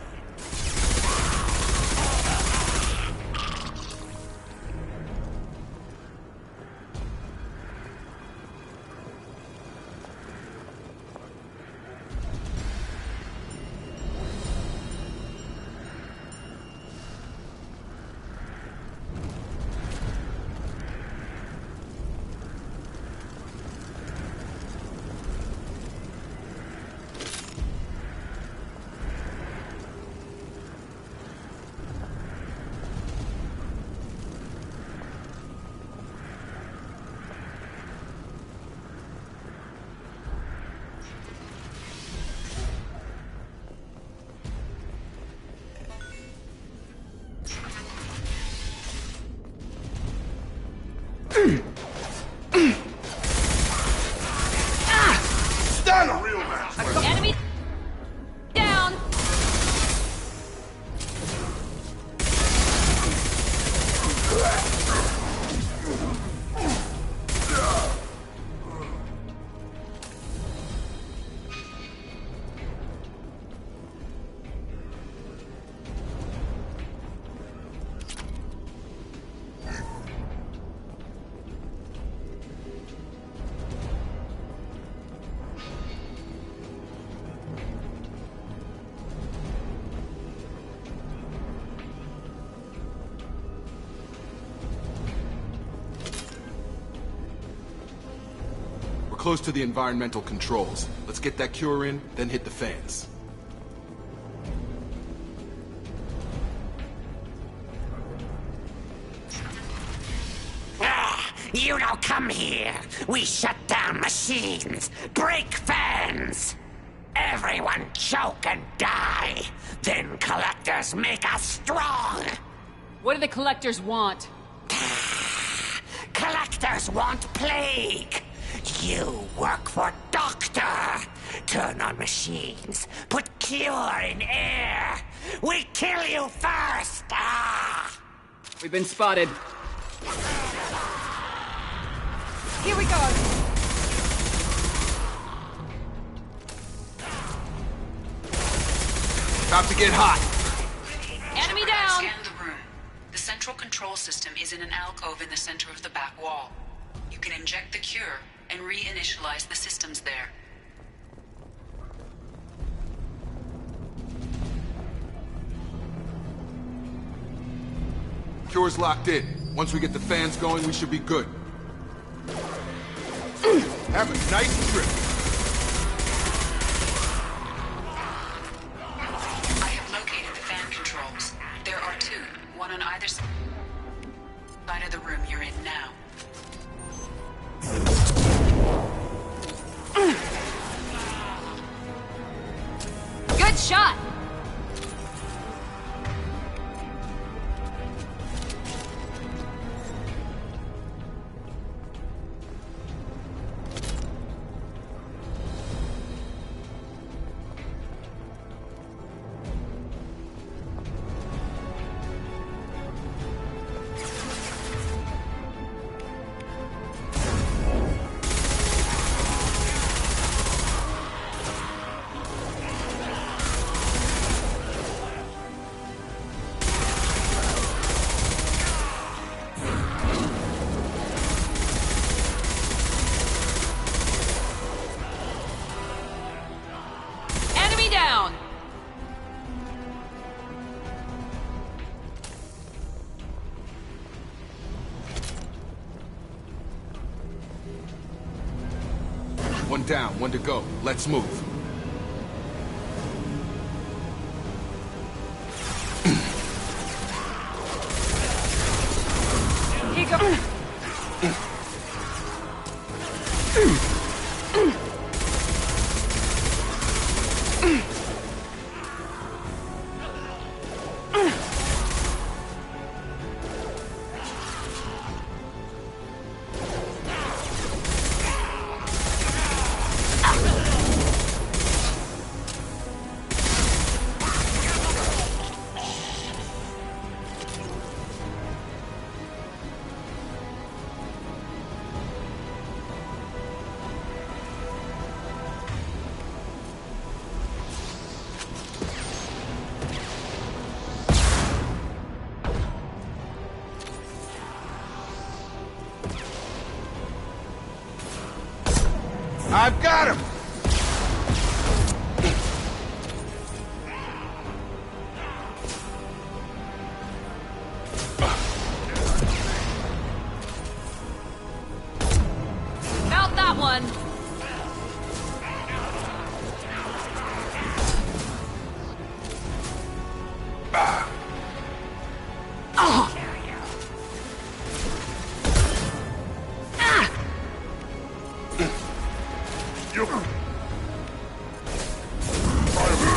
close to the environmental controls. Let's get that cure in, then hit the fans. You don't come here. We shut down machines, break fans. Everyone choke and die. Then collectors make us strong. What do the collectors want? Collectors want plague. You work for Doctor. Turn on machines. Put cure in air. We kill you first. We've been spotted. Here we go. About to get hot. Enemy Shepard, down! Scan the room. The central control system is in an alcove in the center of the back wall. You can inject the cure and reinitialize the systems there. Cure's locked in. Once we get the fans going, we should be good. Have a nice trip. I have located the fan controls. There are two, one on either side of the room you're in now. Good shot! Down! One down, one to go. Let's move. Here you go. I've got him! Felt that one!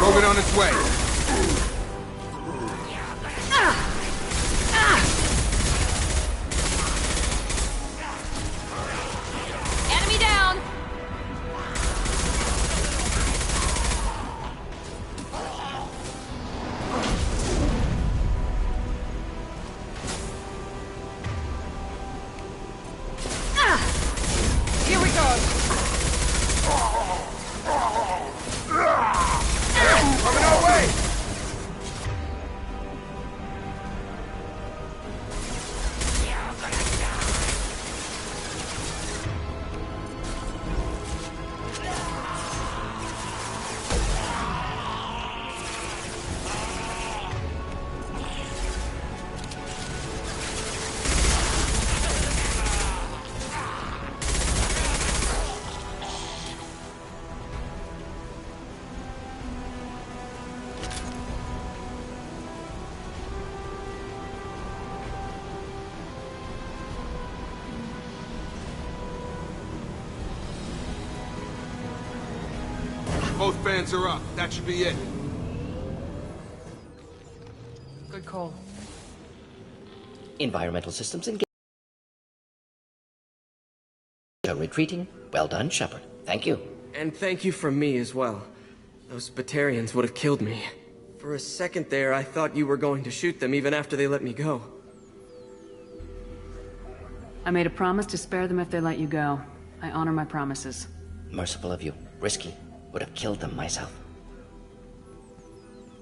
Rogan on its way. Enemy down! Here we go! Coming our way! fans are up. That should be it. Good call. Environmental systems engaged. Retreating. Well done, Shepard. Thank you. And thank you from me as well. Those Batarians would have killed me. For a second there, I thought you were going to shoot them even after they let me go. I made a promise to spare them if they let you go. I honor my promises. Merciful of you. Risky. Would have killed them myself.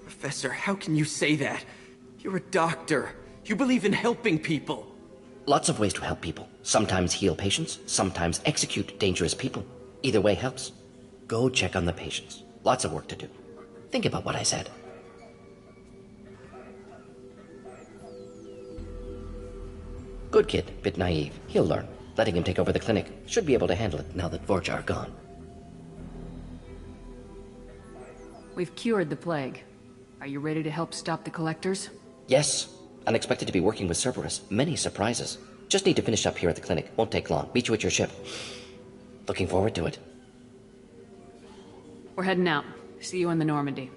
Professor, how can you say that? You're a doctor. You believe in helping people. Lots of ways to help people. Sometimes heal patients, sometimes execute dangerous people. Either way helps. Go check on the patients. Lots of work to do. Think about what I said. Good kid, bit naive. He'll learn. Letting him take over the clinic. Should be able to handle it now that Vorcha are gone. We've cured the plague. Are you ready to help stop the Collectors? Yes. Unexpected to be working with Cerberus. Many surprises. Just need to finish up here at the clinic. Won't take long. Meet you at your ship. Looking forward to it. We're heading out. See you in the Normandy.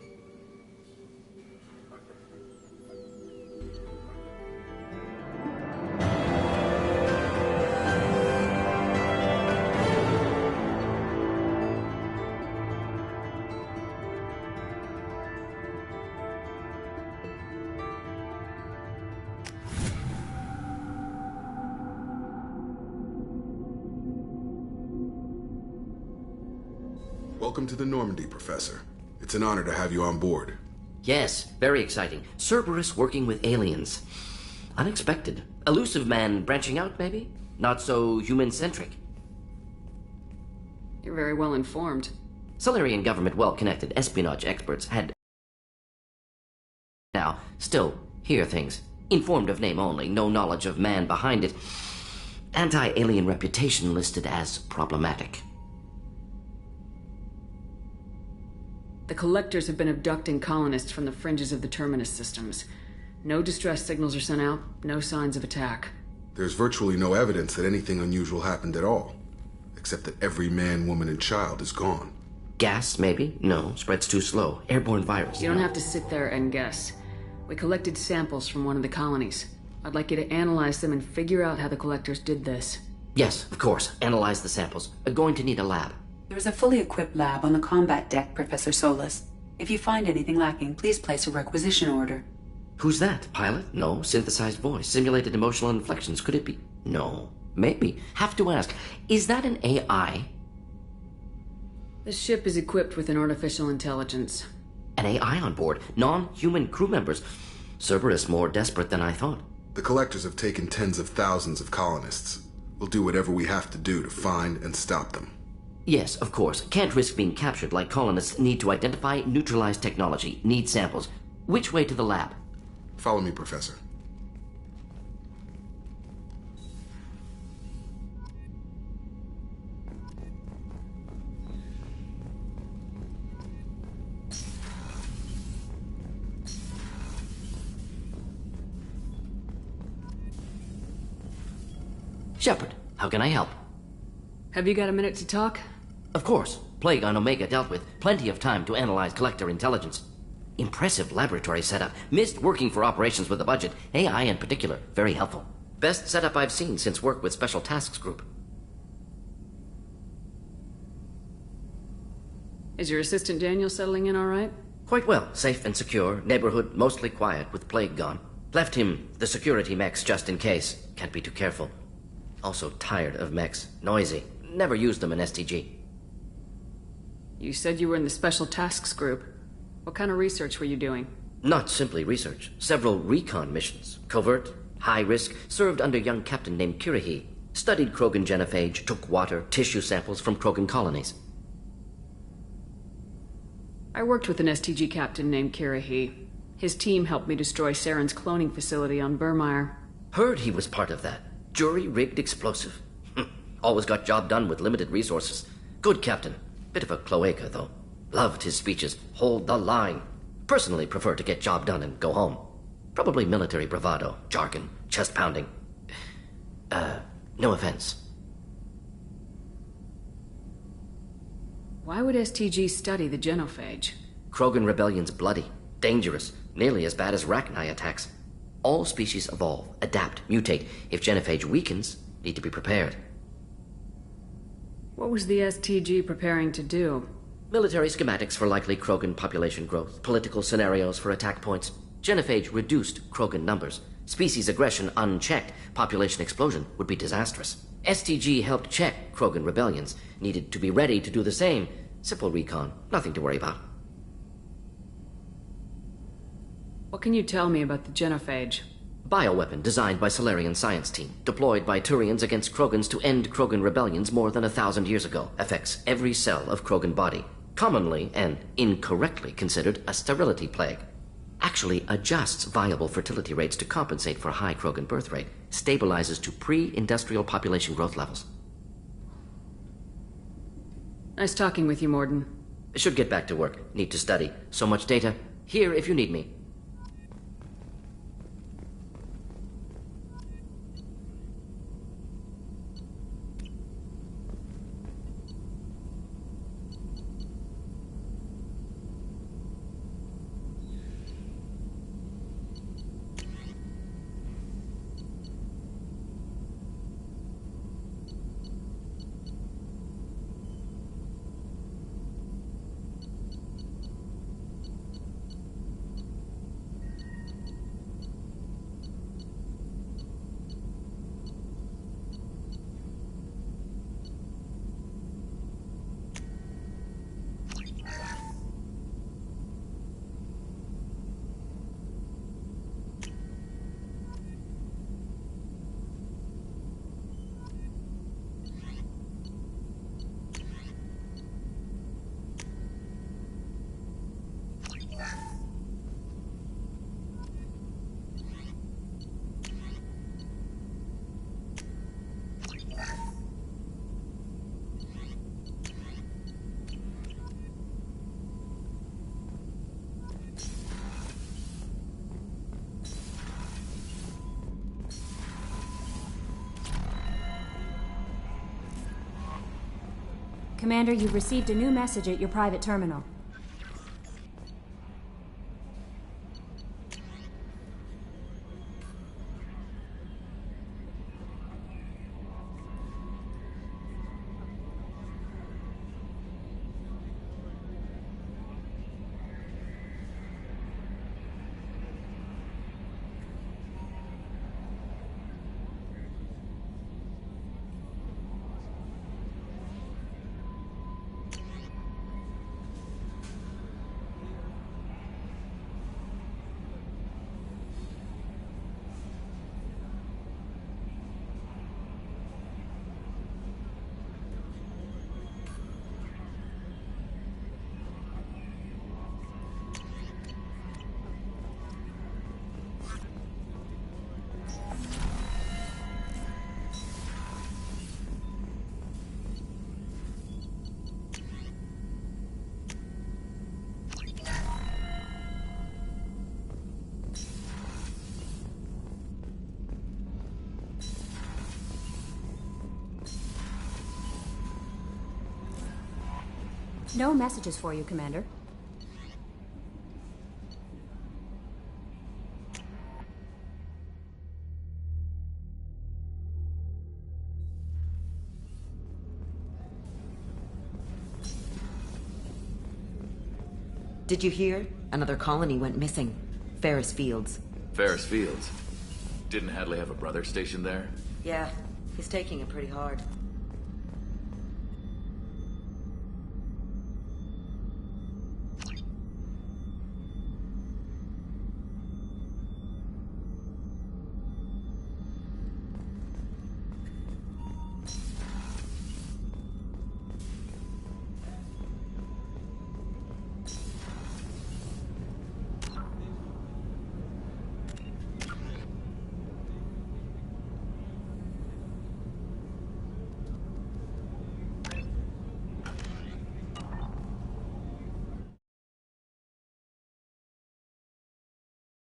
Welcome to the Normandy, Professor. It's an honor to have you on board. Yes, very exciting. Cerberus working with aliens. Unexpected. Elusive man branching out, maybe? Not so human-centric. You're very well informed. Solarian government well-connected. Espionage experts had... Now, still, hear things. Informed of name only, no knowledge of man behind it. Anti-alien reputation listed as problematic. The Collectors have been abducting colonists from the fringes of the Terminus systems. No distress signals are sent out, no signs of attack. There's virtually no evidence that anything unusual happened at all. Except that every man, woman, and child is gone. Gas, maybe? No, spreads too slow. Airborne virus. You don't have to sit there and guess. We collected samples from one of the colonies. I'd like you to analyze them and figure out how the Collectors did this. Yes, of course. Analyze the samples. Going to need a lab. There is a fully equipped lab on the combat deck, Professor Solis. If you find anything lacking, please place a requisition order. Who's that? Pilot? No. Synthesized voice. Simulated emotional inflections. Could it be? No. Maybe. Have to ask. Is that an AI? The ship is equipped with an artificial intelligence. An AI on board. Non-human crew members. Cerberus more desperate than I thought. The Collectors have taken tens of thousands of colonists. We'll do whatever we have to do to find and stop them. Yes, of course. Can't risk being captured like colonists need to identify, neutralize technology, need samples. Which way to the lab? Follow me, Professor. Shepard, how can I help? Have you got a minute to talk? Of course. Plague on Omega dealt with. Plenty of time to analyze Collector intelligence. Impressive laboratory setup. Missed working for operations with a budget. AI in particular. Very helpful. Best setup I've seen since work with Special Tasks Group. Is your assistant Daniel settling in all right? Quite well. Safe and secure. Neighborhood mostly quiet with Plague gone. Left him the security mechs just in case. Can't be too careful. Also tired of mechs. Noisy. Never used them in STG. You said you were in the Special Tasks Group. What kind of research were you doing? Not simply research. Several recon missions. Covert, high risk, served under a young captain named Kirahi. Studied Krogan genophage, took water, tissue samples from Krogan colonies. I worked with an STG captain named Kirahi. His team helped me destroy Saren's cloning facility on Burmire. Heard he was part of that. Jury-rigged explosive. Always got job done with limited resources. Good captain. Bit of a cloaca, though. Loved his speeches. Hold the line. Personally prefer to get job done and go home. Probably military bravado, jargon, chest pounding. No offense. Why would STG study the genophage? Krogan rebellion's bloody, dangerous, nearly as bad as Rachni attacks. All species evolve, adapt, mutate. If genophage weakens, need to be prepared. What was the STG preparing to do? Military schematics for likely Krogan population growth, political scenarios for attack points. Genophage reduced Krogan numbers. Species aggression unchecked, population explosion would be disastrous. STG helped check Krogan rebellions, needed to be ready to do the same. Simple recon, nothing to worry about. What can you tell me about the genophage? Bioweapon designed by Solarian science team, deployed by Turians against Krogans to end Krogan rebellions more than 1,000 years ago. Affects every cell of Krogan body. Commonly and incorrectly considered a sterility plague. Actually adjusts viable fertility rates to compensate for high Krogan birth rate. Stabilizes to pre-industrial population growth levels. Nice talking with you, Mordin. Should get back to work. Need to study. So much data. Here if you need me. Commander, you've received a new message at your private terminal. No messages for you, Commander. Did you hear? Another colony went missing. Ferris Fields. Ferris Fields? Didn't Hadley have a brother stationed there? Yeah, he's taking it pretty hard.